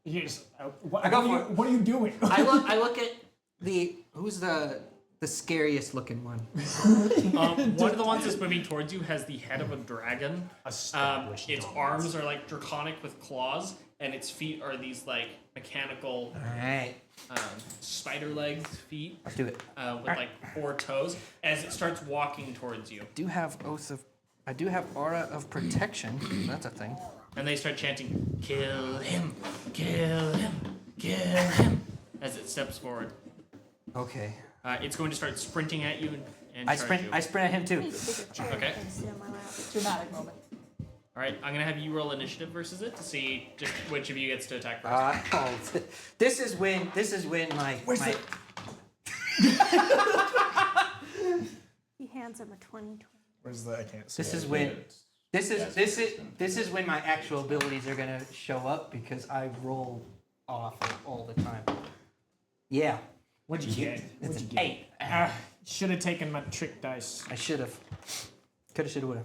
Speaker 2: You just, what,
Speaker 7: I go
Speaker 2: what, are you,
Speaker 7: for it.
Speaker 2: what are you doing?
Speaker 7: I look at who's the scariest looking one.
Speaker 3: One of the ones that's moving towards you has the head of a dragon.
Speaker 2: Established
Speaker 3: Its
Speaker 2: dominance.
Speaker 3: arms are like draconic with claws, and its feet are these like mechanical
Speaker 7: Alright,
Speaker 3: spider legs feet
Speaker 7: let's do it.
Speaker 3: with like 4 toes. As it starts walking towards you,
Speaker 7: I do have aura of protection. That's a thing.
Speaker 3: and they start chanting, "Kill him! Kill him! Kill him!" as it steps forward.
Speaker 7: Okay.
Speaker 3: It's going to start sprinting at you and
Speaker 7: I
Speaker 3: charge
Speaker 7: sprint.
Speaker 3: you.
Speaker 7: I sprint at him
Speaker 5: I
Speaker 7: too.
Speaker 5: need a bigger chair
Speaker 3: Okay.
Speaker 5: and sit on my lap.
Speaker 4: Dramatic moment.
Speaker 3: All right, I'm gonna have you roll initiative versus it to see just which of you gets to attack first.
Speaker 7: This is when my
Speaker 5: He hands him a 20.
Speaker 8: Where's the? I can't see.
Speaker 7: this is when this is when my actual abilities are gonna show up because I roll awful all the time. Yeah,
Speaker 2: What'd you get?
Speaker 7: it's
Speaker 2: What'd you
Speaker 7: an
Speaker 2: get?
Speaker 7: 8.
Speaker 2: Should have taken my trick dice.
Speaker 7: I should have. Coulda, shoulda, woulda.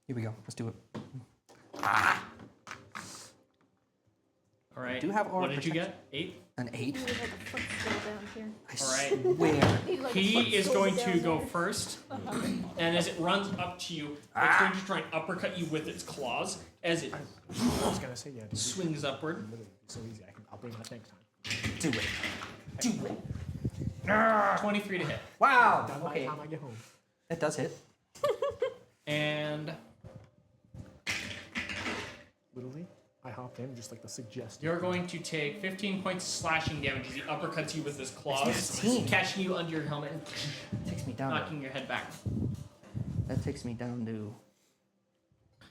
Speaker 7: Here we go. Let's do it.
Speaker 3: All right.
Speaker 7: do have aura
Speaker 3: What did you get? 8?
Speaker 7: An 8.
Speaker 5: Need like a footstool down here.
Speaker 7: I
Speaker 3: All right.
Speaker 7: swear.
Speaker 5: Need like a
Speaker 3: He is
Speaker 5: footstool
Speaker 3: going
Speaker 5: down
Speaker 3: to go
Speaker 5: there.
Speaker 3: first,
Speaker 5: Uh-huh.
Speaker 3: and as it runs up to you, it's going to try and uppercut you with its claws as it
Speaker 2: I was gonna say, yeah. It'd
Speaker 3: swings upward.
Speaker 2: be so easy. I'll bring that next time.
Speaker 7: Do it. Do it.
Speaker 3: 23 to hit.
Speaker 7: Wow.
Speaker 2: Done by the
Speaker 7: Okay.
Speaker 2: time I get home.
Speaker 7: That does hit.
Speaker 3: And
Speaker 2: Literally, I hopped in just like the suggestion.
Speaker 3: you're going to take 15 points of slashing damage as he uppercuts you with his claws,
Speaker 7: 15.
Speaker 3: catching you under your helmet and
Speaker 7: Takes me down.
Speaker 3: knocking your head back.
Speaker 7: That takes me down to.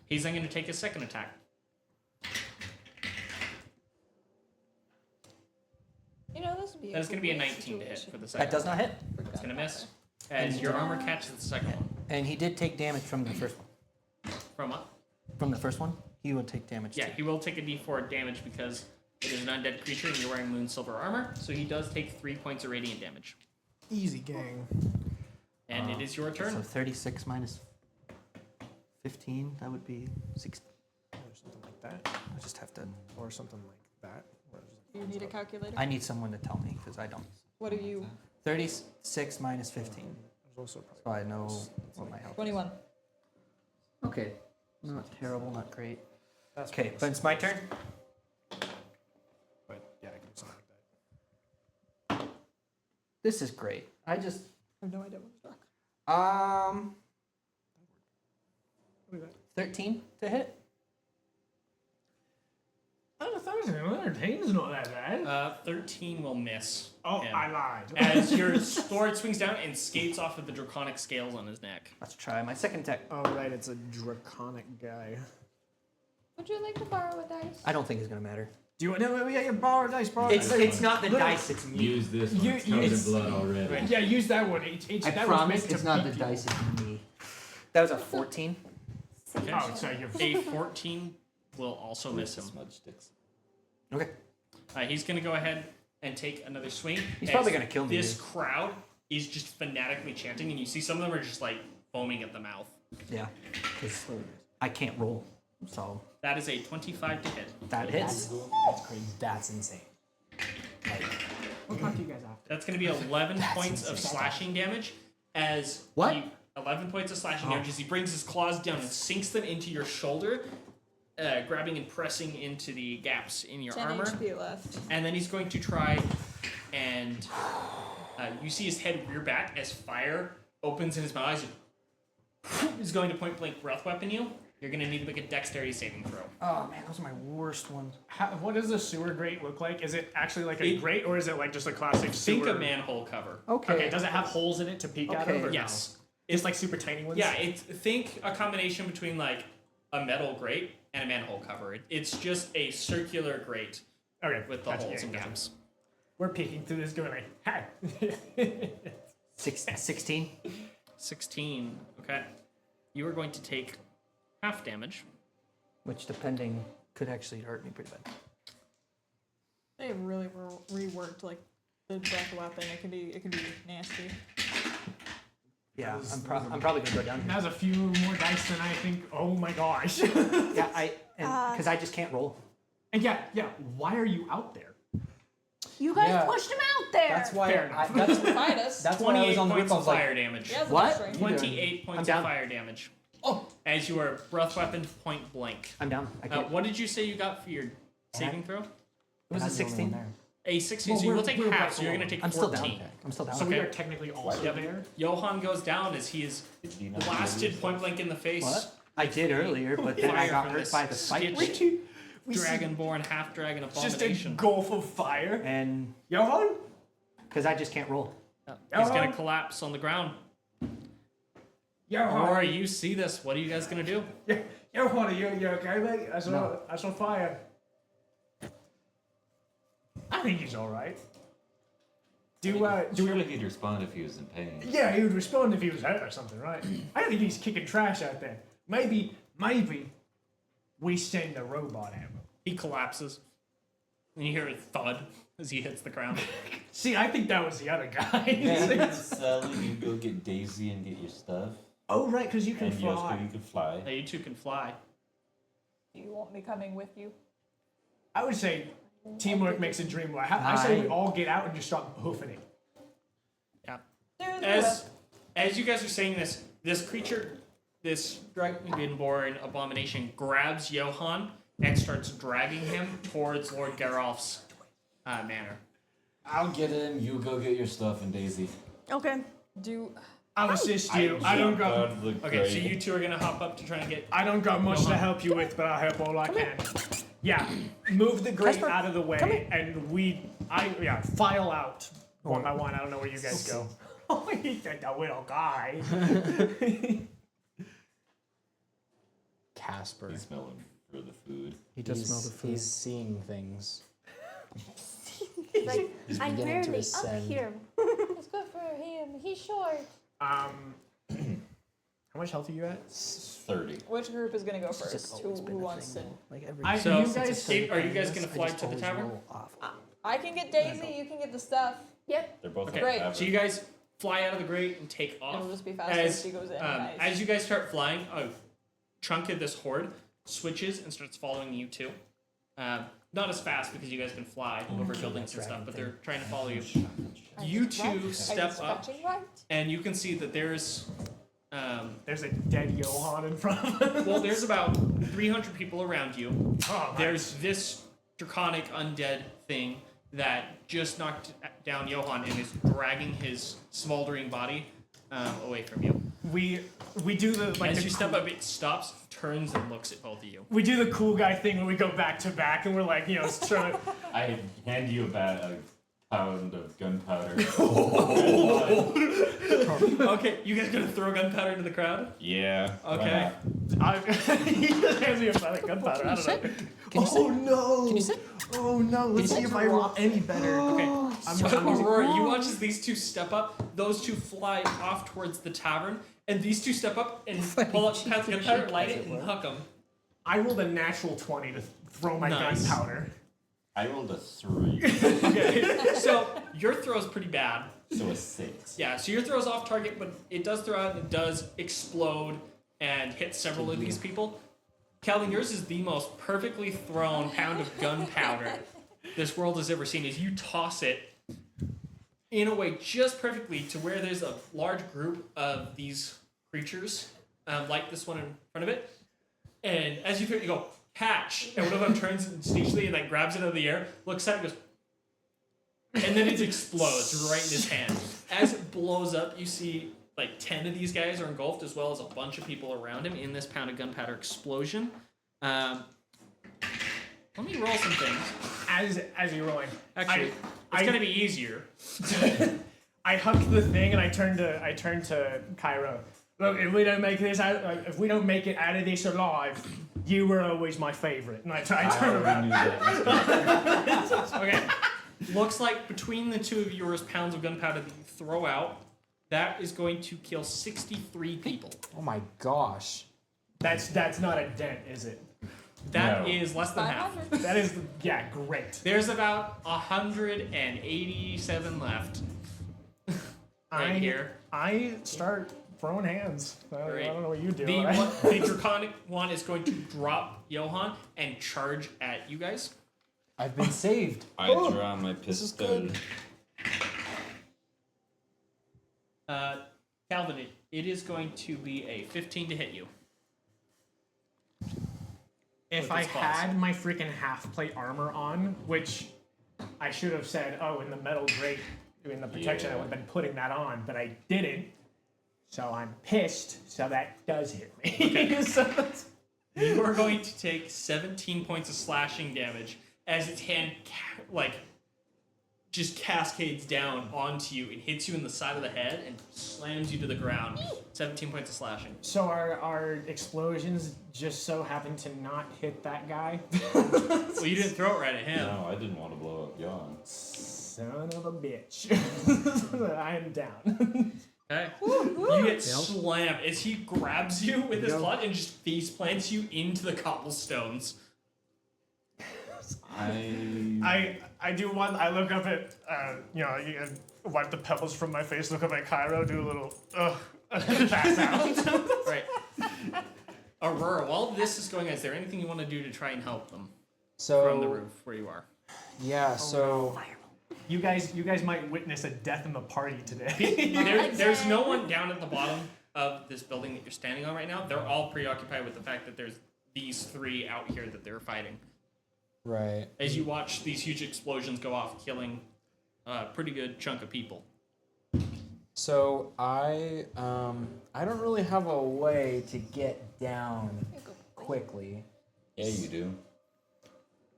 Speaker 3: He's then going to take his second attack.
Speaker 4: You know, this would be.
Speaker 3: That is going to be a 19 to hit for the second.
Speaker 7: That does not hit.
Speaker 3: It's going to miss. As your armor catches the second one.
Speaker 7: And he did take damage from the first one.
Speaker 3: From what?
Speaker 7: From the first one, he would take damage.
Speaker 3: Yeah,
Speaker 7: too.
Speaker 3: he will take a d4 damage because it is an undead creature and you're wearing moon silver armor. So he does take 3 points of radiant damage.
Speaker 2: Easy gang.
Speaker 3: And it is your turn.
Speaker 7: So 36 minus 15, that would be 60.
Speaker 2: Or something like that.
Speaker 7: I just have to.
Speaker 2: Or something like that. Or just
Speaker 5: You need a calculator?
Speaker 7: I need someone to tell me because I don't.
Speaker 5: What are you?
Speaker 7: 36 minus 15.
Speaker 2: There's also
Speaker 7: So I know what my health is.
Speaker 5: 21.
Speaker 7: Okay. Not terrible, not great.
Speaker 2: That's
Speaker 7: Okay, but it's my turn.
Speaker 2: But yeah, I can do something like that.
Speaker 7: This is great. I just.
Speaker 5: I have no idea what was dark.
Speaker 7: 13 to hit.
Speaker 2: Oh, 13 is not that bad.
Speaker 3: 13 will miss.
Speaker 2: Oh,
Speaker 3: him.
Speaker 2: I lied.
Speaker 3: As your sword swings down and skates off of the draconic scales on his neck.
Speaker 7: Let's try my second attack.
Speaker 2: Oh, right, it's a draconic guy.
Speaker 4: Would you like to borrow a dice?
Speaker 7: I don't think it's gonna matter.
Speaker 2: Do you want to yeah, borrow a dice, borrow
Speaker 7: It's not the dice, it's me.
Speaker 1: Use this one.
Speaker 2: You-
Speaker 1: It's covered in
Speaker 2: it's-
Speaker 1: blood already.
Speaker 2: Yeah, use that one. It's,
Speaker 7: I
Speaker 2: that
Speaker 7: promise
Speaker 2: was
Speaker 7: it's
Speaker 2: meant
Speaker 7: not
Speaker 2: to
Speaker 7: the
Speaker 2: beat
Speaker 7: dice, it's me. That was a 14.
Speaker 3: Okay.
Speaker 2: Oh, so you're
Speaker 3: A 14 will also miss him.
Speaker 1: Smudge sticks.
Speaker 7: Okay.
Speaker 3: He's going to go ahead and take another swing.
Speaker 7: He's
Speaker 3: as
Speaker 7: probably gonna kill me,
Speaker 3: This
Speaker 7: dude.
Speaker 3: crowd is just fanatically chanting, and you see some of them are just like foaming at the mouth.
Speaker 7: Yeah. Because I can't roll. So
Speaker 3: That is a 25 to hit.
Speaker 7: that hits.
Speaker 6: That's crazy. That's insane. Like,
Speaker 2: We'll talk to you guys after.
Speaker 3: That's going to be 11 points of slashing damage as
Speaker 7: What?
Speaker 3: 11 points of slashing damage as he brings his claws down and sinks them into your shoulder, grabbing and pressing into the gaps in your
Speaker 5: 10
Speaker 3: armor.
Speaker 5: HP left.
Speaker 3: And then he's going to try and you see his head rear back as fire opens in his mouth. He's going to point blank breath weapon you. You're going to need to make a dexterity saving throw.
Speaker 7: Oh man, those are my worst ones.
Speaker 2: What does the sewer grate look like? Is it actually like a
Speaker 3: It-
Speaker 2: grate, or is it like just a classic
Speaker 3: Think
Speaker 2: sewer?
Speaker 3: a manhole cover.
Speaker 7: Okay.
Speaker 2: Okay, does it have holes in it to peek out
Speaker 7: Okay.
Speaker 2: of? Or no?
Speaker 3: Yes.
Speaker 2: It's like super tiny ones?
Speaker 3: Yeah, think a combination between like a metal grate and a manhole cover. It's just a circular grate
Speaker 2: Okay,
Speaker 3: with the
Speaker 2: gotcha,
Speaker 3: holes
Speaker 2: yeah,
Speaker 3: and
Speaker 2: gotcha.
Speaker 3: gaps.
Speaker 2: We're peeking through this going like, hi.
Speaker 7: 16.
Speaker 3: 16. Okay. You are going to take half damage.
Speaker 7: Which, depending, could actually hurt me pretty bad.
Speaker 5: They have really reworked like the breath weapon. It can be nasty.
Speaker 7: Yeah, I'm probably gonna go down.
Speaker 2: That was a few more dice than I think. Oh my gosh.
Speaker 7: Yeah, because I just can't roll.
Speaker 2: And yeah, why are you out there?
Speaker 5: You guys
Speaker 6: Yeah.
Speaker 5: pushed him out there.
Speaker 6: that's why.
Speaker 2: Fair enough.
Speaker 5: Fight us.
Speaker 6: That's why I
Speaker 3: 28
Speaker 6: was on the
Speaker 3: points
Speaker 6: roof. I
Speaker 3: of
Speaker 6: was like,
Speaker 3: fire damage.
Speaker 5: He has a
Speaker 7: What?
Speaker 5: strength.
Speaker 3: 28 points
Speaker 7: down.
Speaker 3: of fire damage.
Speaker 2: Oh,
Speaker 3: As your breath weapon point blank.
Speaker 7: I'm down. I can't.
Speaker 3: What did you say you got for your saving throw?
Speaker 7: It was a
Speaker 6: "I'm the only one
Speaker 7: 16.
Speaker 6: there."
Speaker 3: A 16,
Speaker 2: Well,
Speaker 3: so you will
Speaker 2: we're-
Speaker 3: take
Speaker 2: we're
Speaker 3: half,
Speaker 2: back
Speaker 3: so you're going to
Speaker 2: along.
Speaker 3: take
Speaker 7: I'm still
Speaker 3: 14.
Speaker 7: down. I'm still down.
Speaker 2: so
Speaker 3: Okay.
Speaker 2: we are technically also there.
Speaker 3: Johan goes down as he is blasted point blank in the face.
Speaker 7: What? I did earlier, but then I
Speaker 3: Fire
Speaker 7: got
Speaker 3: from
Speaker 7: hurt
Speaker 3: this
Speaker 7: by the spike.
Speaker 3: stitch.
Speaker 2: We see
Speaker 3: Dragonborn, half dragon
Speaker 2: just a
Speaker 3: abomination.
Speaker 2: gulf of fire.
Speaker 7: And
Speaker 2: Johan?
Speaker 7: because I just can't roll.
Speaker 3: He's going to collapse on the ground.
Speaker 2: Johan.
Speaker 3: Or you see this. What are you guys going to do?
Speaker 2: Johan, are you okay, mate? I saw fire. I think he's alright. Do
Speaker 1: Surely he'd respond if he was in pain.
Speaker 2: Yeah, he would respond if he was hurt or something, right? I don't think he's kicking trash out there. Maybe we send a robot at him.
Speaker 3: He collapses. And you hear a thud. as he hits the ground.
Speaker 2: See, I think that was the other guy.
Speaker 1: Yeah, Sally, you go get Daisy and get your stuff.
Speaker 2: Oh, right, because you can
Speaker 1: And
Speaker 2: fly.
Speaker 1: Yosko, you can fly.
Speaker 3: Now you two can fly.
Speaker 4: Do you want me coming with you?
Speaker 2: I would say teamwork makes a dream work. I say we all get out and just start hoofing it.
Speaker 3: Yeah.
Speaker 4: There's
Speaker 3: As you guys are saying this, this creature, this dragonborn abomination, grabs Johann and starts dragging him towards Lord Geralf's manor.
Speaker 1: I'll get him. You go get your stuff and Daisy.
Speaker 5: Okay.
Speaker 2: I'll assist you. I don't got.
Speaker 3: Okay, so you two are gonna hop up to try and get.
Speaker 2: I don't got much to help you with, but I'll help all I can. Yeah, move the grate out of the way, and file out one by one. I don't know where you guys go. Oh, he's a little guy.
Speaker 6: Casper.
Speaker 1: He's smelling for the food.
Speaker 7: He does smell the food.
Speaker 6: He's seeing things.
Speaker 5: Like,
Speaker 6: He's
Speaker 5: I'm
Speaker 6: beginning to
Speaker 5: barely up
Speaker 6: ascend.
Speaker 5: here.
Speaker 4: It's good for him. He's short.
Speaker 2: How much health are you at?
Speaker 1: 30.
Speaker 4: Which group is gonna go first? Who wants to?
Speaker 7: Like every
Speaker 3: So,
Speaker 2: you guys,
Speaker 3: are you guys gonna fly to the tavern?
Speaker 4: I can get Daisy. You can get the stuff.
Speaker 5: Yep.
Speaker 1: They're both
Speaker 3: Okay.
Speaker 1: on the
Speaker 4: Great.
Speaker 1: tavern.
Speaker 3: So you guys fly out of the grate and take off.
Speaker 4: It'll just be faster if she goes in. Guys.
Speaker 3: As you guys start flying, a chunk of this horde switches and starts following you two. Not as fast because you guys can fly over buildings and stuff, but they're trying to follow you. You two step up,
Speaker 4: Right?
Speaker 3: and you can see that there's
Speaker 2: there's a dead Johann in front of us.
Speaker 3: well, there's about 300 people around you.
Speaker 2: Oh,
Speaker 3: There's this draconic undead thing that just knocked down Johann and is dragging his smoldering body away from you.
Speaker 2: we do the like
Speaker 3: As
Speaker 2: the
Speaker 3: you step up, it stops, turns, and looks at both of you.
Speaker 2: we do the cool guy thing where we go back to back and we're like, trying to,
Speaker 1: I hand you a pound of gunpowder.
Speaker 3: Okay, you guys gonna throw gunpowder into the crowd?
Speaker 1: Yeah. why
Speaker 3: Okay.
Speaker 1: not?
Speaker 2: he just hands me a pile of gunpowder. I don't know. Oh no!
Speaker 7: Can you sit?
Speaker 2: Oh no! Let's see if I roll any better.
Speaker 3: Okay. So
Speaker 2: I'm-
Speaker 3: Aurora, you watch as these two step up. Those two fly off towards the tavern, and these two step up and pull up pads of gunpowder, light it, and huck them.
Speaker 2: I rolled a natural 20 to throw my
Speaker 3: Nice.
Speaker 2: gunpowder.
Speaker 1: I rolled a 3,
Speaker 3: Okay. So your throw's pretty bad.
Speaker 1: so a 6.
Speaker 3: Yeah. So your throw's off target, but it does throw out. It does explode and hit several of these people. Calvin, yours is the most perfectly thrown pound of gunpowder this world has ever seen. As you toss it in a way just perfectly to where there's a large group of these creatures, like this one in front of it. And as you throw it, you go, catch! And one of them turns instinctually and like grabs it out of the air, looks at it, and goes, and then it explodes right in his hand. As it blows up, you see like 10 of these guys are engulfed, as well as a bunch of people around him in this pound of gunpowder explosion. Let me roll some things.
Speaker 2: As you're rolling,
Speaker 3: Actually, it's gonna be easier.
Speaker 2: I hucked the thing and I turned to Cairo. Look, if we don't make it out of this alive, you were always my favorite. And I turn around.
Speaker 3: Okay. Looks like between the two of yours pounds of gunpowder that you throw out, that is going to kill 63 people.
Speaker 6: Oh my gosh.
Speaker 2: That's not a dent, is it?
Speaker 3: That
Speaker 1: No.
Speaker 3: is less than half.
Speaker 4: 500.
Speaker 2: That is great.
Speaker 3: There's about 187 left. Right here.
Speaker 2: I start throwing hands. I
Speaker 3: Great.
Speaker 2: don't know what you do.
Speaker 3: The draconic one is going to drop Johann and charge at you guys.
Speaker 6: I've been saved.
Speaker 1: I draw my pistol.
Speaker 3: Calvin, it is going to be a 15 to hit you.
Speaker 2: If
Speaker 3: With
Speaker 2: I
Speaker 3: its claws.
Speaker 2: had my freaking half plate armor on, which I should have said, in the metal grate, in the protection, I would have been putting that on, but I didn't. So I'm pissed. So that does hit me.
Speaker 3: Okay.
Speaker 2: So that's-
Speaker 3: You are going to take 17 points of slashing damage as its hand just cascades down onto you and hits you in the side of the head and slams you to the ground. 17 points of slashing.
Speaker 2: So our explosions just so happen to not hit that guy.
Speaker 3: Well, you didn't throw it right at him.
Speaker 1: No, I didn't want to blow up Jan.
Speaker 2: Son of a bitch. I am down.
Speaker 3: Okay. You get slammed as he grabs you with his club and just face plants you into the cobblestones.
Speaker 2: I do one. I look up at you wipe the pebbles from my face. Look up at Cairo. Do a little pass out.
Speaker 3: Right. Aurora, while this is going on, is there anything you want to do to try and help them from the roof where you are?
Speaker 9: Yeah. So
Speaker 2: You guys might witness a death in the party today.
Speaker 3: There's no one down at the bottom of this building that you're standing on right now. They're all preoccupied with the fact that there's these three out here that they're fighting.
Speaker 9: right.
Speaker 3: As you watch these huge explosions go off, killing a pretty good chunk of people.
Speaker 9: So I don't really have a way to get down quickly.
Speaker 1: Yeah, you do.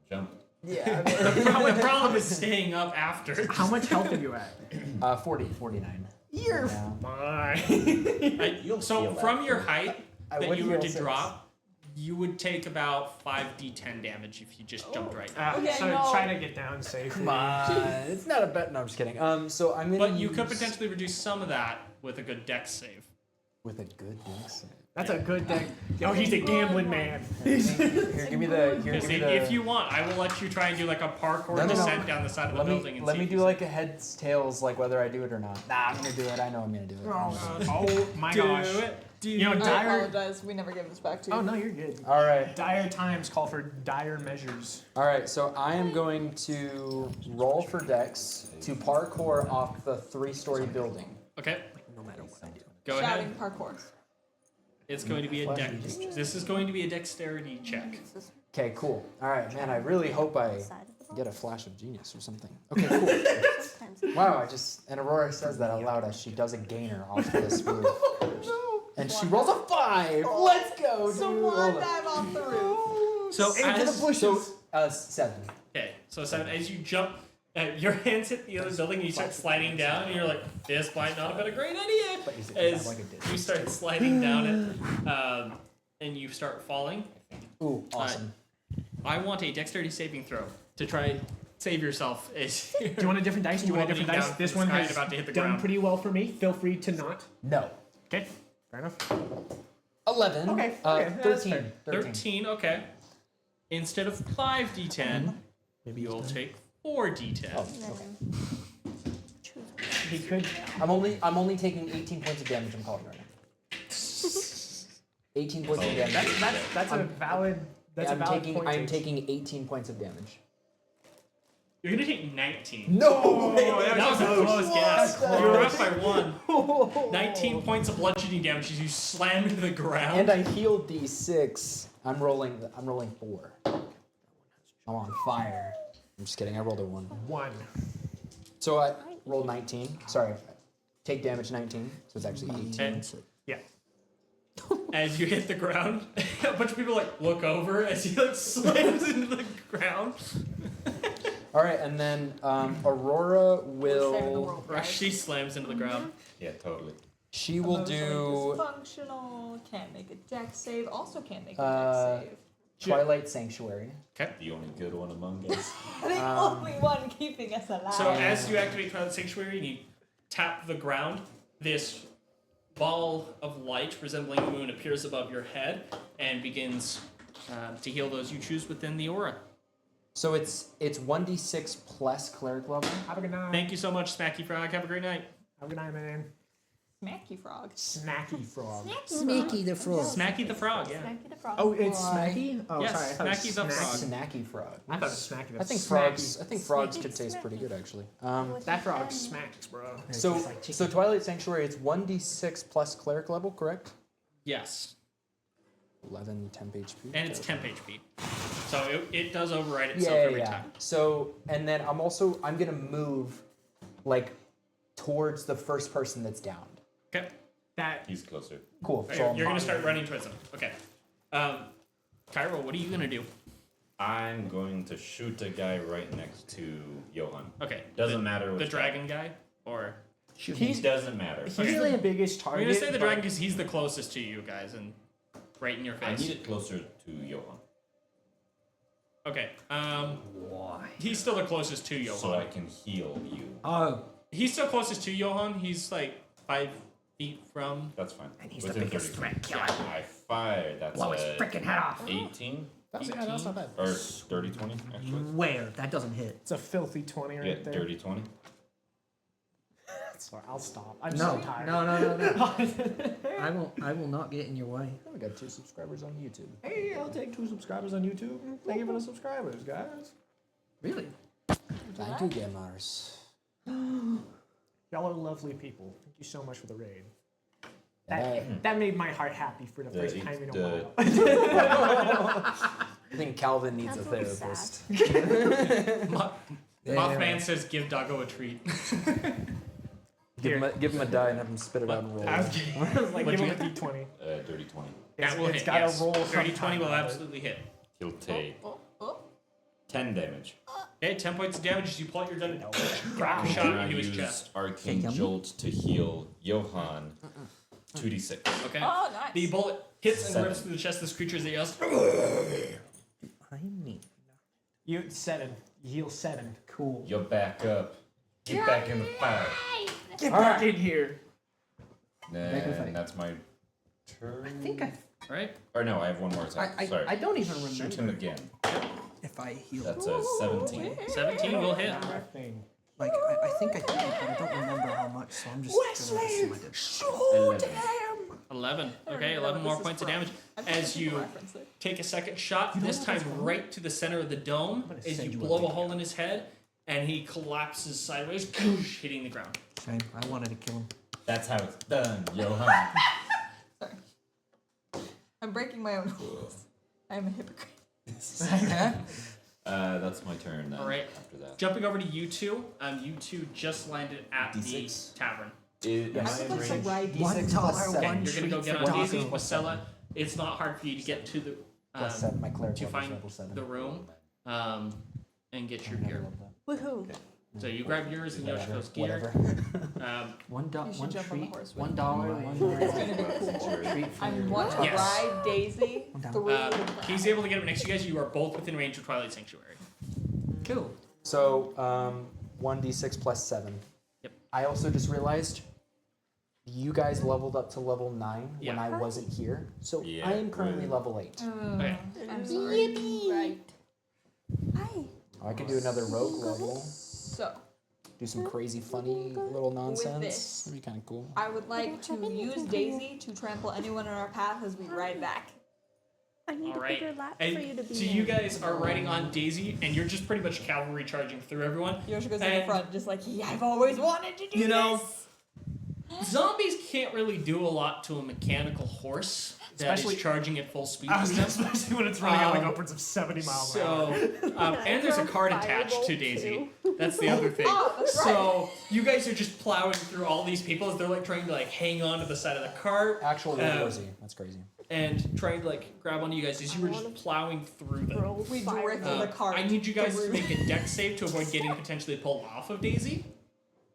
Speaker 1: Jump.
Speaker 9: Yeah.
Speaker 3: The problem is staying up after.
Speaker 2: How much health are you at?
Speaker 9: 49.
Speaker 2: You're
Speaker 9: Yeah.
Speaker 2: fine.
Speaker 3: So
Speaker 1: feel
Speaker 3: from
Speaker 1: that.
Speaker 3: your height
Speaker 9: I
Speaker 3: that
Speaker 9: would
Speaker 3: you were
Speaker 9: heal
Speaker 3: to
Speaker 9: 6.
Speaker 3: drop, you would take about 5d10 damage if you just jumped right now.
Speaker 4: Okay,
Speaker 2: so
Speaker 4: no.
Speaker 2: try to get down safely.
Speaker 9: It's not a bet. No, I'm just kidding. So I'm gonna.
Speaker 3: But you could
Speaker 9: use-
Speaker 3: potentially reduce some of that with a good dex save.
Speaker 9: with a good dex save.
Speaker 2: That's a good thing. Oh, he's a gambling man.
Speaker 9: Here, give me the. Here,
Speaker 3: Because
Speaker 9: give me the.
Speaker 3: if you want, I will let you try and do like a parkour
Speaker 9: No, no, no.
Speaker 3: descent down the side of the
Speaker 9: let
Speaker 3: building
Speaker 9: me
Speaker 3: and
Speaker 9: let
Speaker 3: see
Speaker 9: me
Speaker 3: if
Speaker 9: do
Speaker 3: you
Speaker 9: like a heads tails like whether I do it or not. Nah, I'm gonna do it. I know I'm gonna do it.
Speaker 2: Oh my gosh. You know,
Speaker 4: I
Speaker 2: dire.
Speaker 4: apologize. We never give this back to you.
Speaker 2: Oh no, you're good.
Speaker 9: All right.
Speaker 2: Dire times call for dire measures.
Speaker 9: All right. So I am going to roll for dex to parkour off the 3-story building.
Speaker 3: Okay,
Speaker 7: No matter what I do.
Speaker 3: go
Speaker 4: Shouting
Speaker 3: ahead.
Speaker 4: parkour.
Speaker 3: It's going to be a dex. This is going to be a dexterity check.
Speaker 9: Okay. Cool. All right, man. I really hope I
Speaker 5: Side of the
Speaker 9: get a flash of genius or something. Okay. Cool.
Speaker 5: Sometimes.
Speaker 9: Wow. And Aurora says that out loud as she does a gainer off this roof. And she rolls a 5. Let's go, dude.
Speaker 4: So
Speaker 9: Hold
Speaker 4: one
Speaker 9: on.
Speaker 4: dive off the roof.
Speaker 3: So as
Speaker 9: 7.
Speaker 3: okay, so Simon, as you jump, your hands hit the other building, and you start sliding down, and you're like, "This might not have been a great idea."
Speaker 9: But you
Speaker 3: As
Speaker 9: like it did.
Speaker 3: you start sliding down it, and you start falling,
Speaker 9: Ooh, awesome.
Speaker 3: I want a dexterity saving throw to try save yourself. As
Speaker 2: Do you want a different dice? Do you want a different
Speaker 3: Vomiting
Speaker 2: dice?
Speaker 3: down
Speaker 2: This
Speaker 3: from
Speaker 2: one
Speaker 3: the sky
Speaker 2: has
Speaker 3: and about to hit the
Speaker 2: done
Speaker 3: ground.
Speaker 2: pretty well for me. Feel free to not.
Speaker 9: No.
Speaker 2: Okay, fair enough.
Speaker 9: 11.
Speaker 2: Okay, okay, that's
Speaker 9: 13.
Speaker 2: fair.
Speaker 3: 13. Okay. Instead of 5d10, maybe you'll take 4d10.
Speaker 2: He could.
Speaker 9: I'm only taking 18 points of damage. I'm calling right now. 18 points of damage.
Speaker 2: That's a valid. That's a valid point.
Speaker 9: I'm taking 18 points of damage.
Speaker 3: You're gonna take 19.
Speaker 9: No way!
Speaker 3: That was a close guess.
Speaker 9: What?
Speaker 3: You were up by 1. 19 points of bludgeoning damage as you slam into the ground.
Speaker 9: And I healed D6. I'm rolling 4. I'm on fire. I'm just kidding. I rolled a 1.
Speaker 2: 1.
Speaker 9: So I rolled 19. Sorry. Take damage 19. So it's actually 18.
Speaker 3: And
Speaker 2: Yeah.
Speaker 3: as you hit the ground, a bunch of people like look over as he like slams into the ground.
Speaker 9: All right, and then Aurora
Speaker 4: Saving the
Speaker 9: will.
Speaker 4: world,
Speaker 3: Or
Speaker 4: guys.
Speaker 3: she slams into the ground.
Speaker 1: Yeah, totally.
Speaker 9: She will
Speaker 4: Emotionally
Speaker 9: do
Speaker 4: dysfunctional. Can't make a dex save. Also can't make a
Speaker 9: Uh,
Speaker 4: dex save.
Speaker 9: Twilight Sanctuary.
Speaker 1: The only good one among us.
Speaker 4: The only one keeping us alive.
Speaker 3: So as you activate Twilight Sanctuary and you tap the ground, this ball of light resembling the moon appears above your head and begins to heal those you choose within the aura.
Speaker 9: So it's 1d6 plus cleric level.
Speaker 2: Have a good night.
Speaker 3: Thank you so much, Smacky Frog. Have a great night.
Speaker 2: Have a good night, man.
Speaker 4: Smacky frog.
Speaker 2: Snacky frog.
Speaker 7: Sneaky the frog.
Speaker 3: Smacky the Frog, yeah.
Speaker 5: Smacky the frog.
Speaker 2: Oh, it's Smacky? Oh,
Speaker 3: Yes,
Speaker 2: sorry. I thought it was
Speaker 3: Smacky the
Speaker 2: Snacky.
Speaker 3: frog.
Speaker 9: Snacky frog.
Speaker 2: I thought it was Smacky.
Speaker 9: I think
Speaker 2: Snacky.
Speaker 9: frogs could taste pretty good actually.
Speaker 2: That frog smacks, bro.
Speaker 9: So Twilight Sanctuary, it's 1d6 plus cleric level, correct?
Speaker 3: Yes.
Speaker 9: 11 temp HP.
Speaker 3: And it's temp HP. So it does override
Speaker 9: yeah,
Speaker 3: itself every
Speaker 9: yeah.
Speaker 3: time.
Speaker 9: So and then I'm gonna move like towards the first person that's downed.
Speaker 3: Okay.
Speaker 2: That
Speaker 1: He's closer.
Speaker 9: Cool. So
Speaker 3: You're
Speaker 9: I'm
Speaker 3: going to start running towards them. Okay. Cairo, what are you going to do?
Speaker 1: I'm going to shoot a guy right next to Johan.
Speaker 3: Okay.
Speaker 1: Doesn't matter
Speaker 3: The
Speaker 1: which
Speaker 3: dragon guy? Or...
Speaker 1: He doesn't matter.
Speaker 2: he's really the biggest
Speaker 3: I'm
Speaker 2: target.
Speaker 3: going to say the
Speaker 2: but-
Speaker 3: dragon because he's the closest to you guys and right in your
Speaker 1: I
Speaker 3: face.
Speaker 1: need it closer to Johan.
Speaker 3: Okay. He's still the closest to Johan.
Speaker 1: So I can heal you.
Speaker 7: Oh,
Speaker 3: He's still closest to Johan. He's like 5 feet from...
Speaker 1: That's fine.
Speaker 7: and he's the
Speaker 1: Within
Speaker 7: biggest
Speaker 1: 30 feet.
Speaker 7: threat killer.
Speaker 1: I fired. That's
Speaker 7: Blow his
Speaker 1: a
Speaker 7: freaking head off.
Speaker 1: 18.
Speaker 2: That's not bad.
Speaker 1: Or dirty 20, actually.
Speaker 7: Where? That doesn't hit.
Speaker 2: It's a filthy 20 right
Speaker 1: Yeah,
Speaker 2: there.
Speaker 1: dirty 20.
Speaker 2: Sorry, I'll stop. I'm
Speaker 7: No,
Speaker 2: so tired.
Speaker 7: No. I will not get in your way.
Speaker 9: We got 2 subscribers on YouTube.
Speaker 2: Hey, I'll take 2 subscribers on YouTube. Thank you for the subscribers, guys.
Speaker 7: Really?
Speaker 9: Thank you, gamers.
Speaker 2: Y'all are lovely people. Thank you so much for the raid.
Speaker 9: Yeah,
Speaker 2: That made my heart happy for the first time in a while.
Speaker 9: I think Calvin needs a therapist.
Speaker 3: Mothman says, "Give Doggo a treat."
Speaker 9: Give him a die and have him spit it out and roll.
Speaker 2: I was like,
Speaker 3: What'd
Speaker 2: give
Speaker 3: you
Speaker 2: him a d20.
Speaker 1: Dirty 20.
Speaker 3: That will
Speaker 2: It's
Speaker 3: hit.
Speaker 2: gotta
Speaker 3: Yes.
Speaker 2: roll
Speaker 3: Dirty 20
Speaker 2: sometime,
Speaker 3: will
Speaker 2: right?
Speaker 3: absolutely hit.
Speaker 1: He'll take 10 damage.
Speaker 3: Okay, 10 points of damage as you pull out your gun and
Speaker 2: Crap.
Speaker 3: shot
Speaker 1: And I
Speaker 3: into his
Speaker 1: use
Speaker 3: chest.
Speaker 1: Arcane
Speaker 7: yummy.
Speaker 1: Jolt to heal Johan 2d6.
Speaker 3: Okay.
Speaker 4: Oh, nice.
Speaker 3: The bullet hits and
Speaker 1: 7.
Speaker 3: rips through the chest of this creature as it yells.
Speaker 7: I need.
Speaker 2: You 7. Heal 7.
Speaker 7: Cool.
Speaker 1: You're back up. Get back in the fire.
Speaker 2: Get back in here.
Speaker 7: Make a fight.
Speaker 1: And that's my turn.
Speaker 7: I think I.
Speaker 3: Alright.
Speaker 1: Or no, I have one more attack. Sorry.
Speaker 7: I don't even
Speaker 1: Shoot
Speaker 7: remember
Speaker 1: him again.
Speaker 7: if I healed.
Speaker 1: That's a 17.
Speaker 3: 17 will hit.
Speaker 2: Thing.
Speaker 7: Like I think I did, but I don't remember how much. So I'm just gonna assume I did.
Speaker 3: 11. Okay, 11 more points of damage. As you take a second shot, this time right to the center of the dome, as
Speaker 7: send
Speaker 3: you
Speaker 7: you a
Speaker 3: blow a
Speaker 7: link.
Speaker 3: hole in his head, and he collapses sideways, hitting the ground.
Speaker 7: Shame. I wanted to kill him.
Speaker 1: That's how it's done, Johan.
Speaker 4: Sorry. I'm breaking my own rules. I'm a hypocrite.
Speaker 1: That's my turn then.
Speaker 3: All right.
Speaker 1: After that.
Speaker 3: Jumping over to you two. You two just landed at
Speaker 1: D6?
Speaker 3: the tavern.
Speaker 9: Yes.
Speaker 2: I would like to ride
Speaker 7: $1
Speaker 2: D6 plus
Speaker 7: one
Speaker 2: 7.
Speaker 3: Okay, you're gonna go
Speaker 7: treat
Speaker 3: get
Speaker 7: for
Speaker 3: on Daisy,
Speaker 7: Doggo.
Speaker 3: Marcella. It's not hard for you to get to the
Speaker 9: Plus 7. My cleric
Speaker 3: to
Speaker 9: level is
Speaker 3: find
Speaker 9: level 7.
Speaker 3: the room, and get your
Speaker 9: I never
Speaker 3: gear.
Speaker 9: loved that.
Speaker 5: Woohoo.
Speaker 3: So you grab yours and
Speaker 9: Whatever.
Speaker 3: Yoshiko's gear.
Speaker 9: Whatever.
Speaker 3: Um,
Speaker 4: You should jump on the horse with
Speaker 7: $1,
Speaker 4: me.
Speaker 7: one treat for
Speaker 4: I
Speaker 7: your
Speaker 4: want to
Speaker 3: Yes.
Speaker 4: ride Daisy through the
Speaker 3: he's able to get up next to you guys. You are both within range of Twilight Sanctuary.
Speaker 7: Cool.
Speaker 9: So, 1d6 plus 7.
Speaker 3: Yep.
Speaker 9: I also just realized you guys leveled up to level 9 when
Speaker 3: Yeah.
Speaker 9: I wasn't here. So
Speaker 1: Yeah,
Speaker 9: I am currently
Speaker 1: right.
Speaker 9: level 8.
Speaker 3: Okay.
Speaker 4: I'm sorry.
Speaker 5: Right. Hi.
Speaker 9: I could do another rogue level.
Speaker 4: So,
Speaker 9: Do some crazy, funny little nonsense.
Speaker 4: this.
Speaker 9: That'd be kind of cool.
Speaker 4: I would like to use Daisy to trample anyone in our path as we ride back.
Speaker 5: I need
Speaker 3: All
Speaker 5: a
Speaker 3: right.
Speaker 5: bigger lap
Speaker 3: And
Speaker 5: for you to be
Speaker 3: so
Speaker 5: in.
Speaker 3: you guys are riding on Daisy, and you're just pretty much cavalry charging through everyone.
Speaker 4: Yoshiko's in the
Speaker 3: And-
Speaker 4: front, just like, yeah, I've always wanted to do
Speaker 3: You know,
Speaker 4: this.
Speaker 3: Zombies can't really do a lot to a mechanical horse that
Speaker 2: Especially-
Speaker 3: is charging at full speed.
Speaker 2: I was
Speaker 3: through them.
Speaker 2: especially when it's running at like
Speaker 3: Um,
Speaker 2: upwards of 70 miles an hour.
Speaker 3: So, and there's a cart attached to Daisy. That's the other thing.
Speaker 4: Oh, that's right.
Speaker 3: So you guys are just plowing through all these people as they're like trying to like hang on to the side of the cart
Speaker 9: Actual Warzy. That's crazy.
Speaker 3: and trying to like grab onto you guys as you were just plowing through them.
Speaker 5: Roll
Speaker 4: We
Speaker 5: fire.
Speaker 4: drift the cart.
Speaker 3: I need you guys to
Speaker 4: through.
Speaker 3: make a dex save to avoid getting potentially pulled off of Daisy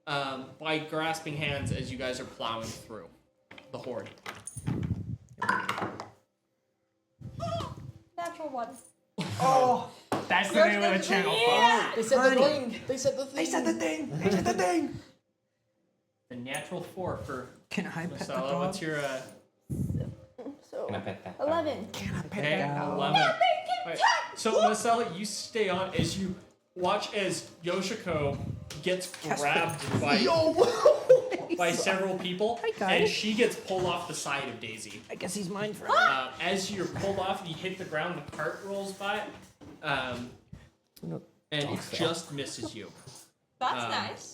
Speaker 3: by grasping hands as you guys are plowing through the horde.
Speaker 4: Natural one.
Speaker 2: Oh, that's the name of the channel.
Speaker 4: Yeah.
Speaker 9: They said the thing. They said the thing.
Speaker 2: They said the thing. They said the thing.
Speaker 3: The natural 4 for
Speaker 7: Can I pet the
Speaker 3: Marcella.
Speaker 7: dog?
Speaker 3: What's your
Speaker 5: So,
Speaker 1: Can I pet that?
Speaker 5: 11.
Speaker 3: okay? 11. Alright, so Marcella, you stay on as you watch as Yoshiko gets grabbed by several people, and she gets pulled off the side of Daisy.
Speaker 7: I guess he's mine for.
Speaker 3: As you're pulled off and you hit the ground, the cart rolls by, and it just misses you.
Speaker 4: That's
Speaker 3: Um,
Speaker 4: nice.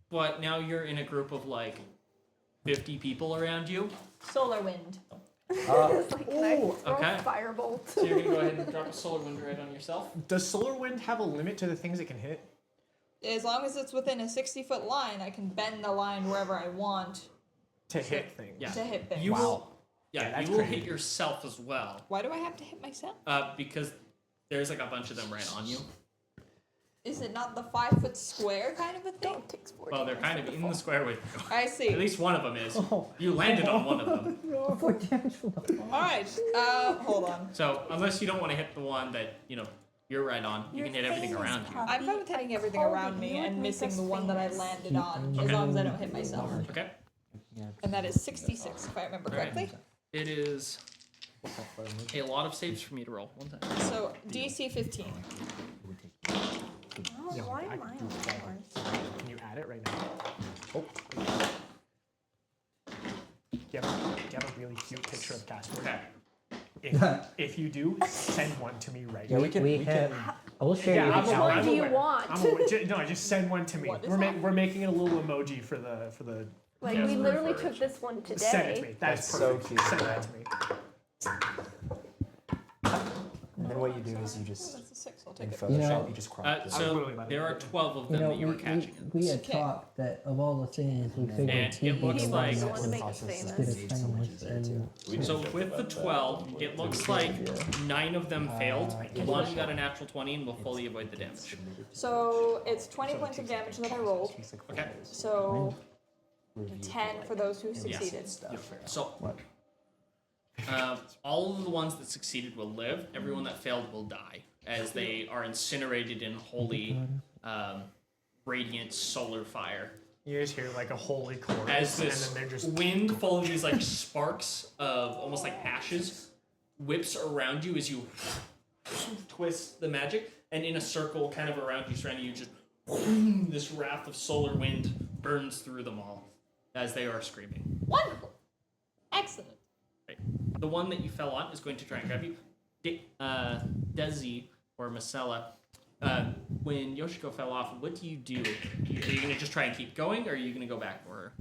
Speaker 3: But now you're in a group of like 50 people around you.
Speaker 4: Solar wind.
Speaker 5: It's like, can I throw
Speaker 3: Okay.
Speaker 5: a firebolt?
Speaker 3: So you're gonna go ahead and drop a solar wind right on yourself.
Speaker 2: Does solar wind have a limit to the things it can hit?
Speaker 4: As long as it's within a 60-foot line, I can bend the line wherever I want
Speaker 2: To hit things.
Speaker 3: Yeah.
Speaker 4: to hit things.
Speaker 3: You will.
Speaker 2: Yeah,
Speaker 3: Yeah,
Speaker 2: that's
Speaker 3: you will
Speaker 2: crazy.
Speaker 3: hit yourself as well.
Speaker 4: Why do I have to hit myself?
Speaker 3: Because there's like a bunch of them right on you.
Speaker 4: Is it not the 5-foot square kind of a thing?
Speaker 5: Takes 4
Speaker 3: Well, they're kind of in the square with you.
Speaker 4: I
Speaker 3: At
Speaker 4: see.
Speaker 3: least one of them is. You landed on one of them.
Speaker 4: Alright, hold on.
Speaker 3: So unless you don't want to hit the one that you're right on, you can hit everything around you.
Speaker 4: I'm fine with hitting everything around me and missing the one that I landed on, as
Speaker 3: Okay.
Speaker 4: long as I don't hit myself.
Speaker 3: Okay.
Speaker 4: And that is 66, if I remember correctly.
Speaker 3: It is A lot of saves for me to roll. One time.
Speaker 4: So DC 15.
Speaker 5: Oh, why am I on yours?
Speaker 2: Can you add it right now? Do you have a really cute picture of Casper?
Speaker 3: Okay.
Speaker 2: If you do, send one to me right
Speaker 9: Yeah,
Speaker 2: now.
Speaker 9: we can.
Speaker 7: We
Speaker 9: We
Speaker 7: have.
Speaker 9: can.
Speaker 7: I will share
Speaker 2: Yeah,
Speaker 7: you.
Speaker 2: I'm
Speaker 7: the
Speaker 2: aware,
Speaker 7: calendar.
Speaker 2: I'm
Speaker 5: What do you
Speaker 2: aware.
Speaker 5: want?
Speaker 2: No, just send one to me.
Speaker 4: What is
Speaker 2: We're
Speaker 4: that?
Speaker 2: we're making a little emoji for the.
Speaker 5: Like,
Speaker 3: Yeah,
Speaker 5: we
Speaker 3: for
Speaker 5: literally
Speaker 3: reference.
Speaker 5: took this one today.
Speaker 2: Send it to me. That
Speaker 9: That's
Speaker 2: is
Speaker 9: so
Speaker 2: perfect.
Speaker 9: cute.
Speaker 2: Send that to me.
Speaker 9: And then what you do is you just
Speaker 4: That's a 6. I'll take
Speaker 9: in
Speaker 4: it.
Speaker 9: Photoshop
Speaker 7: You know-
Speaker 9: you just crop it.
Speaker 3: So
Speaker 2: literally about to
Speaker 3: there
Speaker 2: do
Speaker 3: are
Speaker 2: it.
Speaker 3: 12 of
Speaker 7: You
Speaker 3: them
Speaker 7: know,
Speaker 3: that you were catching.
Speaker 7: we had
Speaker 4: Okay.
Speaker 7: talked that of all the things we figured
Speaker 3: And
Speaker 7: he'd
Speaker 3: it
Speaker 7: be
Speaker 3: looks
Speaker 7: the
Speaker 3: like-
Speaker 7: one
Speaker 5: The
Speaker 7: that
Speaker 5: one to
Speaker 7: was
Speaker 5: make us
Speaker 9: Process
Speaker 5: famous.
Speaker 7: good at
Speaker 9: engage so much
Speaker 7: famous
Speaker 9: easier, too.
Speaker 7: and
Speaker 1: We didn't
Speaker 3: So
Speaker 1: joke
Speaker 3: with the
Speaker 1: about that.
Speaker 3: 12, it looks like 9 of them failed. One got a natural 20 and will fully avoid the damage.
Speaker 4: So it's 20 points of damage that I rolled.
Speaker 3: Okay.
Speaker 4: So 10 for those who succeeded.
Speaker 3: So all of the ones that succeeded will live. Everyone that failed will die, as they are incinerated in holy, radiant solar fire.
Speaker 2: You just hear like a holy chorus,
Speaker 3: As
Speaker 2: and
Speaker 3: this
Speaker 2: then they're just
Speaker 3: wind full of these like sparks of almost like ashes whips around you as you twist the magic, and in a circle kind of around you, surrounding you, just this wrath of solar wind burns through them all as they are screaming.
Speaker 4: Wonderful. Excellent.
Speaker 3: Right. The one that you fell on is going to try and grab you. Desi or Marcella, when Yoshiko fell off, what do you do? Are you going to just try and keep going, or are you going to go back for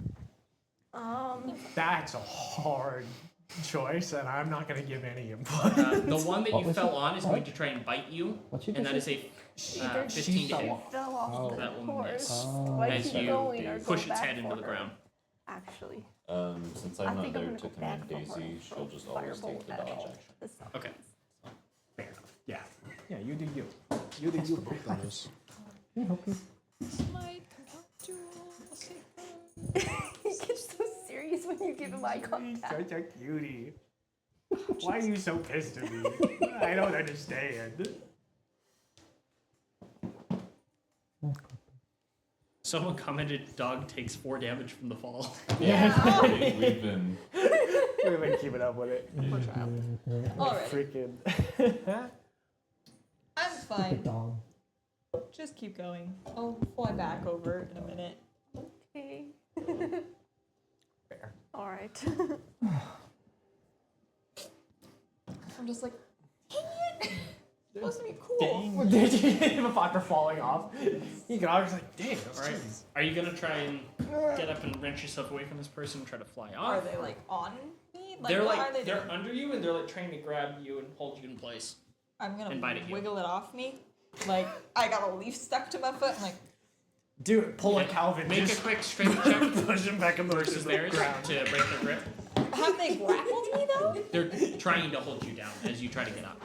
Speaker 3: her?
Speaker 2: that's a hard choice, and I'm not going to give any input.
Speaker 3: The one that
Speaker 7: What
Speaker 3: you
Speaker 7: was
Speaker 3: fell
Speaker 7: it?
Speaker 3: on is going to try and bite you,
Speaker 7: What's your
Speaker 3: and that is a
Speaker 5: Either
Speaker 3: 15 to hit.
Speaker 5: fell off the
Speaker 3: That will
Speaker 5: horse.
Speaker 3: miss.
Speaker 5: Why
Speaker 3: As
Speaker 5: keep
Speaker 3: you
Speaker 5: going or
Speaker 3: push
Speaker 5: go
Speaker 3: its
Speaker 5: back
Speaker 3: head into
Speaker 5: for
Speaker 3: the
Speaker 5: her?
Speaker 3: ground.
Speaker 5: Actually,
Speaker 1: Since
Speaker 5: I
Speaker 1: I'm not
Speaker 5: think I'm
Speaker 1: there
Speaker 5: gonna
Speaker 1: to
Speaker 5: go back
Speaker 1: command
Speaker 5: for her.
Speaker 1: Daisy, she'll just always
Speaker 5: Firebolt
Speaker 1: take the
Speaker 5: at
Speaker 1: dodge
Speaker 5: all.
Speaker 1: action.
Speaker 5: This sucks.
Speaker 3: Okay.
Speaker 2: Fair enough. Yeah, you do you. You do you.
Speaker 4: Might come to a secret.
Speaker 5: He gets so serious when you give him eye
Speaker 2: He's
Speaker 5: contact.
Speaker 2: such a cutie. Why are you so pissed at me? I don't understand.
Speaker 3: Someone commented, "Dog takes 4 damage from the fall."
Speaker 4: Yeah.
Speaker 1: We've been.
Speaker 2: We've been keeping up with it.
Speaker 4: Alright.
Speaker 2: Freaking.
Speaker 4: I'm fine.
Speaker 7: Dog.
Speaker 4: Just keep going. I'll fly back over in a minute.
Speaker 5: Okay.
Speaker 2: Fair.
Speaker 5: All right.
Speaker 4: I'm just like, dang it! Supposed to be cool.
Speaker 2: Dang. Did you get him after falling off? You can always like, dang.
Speaker 3: Alright. Are you going to try and get up and wrench yourself away from this person and try to fly
Speaker 4: Are
Speaker 3: off?
Speaker 4: they like on me? Like,
Speaker 3: They're
Speaker 4: what
Speaker 3: like
Speaker 4: are they
Speaker 3: they're
Speaker 4: doing?
Speaker 3: under you, and they're like trying to grab you and hold you in place.
Speaker 4: I'm gonna
Speaker 3: and bite at you.
Speaker 4: wiggle it off me. Like, I got a leaf stuck to my foot. I'm like,
Speaker 2: Dude, pull a
Speaker 3: Okay.
Speaker 2: Calvin.
Speaker 3: Make a
Speaker 2: just
Speaker 3: quick strength check
Speaker 2: push him back in the
Speaker 3: versus theirs
Speaker 2: ground.
Speaker 3: to break their grip.
Speaker 4: have they grappled me though?
Speaker 3: They're trying to hold you down as you try to get up.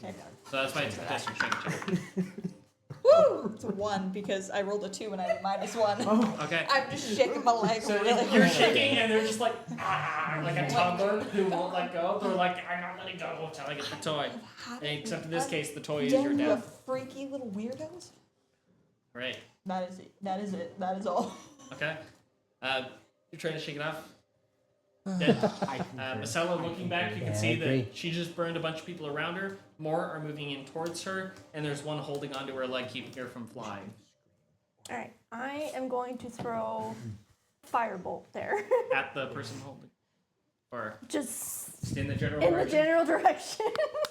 Speaker 4: Check.
Speaker 3: So that's why it's a contested strength check.
Speaker 4: Woo! It's a 1 because I rolled a 2 and I had a -1.
Speaker 3: Okay.
Speaker 4: I'm just shaking my leg
Speaker 3: So
Speaker 4: really
Speaker 3: you're
Speaker 4: hard.
Speaker 3: shaking, and they're just like, ah, like a toddler who won't let go. They're like, I'm not letting go until I get the toy. Except in this case, the toy is your
Speaker 4: Den
Speaker 3: death.
Speaker 4: of freaky little weirdos.
Speaker 3: Right.
Speaker 4: That is it. That is it. That is all.
Speaker 3: Okay. You're trying to shake it off. Then, Marcella, looking back, you can
Speaker 7: Yeah,
Speaker 3: see
Speaker 7: I agree.
Speaker 3: that she just burned a bunch of people around her. More are moving in towards her, and there's one holding onto her leg, keeping her from flying.
Speaker 5: All right. I am going to throw firebolt there.
Speaker 3: At the person holding. Or
Speaker 5: Just
Speaker 3: in the general
Speaker 5: in the
Speaker 3: direction.
Speaker 5: general direction.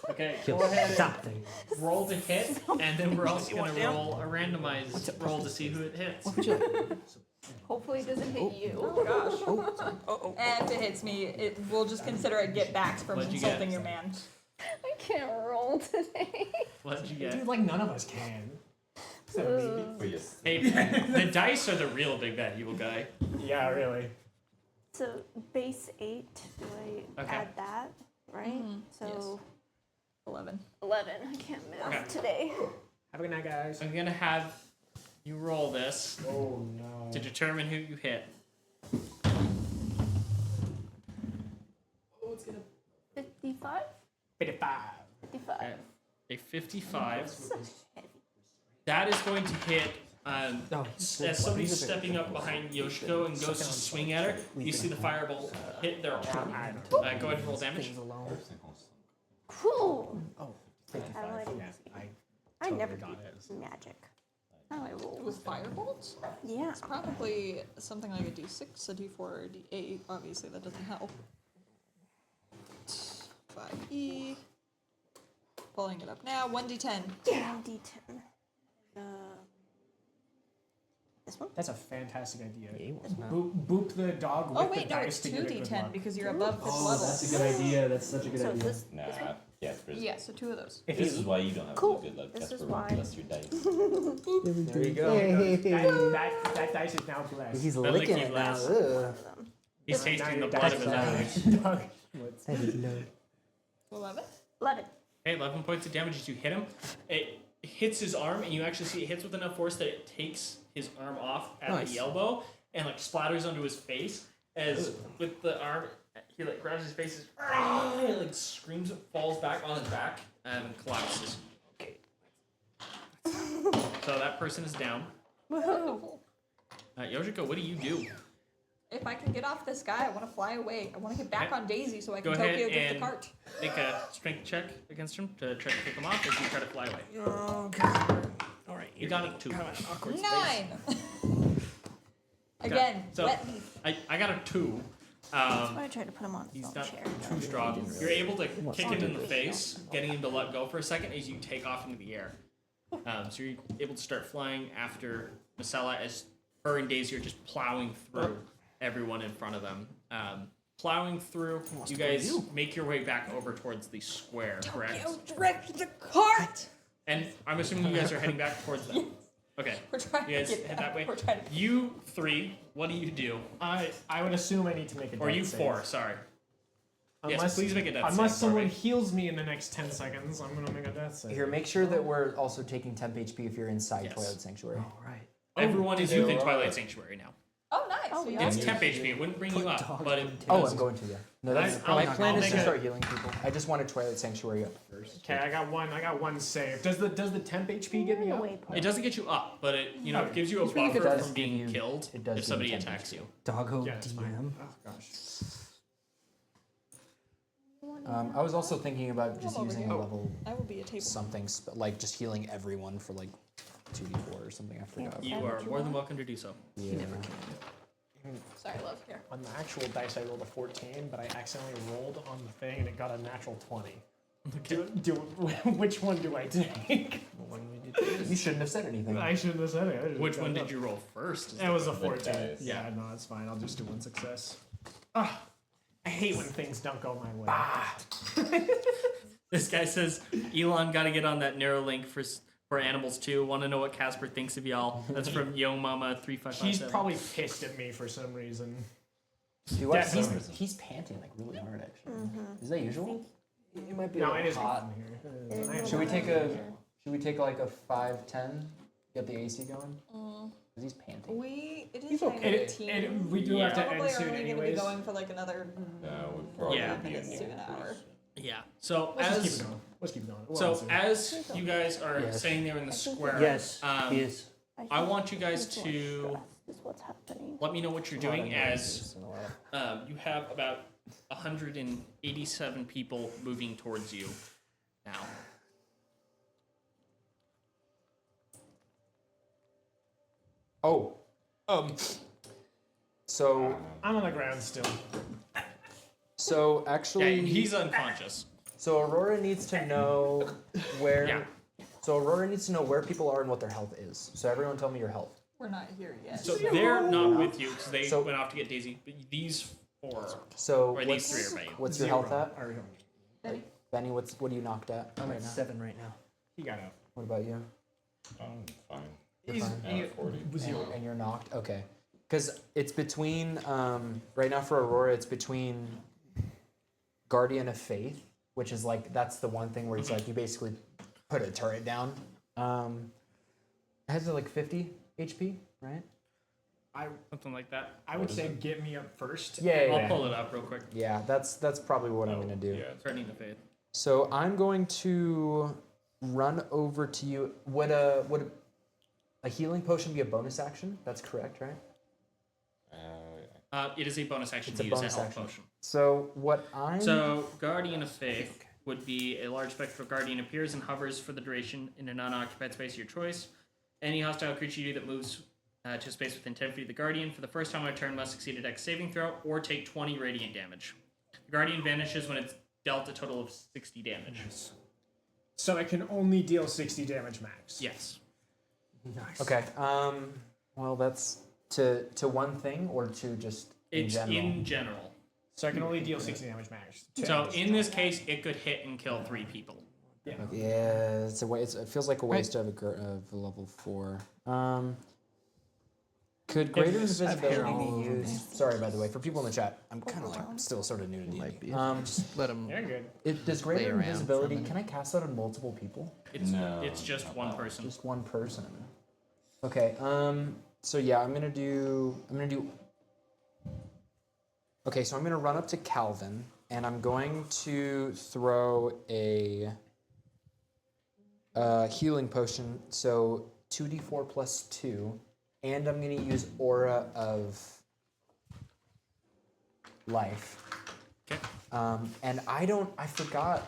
Speaker 3: Okay,
Speaker 7: Kill
Speaker 3: go ahead and
Speaker 7: something.
Speaker 3: roll to hit, and then we're also going to roll a randomized roll to see who it hits.
Speaker 5: Hopefully it doesn't hit you.
Speaker 4: Oh gosh. And if it hits me, we'll just consider it get backs from
Speaker 3: What'd you
Speaker 4: insulting
Speaker 3: get?
Speaker 4: your man.
Speaker 5: I can't roll today.
Speaker 3: What did you get?
Speaker 2: Dude, like none of us can. Except me.
Speaker 1: But yes.
Speaker 3: Hey, the dice are the real big bad evil guy.
Speaker 2: Yeah, really.
Speaker 5: So base 8. Do I
Speaker 3: Okay.
Speaker 5: add that? Right. So
Speaker 4: 11.
Speaker 5: 11. I can't math
Speaker 3: Okay.
Speaker 5: today.
Speaker 2: Have a good night, guys.
Speaker 3: I'm going to have you roll this
Speaker 2: Oh no.
Speaker 3: to determine who you hit.
Speaker 5: 55.
Speaker 2: 55.
Speaker 5: 55.
Speaker 3: Okay. A 55.
Speaker 5: So heavy.
Speaker 3: That is going to hit As somebody's stepping up behind Yoshiko and goes to swing at her, you see the firebolt hit their arm. Go ahead and roll damage.
Speaker 5: Cool.
Speaker 8: Oh,
Speaker 5: How do I do
Speaker 8: yeah,
Speaker 5: this?
Speaker 8: I
Speaker 5: I never
Speaker 8: totally
Speaker 5: do magic. How do I roll?
Speaker 4: With firebolt?
Speaker 5: Yeah.
Speaker 4: It's probably something like a d6, a d4, or a d8. Obviously, that doesn't help. 5e. Pulling it up now. 1d10.
Speaker 5: Yeah. D10. This one?
Speaker 2: That's a fantastic idea.
Speaker 7: Yeah,
Speaker 2: Boop the dog with
Speaker 4: Oh,
Speaker 2: the
Speaker 4: wait, no,
Speaker 2: dice
Speaker 4: it's
Speaker 2: to get it good
Speaker 4: 2d10
Speaker 2: luck.
Speaker 4: because you're above 5th level.
Speaker 6: That's a good idea. That's such a good
Speaker 5: So
Speaker 6: idea.
Speaker 5: this.
Speaker 1: Nah, yeah, it's pretty.
Speaker 4: Yeah, so 2 of those.
Speaker 2: If
Speaker 1: This
Speaker 2: you-
Speaker 1: is why you don't have
Speaker 5: Cool.
Speaker 1: good luck.
Speaker 5: This
Speaker 1: That's
Speaker 5: is
Speaker 1: where
Speaker 5: why.
Speaker 1: you bless your dice.
Speaker 6: There you go.
Speaker 2: that dice is now blessed.
Speaker 6: He's
Speaker 3: But
Speaker 6: licking
Speaker 3: licky
Speaker 6: it now.
Speaker 3: glass.
Speaker 6: Ugh.
Speaker 3: He's tasting the
Speaker 2: Now
Speaker 3: blood
Speaker 2: your
Speaker 3: of his
Speaker 2: dice
Speaker 3: enemy.
Speaker 2: is dog.
Speaker 4: 11?
Speaker 5: 11.
Speaker 3: Okay, 11 points of damage as you hit him. It hits his arm, and you actually see it hits with enough force that it takes his arm off at the elbow and like splatters onto his face. As with the arm, he like grabs his face, and like screams, falls back on his back, and collapses. Okay. So that person is down.
Speaker 5: Woohoo.
Speaker 3: Yoshiko, what do you do?
Speaker 4: If I can get off this guy, I want to fly away. I want to get back
Speaker 3: Okay.
Speaker 4: on Daisy so I
Speaker 3: Go
Speaker 4: can
Speaker 3: ahead
Speaker 4: Tokyo drift the
Speaker 3: and
Speaker 4: cart.
Speaker 3: make a strength check against him to try to kick him off as you try to fly away.
Speaker 2: All right.
Speaker 3: You got a 2.
Speaker 4: 9! Again,
Speaker 3: So-
Speaker 4: wet leaf.
Speaker 3: I got a 2.
Speaker 5: I tried to put him on his
Speaker 3: He's
Speaker 5: own
Speaker 3: not
Speaker 5: chair.
Speaker 3: too strong. You're able to kick him in the face, getting him to let go for a second as you take off into the air. So you're able to start flying after Marcella as her and Daisy are just plowing through everyone in front of them. Plowing through, you guys make your way back over towards the square, correct?
Speaker 4: Tokyo drift the cart!
Speaker 3: And I'm assuming you guys are heading back towards them. Okay.
Speaker 4: We're trying
Speaker 3: You guys
Speaker 4: to get
Speaker 3: head that way.
Speaker 4: We're trying to
Speaker 3: You 3, what do you do?
Speaker 2: I would assume I need to make a
Speaker 3: Or
Speaker 2: death
Speaker 3: you
Speaker 2: save.
Speaker 3: 4, sorry. Yes, please make a death
Speaker 2: Unless
Speaker 3: save for
Speaker 2: someone
Speaker 3: me.
Speaker 2: heals me in the next 10 seconds, I'm gonna make a death save.
Speaker 9: Here, make sure that we're also taking temp HP if you're inside
Speaker 3: Yes.
Speaker 9: Twilight Sanctuary.
Speaker 6: Right.
Speaker 3: Everyone is
Speaker 9: they
Speaker 3: within
Speaker 9: are-
Speaker 3: Twilight Sanctuary now.
Speaker 4: Oh, nice.
Speaker 5: Oh,
Speaker 4: So
Speaker 5: yeah.
Speaker 3: It's temp HP. It wouldn't bring you up, but it
Speaker 9: Oh,
Speaker 3: does.
Speaker 9: I'm going to, yeah. No, that's
Speaker 2: I'll-
Speaker 9: my plan
Speaker 2: I'll
Speaker 9: is to
Speaker 2: make a-
Speaker 9: start healing people. I just wanted Twilight Sanctuary up first.
Speaker 2: Okay, I got one save. Does the temp HP get me up?
Speaker 3: It doesn't get you up, but it it gives you a
Speaker 9: really
Speaker 3: buffer
Speaker 9: good.
Speaker 3: from being
Speaker 9: It does
Speaker 3: killed
Speaker 9: it does
Speaker 3: if
Speaker 9: do
Speaker 3: somebody
Speaker 9: temp
Speaker 3: attacks
Speaker 9: HP.
Speaker 3: you.
Speaker 7: Doggo
Speaker 2: Yeah, it's fine.
Speaker 7: DM.
Speaker 2: Oh gosh.
Speaker 9: I was also thinking about just
Speaker 4: over
Speaker 9: using
Speaker 4: here.
Speaker 9: a level
Speaker 4: I will be a table.
Speaker 9: something, like just healing everyone for like 2d4 or something. I forgot.
Speaker 3: You are more than welcome to do so.
Speaker 9: Yeah.
Speaker 4: Sorry, love. Here.
Speaker 2: On the actual dice, I rolled a 14, but I accidentally rolled on the thing and it got a natural 20. Which one do I take?
Speaker 9: You shouldn't have said anything.
Speaker 2: I shouldn't have said it. I just
Speaker 3: Which
Speaker 2: got
Speaker 3: one
Speaker 2: it
Speaker 3: did
Speaker 2: up.
Speaker 3: you roll first?
Speaker 2: It was a
Speaker 1: The
Speaker 2: 14.
Speaker 1: dice.
Speaker 2: Yeah, no, it's fine. I'll just do one success. Ah, I hate when things don't go my way.
Speaker 3: This guy says, Elon got to get on that narrow link for Animals 2. Want to know what Casper thinks of y'all? That's from Yo Mama 3557.
Speaker 2: He's probably pissed at me for some reason.
Speaker 9: See what?
Speaker 2: Definitely.
Speaker 9: He's panting like really hard actually. Is that usual?
Speaker 6: It might be
Speaker 2: No,
Speaker 6: a
Speaker 2: it
Speaker 6: little
Speaker 2: is
Speaker 6: hot.
Speaker 2: hot in here.
Speaker 9: Should we take like a 5-10? Get the AC going? Cause he's panting.
Speaker 4: It is
Speaker 2: He's
Speaker 4: like
Speaker 2: okay.
Speaker 4: 18.
Speaker 2: We do have to
Speaker 4: Probably
Speaker 2: end soon
Speaker 4: only going to be
Speaker 2: anyways.
Speaker 4: going for like another
Speaker 1: We'd probably
Speaker 3: Yeah.
Speaker 1: be
Speaker 4: minutes to
Speaker 1: ending
Speaker 4: an hour.
Speaker 3: Yeah. So
Speaker 2: Let's just
Speaker 3: as
Speaker 2: keep it going. Let's keep it going. We're
Speaker 3: so
Speaker 2: on soon.
Speaker 3: as you guys are
Speaker 7: Yes.
Speaker 3: sitting there in the square,
Speaker 7: Yes,
Speaker 3: um,
Speaker 7: he is.
Speaker 3: I want you guys to
Speaker 5: Is what's happening.
Speaker 3: let me know what you're doing as you have about 187 people moving towards you now.
Speaker 9: Oh. So
Speaker 2: I'm on the ground still.
Speaker 9: so
Speaker 3: Yeah,
Speaker 9: actually
Speaker 3: he's unconscious.
Speaker 9: so Aurora needs to know where
Speaker 3: Yeah.
Speaker 9: So Aurora needs to know where people are and what their health is. So everyone tell me your health.
Speaker 4: We're not here yet.
Speaker 3: So they're not with you because they
Speaker 9: So-
Speaker 3: went off to get Daisy. But these 4,
Speaker 9: So
Speaker 3: or these
Speaker 9: what's,
Speaker 3: 3 are by you.
Speaker 9: what's your health at?
Speaker 4: Benny?
Speaker 9: Benny, what are you knocked at
Speaker 7: I'm
Speaker 9: right
Speaker 7: at
Speaker 9: now?
Speaker 7: 7 right now.
Speaker 2: He got up.
Speaker 9: What about you?
Speaker 1: Fine.
Speaker 9: You're
Speaker 2: He's,
Speaker 9: fine.
Speaker 2: he,
Speaker 1: 40.
Speaker 2: was he,
Speaker 9: And you're knocked? Okay. Because it's between, right now for Aurora, it's between Guardian of Faith, which is like, that's the one thing where it's like you basically put a turret down. It has like 50 HP, right?
Speaker 3: Something like that.
Speaker 2: I would say get me up first.
Speaker 9: Yeah,
Speaker 3: I'll pull it up real quick.
Speaker 9: Yeah, that's probably what I'm gonna do.
Speaker 1: Yeah.
Speaker 3: Threatening the faith.
Speaker 9: So I'm going to run over to you. a healing potion be a bonus action? That's correct, right?
Speaker 3: It is a bonus action
Speaker 9: It's
Speaker 3: to
Speaker 9: a
Speaker 3: use a
Speaker 9: bonus
Speaker 3: health
Speaker 9: action.
Speaker 3: potion.
Speaker 9: So what I'm
Speaker 3: So, Guardian of Faith would be a large spectral guardian appears and hovers for the duration in an unoccupied space of your choice. Any hostile creature you that moves to a space within 10 feet of the guardian for the first time on a turn must succeed a dex saving throw or take 20 radiant damage. The guardian vanishes when it's dealt a total of 60 damage.
Speaker 2: So it can only deal 60 damage max.
Speaker 3: Yes.
Speaker 7: Nice.
Speaker 9: okay. Well, that's to one thing or to just in
Speaker 3: It's
Speaker 9: general.
Speaker 3: in general.
Speaker 2: So it can only deal 60 damage max.
Speaker 3: So in this case, it could hit and kill 3 people.
Speaker 9: Yeah, it's a way. It feels like a waste of a level 4. Could greater invisibility be used? Sorry, by the way, for people in the chat, I'm kind of like still sort of new to D&D.
Speaker 7: Just let him.
Speaker 2: You're good.
Speaker 9: Does
Speaker 7: Play
Speaker 9: greater
Speaker 7: around for a
Speaker 9: invisibility?
Speaker 7: minute.
Speaker 9: Can I cast that on multiple people?
Speaker 3: It's just one person.
Speaker 9: Just one person. Okay. So yeah, I'm gonna do. Okay, so I'm gonna run up to Calvin, and I'm going to throw a healing potion. So 2d4 plus 2, and I'm gonna use Aura of Life.
Speaker 3: Okay.
Speaker 9: And I forgot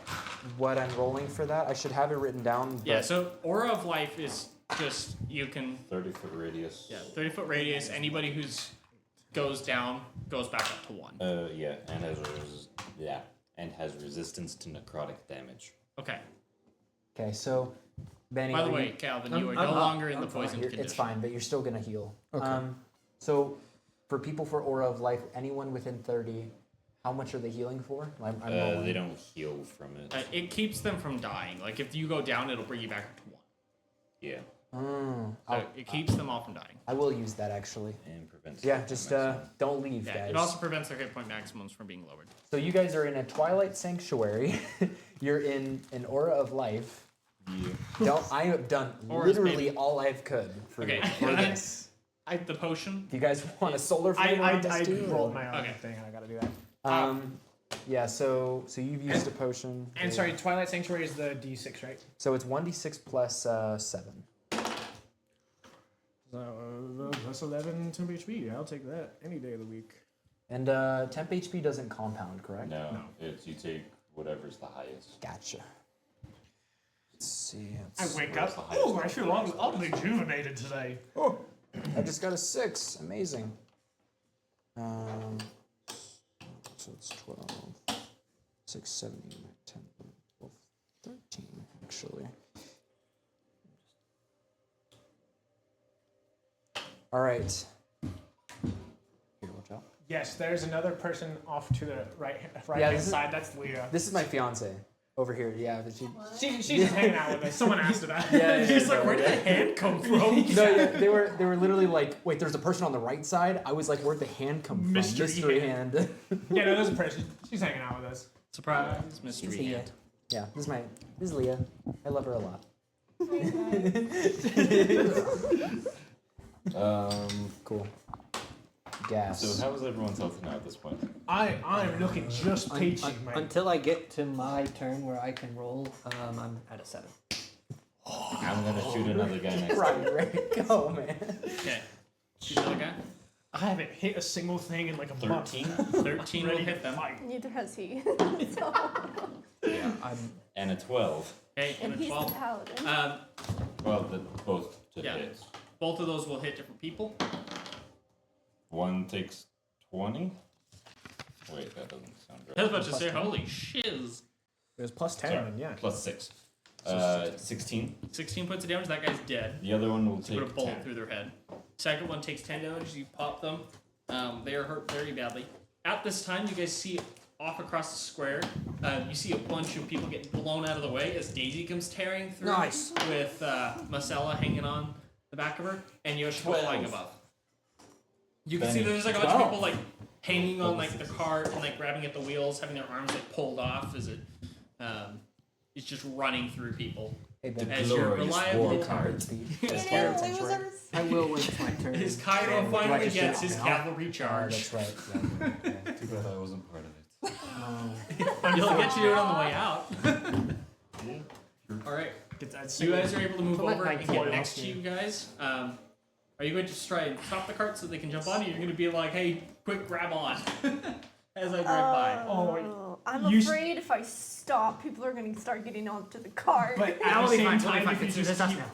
Speaker 9: what I'm rolling for that. I should have it written down.
Speaker 3: Yeah,
Speaker 9: but-
Speaker 3: so Aura of Life is just, you can,
Speaker 1: 30-foot radius.
Speaker 3: yeah, 30-foot radius. Anybody who's goes down goes back up to 1.
Speaker 1: Yeah, and has resistance to necrotic damage.
Speaker 3: Okay.
Speaker 9: Okay, so Benny.
Speaker 3: By the
Speaker 9: are
Speaker 3: way,
Speaker 9: you-
Speaker 3: Calvin, you are
Speaker 7: I'm
Speaker 3: no
Speaker 7: up.
Speaker 3: longer in the
Speaker 7: I'm fine.
Speaker 3: poison condition.
Speaker 9: It's fine, but you're still gonna heal.
Speaker 7: Okay.
Speaker 9: So for people for Aura of Life, anyone within 30, how much are they healing for? I'm rolling.
Speaker 1: They don't heal from it.
Speaker 3: It keeps them from dying. Like, if you go down, it'll bring you back up to 1.
Speaker 1: Yeah,
Speaker 3: So it keeps them all from dying.
Speaker 9: I will use that actually.
Speaker 1: and prevents.
Speaker 9: Yeah,
Speaker 1: hit
Speaker 9: just
Speaker 1: maximum.
Speaker 9: don't leave,
Speaker 3: Yeah,
Speaker 9: guys.
Speaker 3: it also prevents their hit point maximums from being lowered.
Speaker 9: So you guys are in a Twilight Sanctuary. You're in an Aura of Life.
Speaker 1: Yeah.
Speaker 9: I have done
Speaker 3: Aura's
Speaker 9: literally all I could for,
Speaker 3: Okay.
Speaker 9: for this.
Speaker 3: The potion.
Speaker 9: Do you guys want a solar flame
Speaker 2: I
Speaker 9: on this too,
Speaker 2: rolled
Speaker 9: or-
Speaker 2: my own
Speaker 3: Okay.
Speaker 2: thing and I gotta do that.
Speaker 9: Yeah, so you've used a potion.
Speaker 2: And sorry, Twilight Sanctuary is the D6, right?
Speaker 9: So it's 1d6 plus 7.
Speaker 2: So that's 11 temp HP. I'll take that any day of the week.
Speaker 9: And temp HP doesn't compound, correct?
Speaker 1: No, it's you take whatever's the highest.
Speaker 9: Gotcha. Let's see.
Speaker 2: I wake up.
Speaker 1: the highest
Speaker 2: Oh, I feel oddly rejuvenated today.
Speaker 9: Oh, I just got a 6. Amazing. So it's 12, 6, 7, 8, 9, 10, 11, 12, 13, actually. All right. Here, watch out.
Speaker 2: Yes, there's another person off to the right
Speaker 9: Yeah,
Speaker 2: hand
Speaker 9: this is-
Speaker 2: side. That's Leah.
Speaker 9: This is my fiance over here. Yeah, but
Speaker 2: She's just hanging out with us. Someone asked her that.
Speaker 9: Yeah,
Speaker 2: She's
Speaker 9: yeah,
Speaker 2: like,
Speaker 9: yeah,
Speaker 2: where did
Speaker 9: yeah.
Speaker 2: the hand come from?
Speaker 9: No, yeah, they were literally like, wait, there's a person on the right side. I was like, where'd the hand come from?
Speaker 2: Mystery
Speaker 9: hand.
Speaker 2: Yeah, no, there's a person. She's hanging out with us.
Speaker 3: Surprise, mystery.
Speaker 9: Leah. Yeah, this is Leah. I love her a lot. Cool. Gas.
Speaker 1: So how is everyone's health now at this point?
Speaker 2: I'm looking just peachy, mate.
Speaker 7: Until I get to my turn where I can roll, I'm at a 7.
Speaker 1: I'm gonna shoot another guy next time.
Speaker 9: right. Go, man.
Speaker 3: Okay. Shoot another guy.
Speaker 2: I haven't hit a single thing in like a month.
Speaker 1: 13?
Speaker 3: 13 will hit them.
Speaker 4: Neither has he. So,
Speaker 1: Yeah. And a 12.
Speaker 3: Okay,
Speaker 4: and
Speaker 3: and a
Speaker 4: he's the
Speaker 3: 12.
Speaker 4: paladin.
Speaker 1: Well, both to
Speaker 3: Yeah.
Speaker 1: hit.
Speaker 3: Both of those will hit different people.
Speaker 1: One takes 20. Wait, that doesn't sound right.
Speaker 3: I was about to say, holy shiz.
Speaker 2: There's plus 10,
Speaker 1: Sorry,
Speaker 2: then, yeah.
Speaker 1: plus 6. 16.
Speaker 3: 16 points of damage, that guy's dead.
Speaker 1: The other one will
Speaker 3: Put a
Speaker 1: take
Speaker 3: bullet
Speaker 1: 10.
Speaker 3: through their head. Second one takes 10 damage, you pop them. They are hurt very badly. At this time, you guys see off across the square, you see a bunch of people getting blown out of the way as Daisy comes tearing through.
Speaker 7: Nice.
Speaker 3: With Marcella hanging on the back of her and Yoshiko flying above. You can see
Speaker 1: Benny.
Speaker 3: there's like a bunch of people like hanging on like the cart and like grabbing at the wheels, having their arms like pulled off as it's just running through people.
Speaker 9: Hey, Ben.
Speaker 3: As your reliable
Speaker 9: cards.
Speaker 4: Losers.
Speaker 7: I will when it's my turn.
Speaker 3: His Cairo
Speaker 9: Do I
Speaker 3: finally
Speaker 9: just
Speaker 3: gets
Speaker 9: shoot
Speaker 3: his
Speaker 9: now?
Speaker 3: cavalry
Speaker 9: Oh,
Speaker 3: charge.
Speaker 9: that's right. Yeah.
Speaker 1: Too bad I wasn't part of it.
Speaker 3: You'll get to do it on the way out. Alright. You guys are able to move
Speaker 2: Put
Speaker 3: over and
Speaker 2: Nightfall
Speaker 3: get next to
Speaker 2: here.
Speaker 3: you guys. Are you going to try and stop the cart so they can jump on? Or you're going to be like, hey, quick, grab on as I drive by.
Speaker 2: Oh,
Speaker 5: I'm
Speaker 2: you
Speaker 5: afraid if I stop, people are going to start getting onto the cart.
Speaker 2: but
Speaker 7: I'll
Speaker 2: at the
Speaker 7: be
Speaker 2: same
Speaker 7: fine.
Speaker 2: time, if you
Speaker 7: It's
Speaker 2: just
Speaker 7: us
Speaker 2: keep,
Speaker 7: now.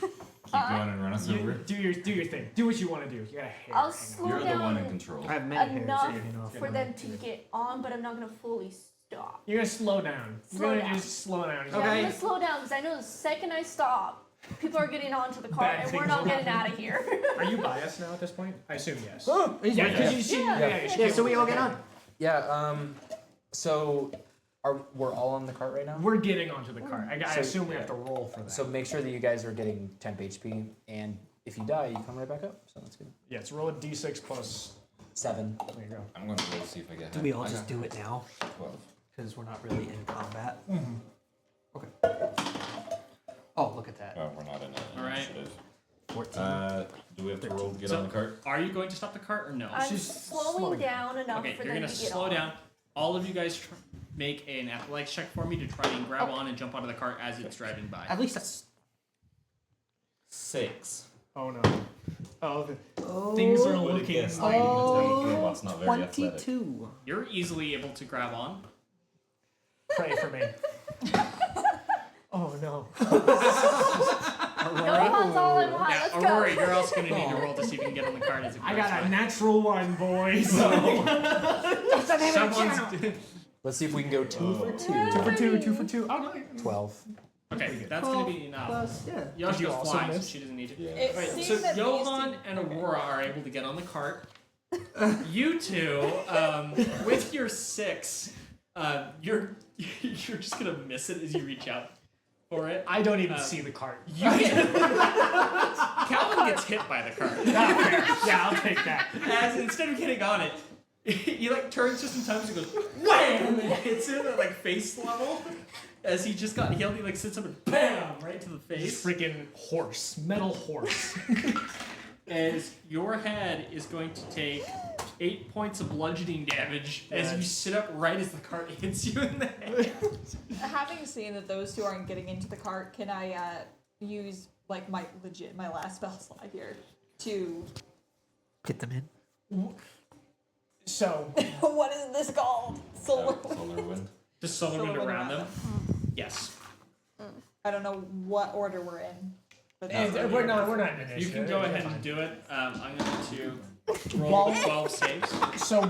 Speaker 1: Keep going and run us over.
Speaker 2: do your thing. Do what you want to do. You got a hair.
Speaker 5: I'll
Speaker 2: hang on.
Speaker 5: slow
Speaker 1: You're the one in
Speaker 5: down
Speaker 1: control.
Speaker 7: I have many hairs.
Speaker 5: enough
Speaker 7: you know,
Speaker 5: for them to get on, but I'm not going to fully stop.
Speaker 2: You're gonna slow down.
Speaker 5: Slow
Speaker 2: You're gonna
Speaker 5: down.
Speaker 2: just slow down.
Speaker 5: Yeah, I'm going to slow down because I know the second I stop, people are getting onto the cart
Speaker 2: Bad
Speaker 5: and we're
Speaker 2: things
Speaker 5: not
Speaker 2: will
Speaker 5: getting out of here.
Speaker 2: Are you biased now at this point? I assume yes.
Speaker 7: He's
Speaker 2: Yeah,
Speaker 7: right
Speaker 2: because
Speaker 7: there.
Speaker 2: you see.
Speaker 5: Yeah.
Speaker 7: So we all get on.
Speaker 9: Yeah. So we're all on the cart right now?
Speaker 2: We're getting onto the cart. I
Speaker 9: So-
Speaker 2: assume we have to roll for that.
Speaker 9: So make sure that you guys are getting temp HP, and if you die, you come right back up. So that's good.
Speaker 2: yeah, it's roll a d6 plus.
Speaker 9: 7.
Speaker 2: There you go.
Speaker 1: I'm going to roll to see if I get
Speaker 7: Do
Speaker 1: hit.
Speaker 7: we all
Speaker 1: I
Speaker 7: just
Speaker 1: got
Speaker 7: do it now?
Speaker 1: 12.
Speaker 7: Because we're not really in combat.
Speaker 2: Mm-hmm.
Speaker 7: Okay. Oh, look at that.
Speaker 1: Oh, we're not in it.
Speaker 3: All right.
Speaker 7: 14.
Speaker 1: Do we have to roll to get
Speaker 3: So-
Speaker 1: on the cart?
Speaker 3: Are you going to stop the cart or no?
Speaker 5: I'm
Speaker 2: She's
Speaker 5: slowing
Speaker 2: slowing
Speaker 5: down enough
Speaker 3: Okay,
Speaker 5: for
Speaker 3: you're
Speaker 5: them
Speaker 3: going
Speaker 5: to
Speaker 3: to
Speaker 5: get
Speaker 3: slow
Speaker 5: on.
Speaker 3: down. All of you guys make an athletics check for me to try and grab on and jump onto the cart as it's driving by.
Speaker 7: At least that's
Speaker 1: 6.
Speaker 2: Oh no. Oh, things are
Speaker 1: Would have
Speaker 2: looking
Speaker 1: guessed
Speaker 2: like.
Speaker 1: Robot's not very athletic.
Speaker 7: 22.
Speaker 3: You're easily able to grab on.
Speaker 2: Pray for me. Oh no.
Speaker 5: Johan's all in one.
Speaker 3: Now,
Speaker 5: Let's
Speaker 3: Aurora,
Speaker 5: go.
Speaker 3: you're also going to need to roll to see if you can get on the cart as it
Speaker 2: I
Speaker 3: drives
Speaker 2: got a
Speaker 3: by.
Speaker 2: natural one, boys.
Speaker 3: Someone's
Speaker 9: Let's see if we can go 2 for 2.
Speaker 2: 2 for 2, 2 for 2. Oh no.
Speaker 9: 12.
Speaker 3: okay. That's going to be enough.
Speaker 7: Plus, yeah.
Speaker 2: Did you
Speaker 3: Yoshiko's
Speaker 2: also
Speaker 3: flying, so
Speaker 2: miss?
Speaker 3: she doesn't need to.
Speaker 1: Yeah.
Speaker 4: It
Speaker 3: Right,
Speaker 4: seems
Speaker 3: so
Speaker 4: that
Speaker 3: Johan
Speaker 4: these two-
Speaker 3: and
Speaker 4: okay.
Speaker 3: Aurora are able to get on the cart. You two, with your 6, you're just gonna miss it as you reach out for it.
Speaker 2: I don't even see the cart.
Speaker 3: You get, Calvin gets hit by the cart.
Speaker 2: Yeah, I'll take that.
Speaker 3: As instead of getting on it, he like turns just in time to go wham and hits him at like face level. As he just got healed, he like sits up and bam right to the face.
Speaker 2: Freaking horse, metal horse.
Speaker 3: As your head is going to take 8 points of bludgeoning damage as you sit up right as the cart hits you in the head.
Speaker 4: Having seen that those two aren't getting into the cart, can I use like my last spell slot here to
Speaker 7: Get them in.
Speaker 2: So,
Speaker 4: what is this called? Solar.
Speaker 1: Solar wind.
Speaker 3: Just solar wind
Speaker 4: Solar wind
Speaker 3: around them.
Speaker 4: around
Speaker 3: Yes.
Speaker 4: I don't know what order we're in. But
Speaker 2: we're not in initiative.
Speaker 3: You can go
Speaker 2: You're
Speaker 3: ahead
Speaker 2: fine.
Speaker 3: and do it. I'm going to roll
Speaker 2: While-
Speaker 3: 12 saves.
Speaker 2: So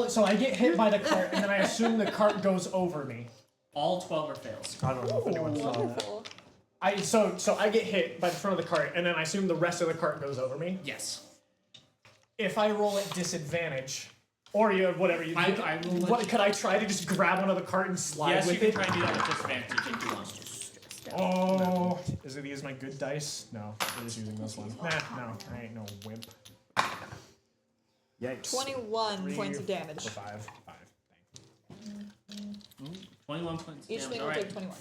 Speaker 2: so I get hit by the cart, and then I assume the cart goes over me.
Speaker 3: All 12 are fails.
Speaker 2: I don't know if anyone saw that.
Speaker 4: wonderful.
Speaker 2: So I get hit by the front of the cart, and then I assume the rest of the cart goes over me.
Speaker 3: Yes.
Speaker 2: If I roll at disadvantage, or you whatever you do,
Speaker 3: I will let
Speaker 2: what
Speaker 3: you-
Speaker 2: could I try to just grab onto the cart and slide
Speaker 3: Yes, you
Speaker 2: with
Speaker 3: can
Speaker 2: it?
Speaker 3: try and do that with disadvantage if you want.
Speaker 2: Oh, is it these my good dice? No, we're just using this one. Nah, no, I ain't no wimp. Yikes.
Speaker 4: 21
Speaker 2: 3
Speaker 4: points of damage.
Speaker 2: For 5.
Speaker 3: 21 points
Speaker 4: Each
Speaker 3: damage.
Speaker 4: thing
Speaker 3: All
Speaker 4: will
Speaker 3: right.
Speaker 4: take 21.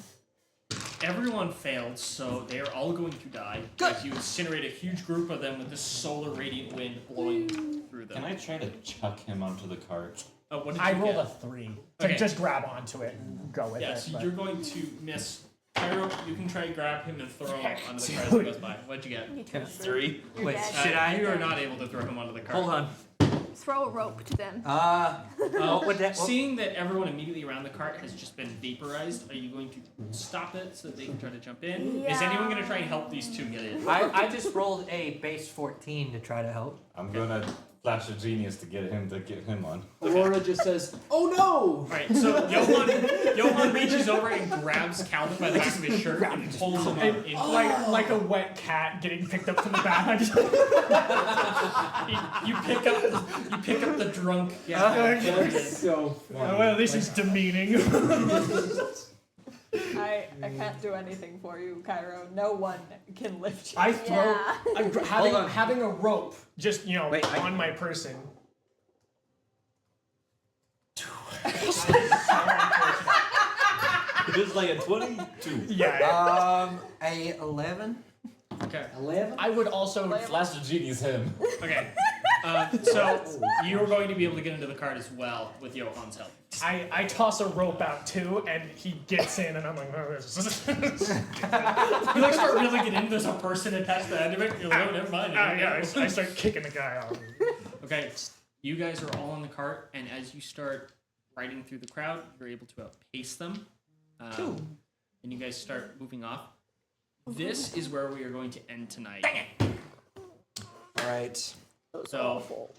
Speaker 3: Everyone failed, so they are all going to die. As you incinerate a huge group of them with this solar radiant wind blowing through them.
Speaker 1: Can I try to chuck him onto the cart?
Speaker 3: Oh, what did
Speaker 2: I
Speaker 3: you
Speaker 2: rolled
Speaker 3: get?
Speaker 2: a 3 to
Speaker 3: Okay.
Speaker 2: just grab onto it and go with
Speaker 3: Yeah,
Speaker 2: it.
Speaker 3: so
Speaker 2: but-
Speaker 3: you're going to miss. Pyro, you can try and grab him and throw him onto the cart as it goes by. What'd you get?
Speaker 1: 3.
Speaker 7: Wait,
Speaker 5: dead.
Speaker 7: should I?
Speaker 3: You are not able to throw him onto the cart.
Speaker 7: Hold on.
Speaker 5: Throw a rope to them.
Speaker 7: What would that?
Speaker 3: Seeing that everyone immediately around the cart has just been vaporized, are you going to stop it so that they can try to jump in? Is anyone going to try and help these two get in?
Speaker 7: I just rolled a base 14 to try to help.
Speaker 1: I'm gonna flash a genius to get him on.
Speaker 9: Aurora just says, "Oh no!"
Speaker 3: Alright, so Johan reaches over and grabs Calvin by the back of his shirt and pulls him up in
Speaker 2: like a wet cat getting picked up from the back.
Speaker 3: you pick up the drunk
Speaker 9: So
Speaker 2: Oh, well, this is demeaning.
Speaker 4: I can't do anything for you, Cairo. No one can lift you.
Speaker 2: I throw
Speaker 5: Yeah.
Speaker 2: having a rope just
Speaker 7: Wait,
Speaker 2: on my person.
Speaker 1: It's like a 22.
Speaker 2: Yeah.
Speaker 7: A 11.
Speaker 3: Okay.
Speaker 9: 11.
Speaker 2: I would also
Speaker 1: Flash the genius him.
Speaker 3: Okay. So you're going to be able to get into the cart as well with Johan's help.
Speaker 2: I toss a rope out too, and he gets in, and I'm like, oh, this is.
Speaker 3: You like start reeling it in. There's a person attached to the end of it. You're like, oh, never mind.
Speaker 2: Yeah, I start kicking the guy off.
Speaker 3: Okay, you guys are all on the cart, and as you start riding through the crowd, you're able to outpace them. And you guys start moving off. This is where we are going to end tonight.
Speaker 9: All right.
Speaker 3: So,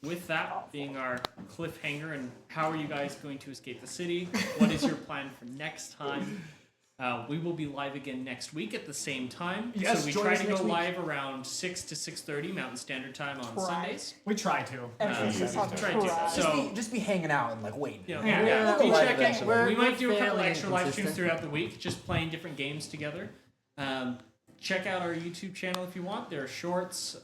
Speaker 3: with that being our cliffhanger, and how are you guys going to escape the city? What is your plan for next time? We will be live again next week at the same time.
Speaker 2: Yes,
Speaker 3: so we
Speaker 2: join
Speaker 3: try
Speaker 2: us
Speaker 3: to go
Speaker 2: next week.
Speaker 3: live around 6 to 6:30 Mountain Standard Time on Sundays.
Speaker 2: We try to.
Speaker 3: Try to. So,
Speaker 9: Just be hanging out and like waiting.
Speaker 3: you know,
Speaker 2: Yeah.
Speaker 3: be
Speaker 9: Live
Speaker 3: checking.
Speaker 9: eventually.
Speaker 3: We might do a couple
Speaker 6: fairly
Speaker 3: extra live streams
Speaker 6: inconsistent.
Speaker 3: throughout the week, just playing different games together. Check out our YouTube channel if you want. There are shorts.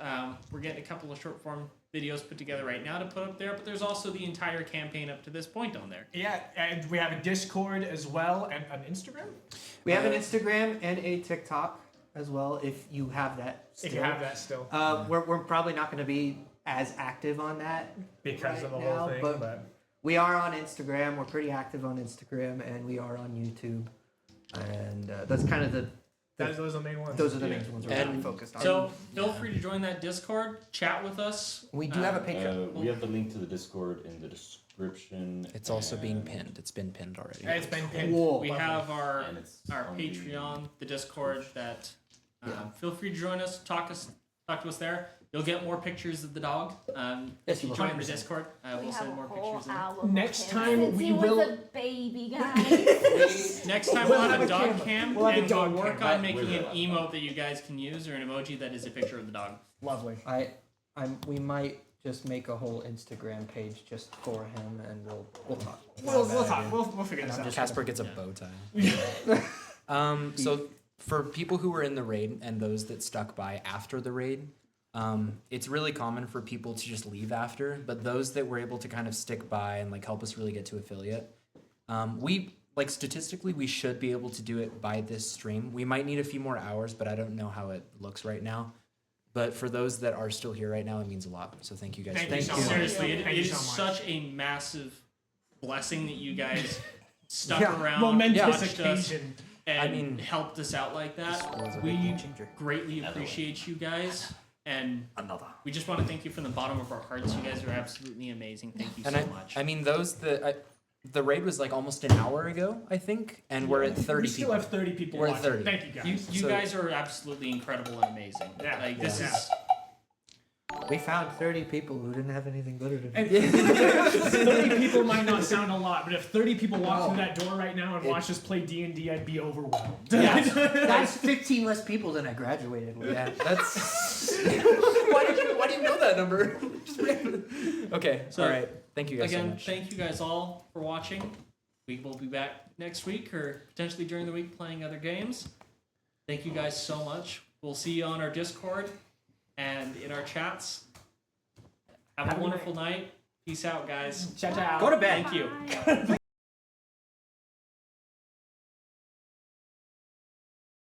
Speaker 3: We're getting a couple of short form videos put together right now to put up there, but there's also the entire campaign up to this point on there.
Speaker 2: Yeah, and we have a Discord as well, and an Instagram.
Speaker 7: We have an Instagram and a TikTok as well. If you have that, still.
Speaker 2: If you have that still,
Speaker 7: we're probably not going to be as active on that
Speaker 2: because of the
Speaker 7: right
Speaker 2: whole
Speaker 7: now,
Speaker 2: thing.
Speaker 7: but we are on Instagram. We're pretty active on Instagram, and we are on YouTube. And that's kind of
Speaker 2: those are the main ones.
Speaker 7: those are the main ones we're
Speaker 9: And
Speaker 7: really focused on.
Speaker 3: So feel free to join that Discord, chat with us.
Speaker 7: we do have a picture.
Speaker 1: We have the link to the Discord in the description.
Speaker 9: It's also being
Speaker 1: and-
Speaker 9: pinned. It's been pinned already.
Speaker 2: It's been pinned.
Speaker 7: Cool.
Speaker 3: We have our
Speaker 1: And it's on the-
Speaker 3: Patreon, the Discord. That feel free to join us. Talk to us there. You'll get more pictures of the dog.
Speaker 7: Yes,
Speaker 3: If you
Speaker 7: you
Speaker 3: join the
Speaker 7: 100%.
Speaker 3: Discord, we'll send more pictures. In.
Speaker 2: Next time
Speaker 4: Since
Speaker 2: we
Speaker 4: he
Speaker 2: will.
Speaker 4: was a baby, guys.
Speaker 3: Next time
Speaker 2: We'll
Speaker 3: we'll have
Speaker 2: have
Speaker 3: a
Speaker 2: a
Speaker 3: dog
Speaker 2: camera.
Speaker 3: cam,
Speaker 2: We'll have a
Speaker 3: and
Speaker 2: dog
Speaker 3: we'll work
Speaker 2: cam.
Speaker 3: on making an emote that you guys can use, or an emoji that is a picture of the dog.
Speaker 2: Lovely.
Speaker 7: We might just make a whole Instagram page just for him, and we'll talk.
Speaker 2: We'll talk. We'll figure this out.
Speaker 9: Casper gets a bow tie. So for people who were in the raid and those that stuck by after the raid, it's really common for people to just leave after, but those that were able to kind of stick by and like help us really get to affiliate, we like statistically we should be able to do it by this stream. We might need a few more hours, but I don't know how it looks right now. But for those that are still here right now, it means a lot. So thank you guys.
Speaker 2: Thank
Speaker 9: for
Speaker 2: you
Speaker 9: being
Speaker 2: so
Speaker 9: here.
Speaker 2: much.
Speaker 3: Seriously, it
Speaker 2: Thank you
Speaker 3: is
Speaker 2: so much.
Speaker 3: such a massive blessing that you guys stuck
Speaker 7: Yeah,
Speaker 3: around,
Speaker 2: Momentous
Speaker 3: watched us,
Speaker 2: occasion.
Speaker 3: and
Speaker 9: I mean,
Speaker 3: helped us out like
Speaker 9: This
Speaker 3: that.
Speaker 9: was a big
Speaker 3: We
Speaker 9: game changer.
Speaker 3: greatly appreciate you guys, and we just want to thank you from the bottom of our hearts. You guys are absolutely amazing. Thank you
Speaker 9: And
Speaker 3: so much.
Speaker 9: I mean, those that the raid was like almost an hour ago, I think, and we're at 30
Speaker 2: We still
Speaker 9: people.
Speaker 2: have 30 people
Speaker 9: We're at
Speaker 2: watching.
Speaker 9: 30.
Speaker 2: Thank you guys.
Speaker 3: You
Speaker 9: So-
Speaker 3: guys are absolutely incredible and amazing.
Speaker 2: Yeah.
Speaker 3: Like this
Speaker 2: Yeah.
Speaker 3: is
Speaker 7: We found 30 people who didn't have anything better to do.
Speaker 2: And 30 people might not sound a lot, but if 30 people walk through that door right now and watch us play D&D, I'd be overwhelmed.
Speaker 7: That's 15 less people than I graduated with.
Speaker 9: Yeah, that's. why do you know that number? Okay,
Speaker 3: So,
Speaker 9: all right. Thank you guys so
Speaker 3: again,
Speaker 9: much.
Speaker 3: thank you guys all for watching. We will be back next week or potentially during the week playing other games. Thank you guys so much. We'll see you on our Discord and in our chats. Have a wonderful night. Peace out, guys.
Speaker 2: Ciao, ciao.
Speaker 7: Go to bed.
Speaker 3: Thank you.